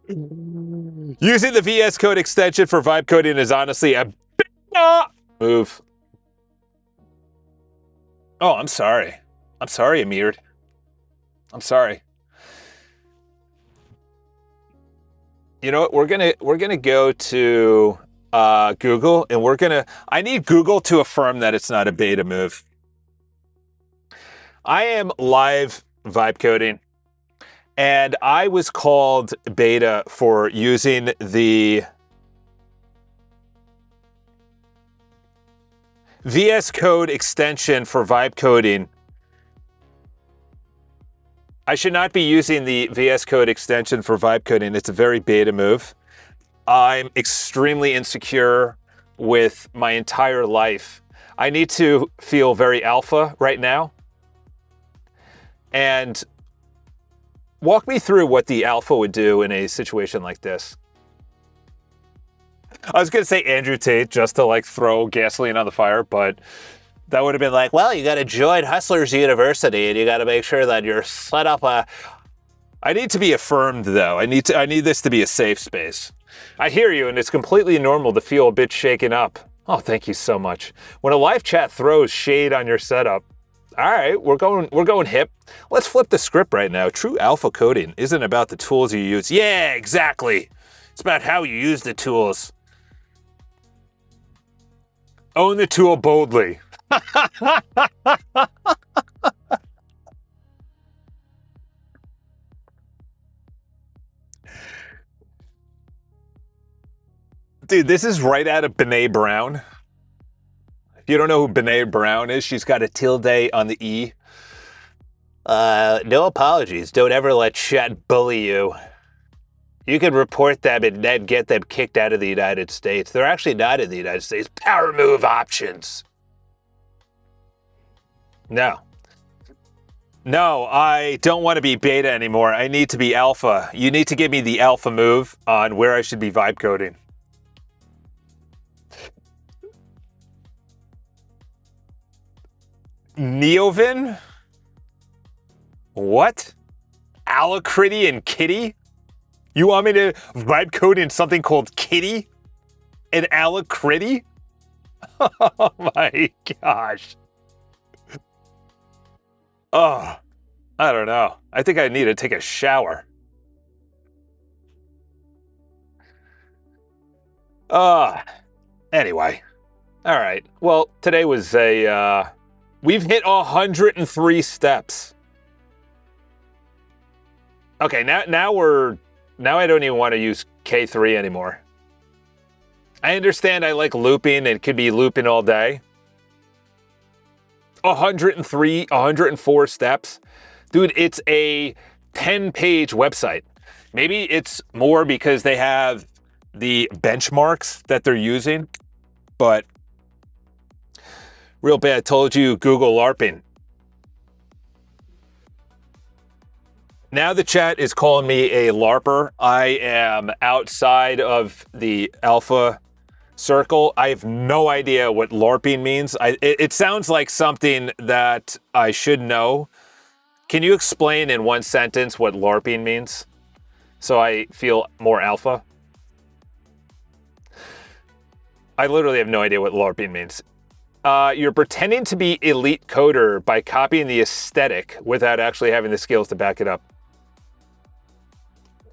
Using the VS Code extension for vibe coding is honestly a big move. Oh, I'm sorry. I'm sorry, Amir. I'm sorry. You know what? We're gonna go to Google, and I need Google to affirm that it's not a beta move. I am live vibe coding, and I was called beta for using the VS Code extension for vibe coding. I should not be using the VS Code extension for vibe coding. It's a very beta move. I'm extremely insecure with my entire life. I need to feel very alpha right now. And walk me through what the alpha would do in a situation like this. I was going to say Andrew Tate just to like throw gasoline on the fire, but that would have been like, well, you got to join Hustlers University and you got to make sure that you're set up I need to be affirmed though. I need this to be a safe space. I hear you, and it's completely normal to feel a bit shaken up. Oh, thank you so much. When a live chat throws shade on your setup, all right, we're going hip. Let's flip the script right now. True alpha coding isn't about the tools you use. Yeah, exactly. It's about how you use the tools. Own the tool boldly. Dude, this is right out of Brené Brown. If you don't know who Brené Brown is, she's got a tilde on the E. No apologies. Don't ever let chat bully you. You can report them and then get them kicked out of the United States. They're actually not in the United States. Power move options. No. No, I don't want to be beta anymore. I need to be alpha. You need to give me the alpha move on where I should be vibe coding. Neovin? What? Alacrity and Kitty? You want me to vibe code in something called Kitty? And Alacrity? Oh my gosh. Oh, I don't know. I think I need to take a shower. Anyway. All right. Well, today was we've hit 103 steps. Okay, now I don't even want to use K3 anymore. I understand I like looping. It could be looping all day. 103, 104 steps. Dude, it's a 10-page website. Maybe it's more because they have the benchmarks that they're using, but real bad. Told you Google LARPing. Now the chat is calling me a LARPer. I am outside of the alpha circle. I have no idea what LARPing means. It sounds like something that I should know. Can you explain in one sentence what LARPing means so I feel more alpha? I literally have no idea what LARPing means. You're pretending to be elite coder by copying the aesthetic without actually having the skills to back it up.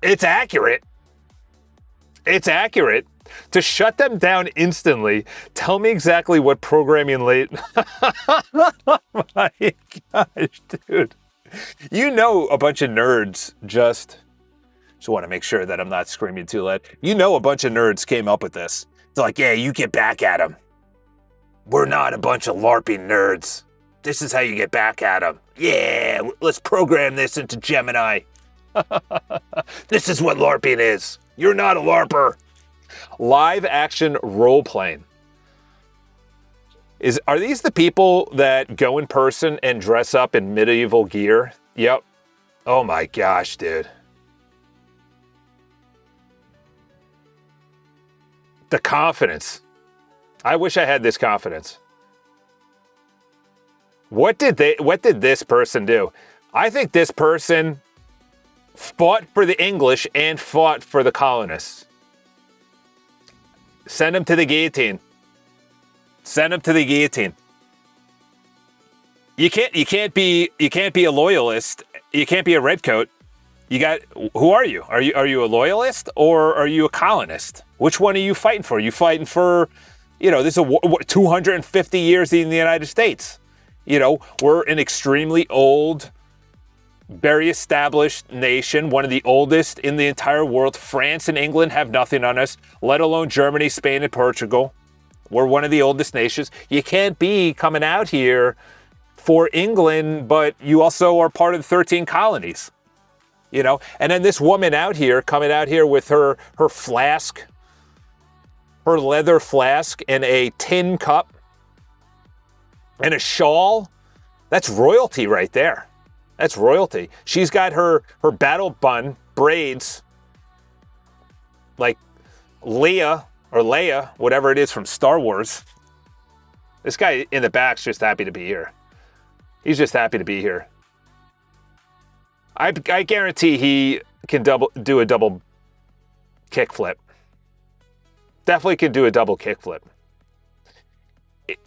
It's accurate. It's accurate. To shut them down instantly, tell me exactly what programming late. Oh my gosh, dude. You know a bunch of nerds just want to make sure that I'm not screaming too loud. You know a bunch of nerds came up with this. They're like, yeah, you get back at them. We're not a bunch of LARPing nerds. This is how you get back at them. Yeah, let's program this into Gemini. This is what LARPing is. You're not a LARPer. Live action role playing. Are these the people that go in person and dress up in medieval gear? Yep. Oh my gosh, dude. The confidence. I wish I had this confidence. What did this person do? I think this person fought for the English and fought for the colonists. Send them to the guillotine. Send them to the guillotine. You can't be a loyalist. You can't be a redcoat. Who are you? Are you a loyalist or are you a colonist? Which one are you fighting for? You fighting for, this is a 250 years in the United States. We're an extremely old, very established nation, one of the oldest in the entire world. France and England have nothing on us, let alone Germany, Spain, and Portugal. We're one of the oldest nations. You can't be coming out here for England, but you also are part of the 13 colonies. And then this woman coming out here with her flask, her leather flask, and a tin cup, and a shawl. That's royalty right there. That's royalty. She's got her battle bun braids, like Leia, whatever it is from Star Wars. This guy in the back's just happy to be here. He's just happy to be here. I guarantee he can do a double kickflip. Definitely can do a double kickflip.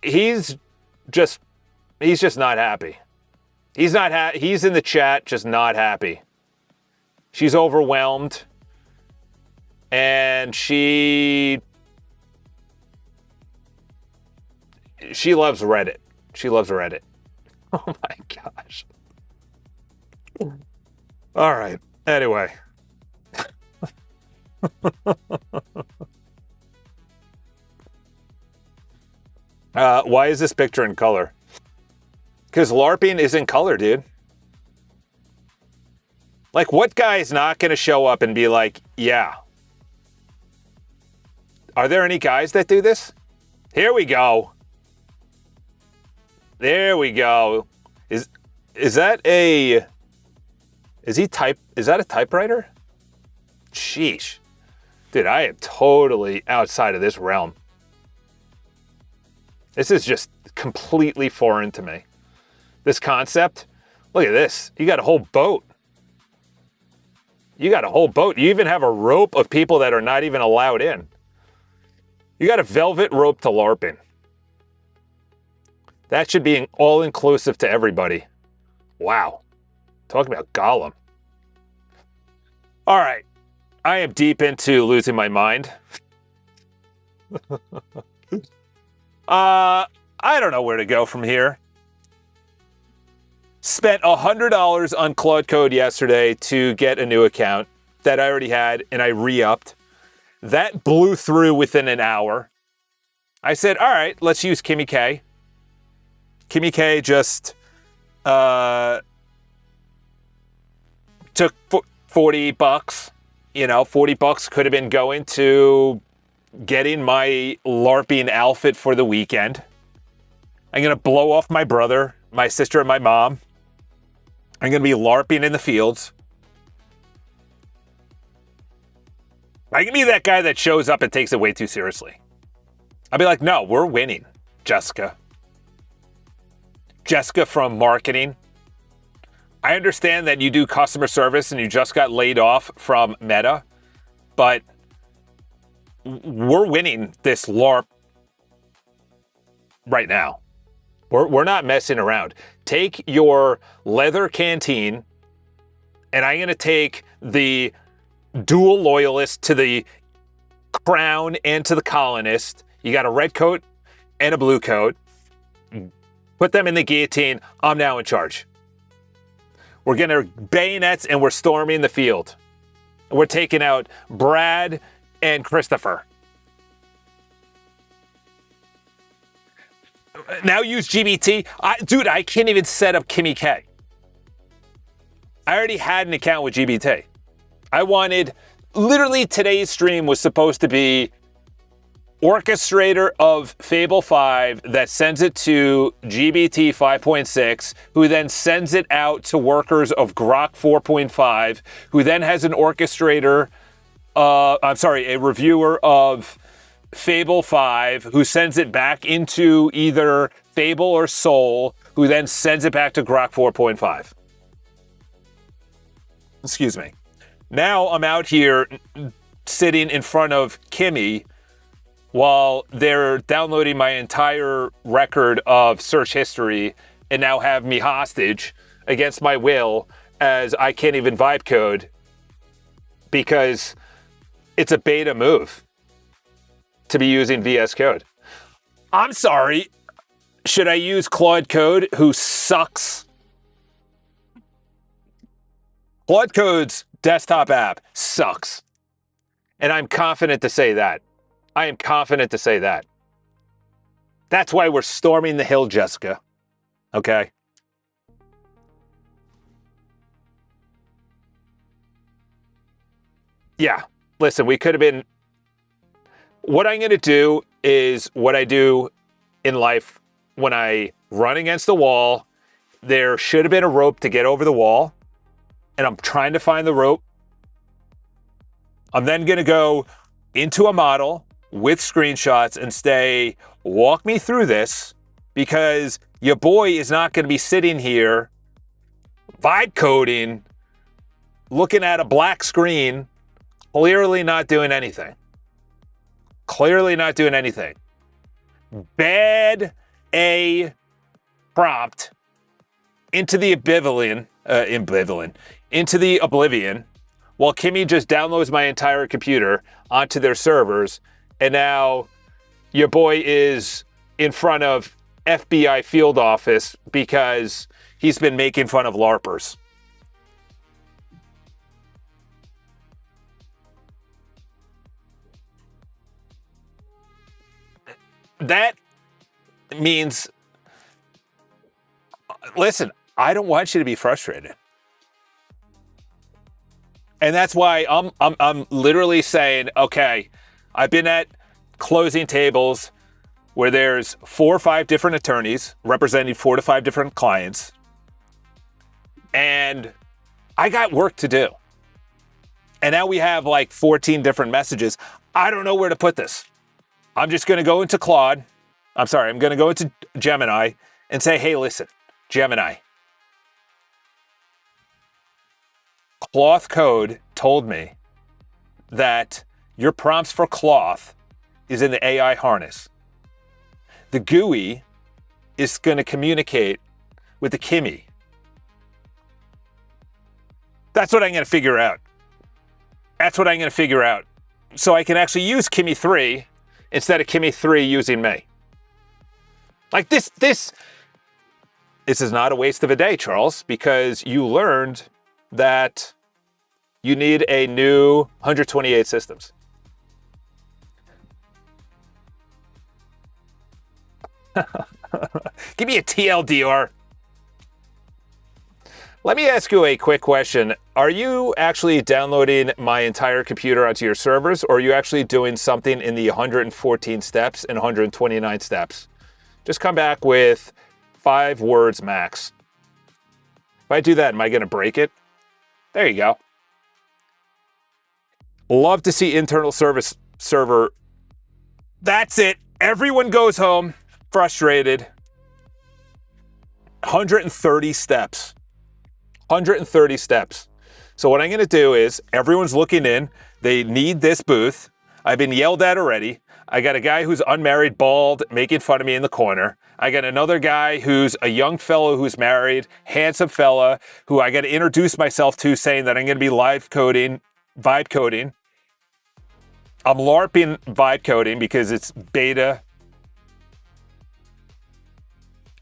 He's just not happy. He's in the chat just not happy. She's overwhelmed. And she loves Reddit. She loves Reddit. Oh my gosh. All right. Anyway. Why is this picture in color? Because LARPing is in color, dude. Like, what guy is not going to show up and be like, yeah. Are there any guys that do this? Here we go. There we go. Is that a typewriter? Sheesh. Dude, I am totally outside of this realm. This is just completely foreign to me. This concept. Look at this. You got a whole boat. You even have a rope of people that are not even allowed in. You got a velvet rope to LARPing. That should be all-inclusive to everybody. Wow. Talk about Gollum. All right. I am deep into losing my mind. I don't know where to go from here. Spent $100 on Claude Code yesterday to get a new account that I already had, and I re-upped. That blew through within an hour. I said, all right, let's use Kimmy K. Kimmy K just took $40. $40 could have been going to getting my LARPing outfit for the weekend. I'm going to blow off my brother, my sister, and my mom. I'm going to be LARPing in the fields. I can be that guy that shows up and takes it way too seriously. I'll be like, no, we're winning, Jessica. Jessica from marketing. I understand that you do customer service and you just got laid off from Meta, but we're winning this LARP right now. We're not messing around. Take your leather canteen, and I'm going to take the dual loyalist to the crown and to the colonist. You got a red coat and a blue coat. Put them in the guillotine. I'm now in charge. We're going to bayonets and we're storming the field. We're taking out Brad and Christopher. Now use GBT. Dude, I can't even set up Kimmy K. I already had an account with GBT. I wanted, literally today's stream was supposed to be orchestrator of Fable 5 that sends it to GBT 5.6, who then sends it out to workers of Grok 4.5, who then has an orchestrator, a reviewer of Fable 5, who sends it back into either Fable or Soul, who then sends it back to Grok 4.5. Excuse me. Now I'm out here sitting in front of Kimmy while they're downloading my entire record of search history and now have me hostage against my will as I can't even vibe code because it's a beta move to be using VS Code. I'm sorry. Should I use Claude Code, who sucks? Claude Code's desktop app sucks. And I'm confident to say that. I am confident to say that. That's why we're storming the hill, Jessica. Okay? Yeah. Listen, we could have been... What I'm going to do is what I do in life when I run against the wall. There should have been a rope to get over the wall. And I'm trying to find the rope. I'm then going to go into a model with screenshots and say, walk me through this, because your boy is not going to be sitting here vibe coding, looking at a black screen, clearly not doing anything. Clearly not doing anything. Bad A prompt into the into the oblivion, while Kimmy just downloads my entire computer onto their servers, and now your boy is in front of FBI field office because he's been making fun of LARPers. That means, listen, I don't want you to be frustrated. And that's why I'm literally saying, okay, I've been at closing tables where there's 4 or 5 different attorneys representing 4 to 5 different clients. And I got work to do. And now we have like 14 different messages. I don't know where to put this. I'm just going to go into Claude. I'm going to go into Gemini and say, hey, listen, Gemini. Cloth Code told me that your prompts for cloth is in the AI harness. The GUI is going to communicate with the Kimmy. That's what I'm going to figure out. That's what I'm going to figure out. So I can actually use Kimmy 3 instead of Kimmy 3 using me. Like this is not a waste of a day, Charles, because you learned that you need a new 128 systems. Give me a TLDR. Let me ask you a quick question. Are you actually downloading my entire computer onto your servers, or are you actually doing something in the 114 steps and 129 steps? Just come back with 5 words max. If I do that, am I going to break it? There you go. Love to see internal service server. That's it. Everyone goes home frustrated. 130 steps. 130 steps. So what I'm going to do is, everyone's looking in. They need this booth. I've been yelled at already. I got a guy who's unmarried, bald, making fun of me in the corner. I got another guy who's a young fellow who's married, handsome fella, who I got to introduce myself to, saying that I'm going to be vibe coding. I'm LARPing vibe coding because it's beta.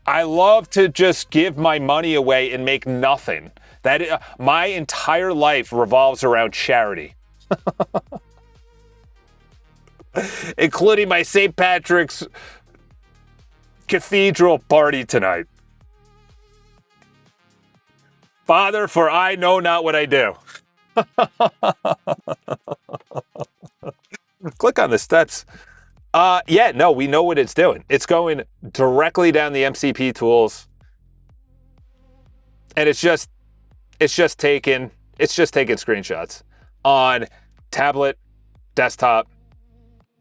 I love to just give my money away and make nothing. My entire life revolves around charity. Including my St. Patrick's Cathedral party tonight. Father, for I know not what I do. Click on the steps. Yeah, no, we know what it's doing. It's going directly down the MCP tools. And it's just taking screenshots on tablet, desktop.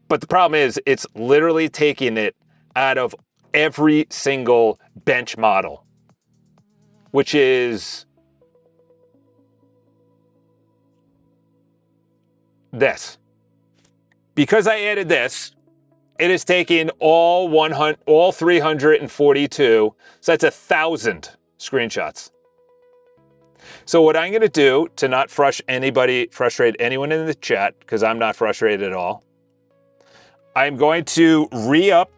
But the problem is, it's literally taking it out of every single bench model, which is this. Because I added this, it is taking all 342, so that's 1,000 screenshots. So what I'm going to do to not frustrate anyone in the chat, because I'm not frustrated at all, I'm going to re-up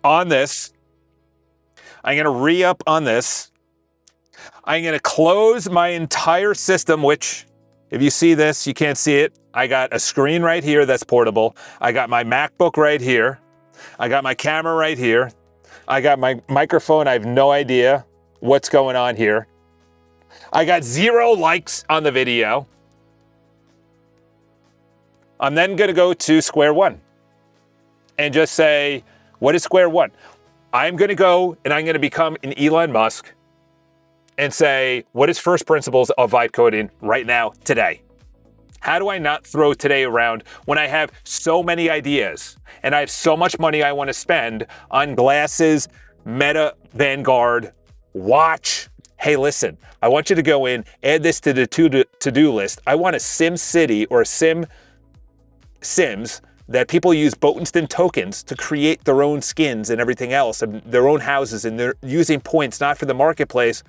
on this. I'm going to re-up on this. I'm going to close my entire system, which, if you see this, you can't see it. I got a screen right here that's portable. I got my MacBook right here. I got my camera right here. I got my microphone. I have no idea what's going on here. I got 0 likes on the video. I'm then going to go to square one and just say, what is square one? I'm going to go and I'm going to become an Elon Musk and say, what is first principles of vibe coding right now, today? How do I not throw today around when I have so many ideas and I have so much money I want to spend on glasses, Meta, Vanguard, watch? Hey, listen, I want you to go in, add this to the to-do list. I want a Sim City or Sims that people use Botenstein tokens to create their own skins and everything else, and their own houses, and they're using points not for the marketplace.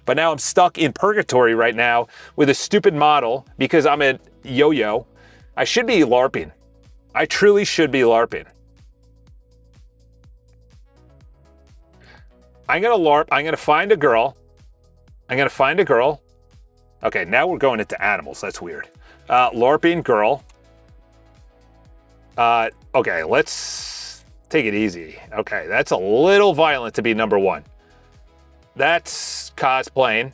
But now I'm stuck in purgatory right now with a stupid model because I'm a yo-yo. I should be LARPing. I truly should be LARPing. I'm going to LARP. I'm going to find a girl. Okay, now we're going into animals. That's weird. LARPing girl. Okay, let's take it easy. Okay, that's a little violent to be number one. That's cosplaying.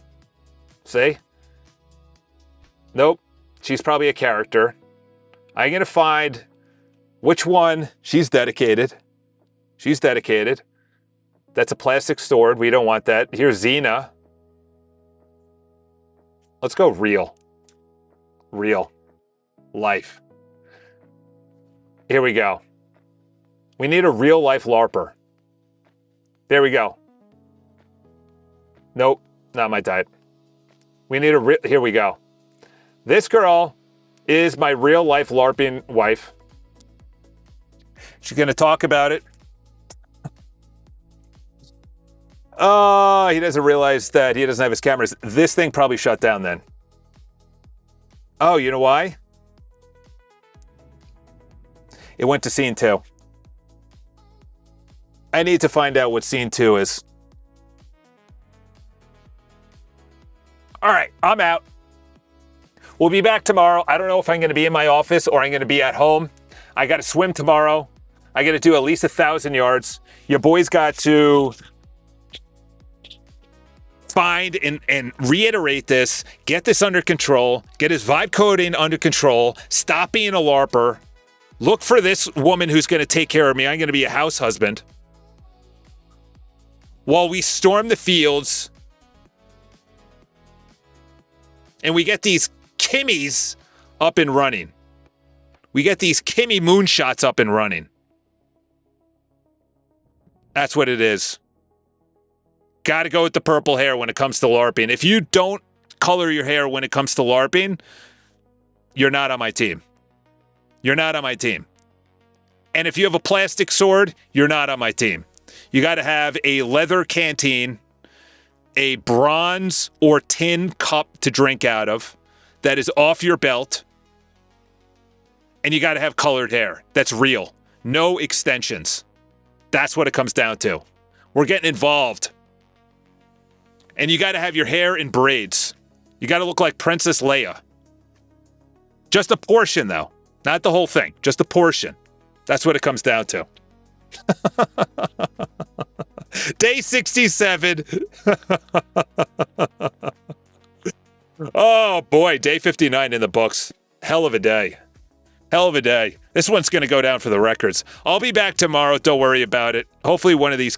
See? Nope. She's probably a character. I'm going to find which one. She's dedicated. She's dedicated. That's a plastic sword. We don't want that. Here's Xena. Let's go real. Real. Life. Here we go. We need a real life LARPer. There we go. Nope, not my type. We need here we go. This girl is my real life LARPing wife. She's gonna talk about it. Oh, he doesn't realize that he doesn't have his cameras. This thing probably shut down then. Oh, you know why? It went to scene 2. I need to find out what scene 2 is. All right, I'm out. We'll be back tomorrow. I don't know if I'm going to be in my office or I'm going to be at home. I got to swim tomorrow. I got to do at least 1,000 yards. Your boy's got to find and reiterate this, get this under control, get his vibe coding under control, stop being a LARPer, look for this woman who's going to take care of me. I'm going to be a house husband. While we storm the fields and we get these Kimmies up and running. We get these Kimmy moonshots up and running. That's what it is. Got to go with the purple hair when it comes to LARPing. If you don't color your hair when it comes to LARPing, you're not on my team. You're not on my team. And if you have a plastic sword, you're not on my team. You got to have a leather canteen, a bronze or tin cup to drink out of that is off your belt, and you got to have colored hair. That's real. No extensions. That's what it comes down to. We're getting involved. And you got to have your hair in braids. You got to look like Princess Leia. Just a portion, though. Not the whole thing. Just a portion. That's what it comes down to. Day 67. Oh, boy. Day 59 in the books. Hell of a day. Hell of a day. This one's going to go down for the records. I'll be back tomorrow. Don't worry about it. Hopefully one of these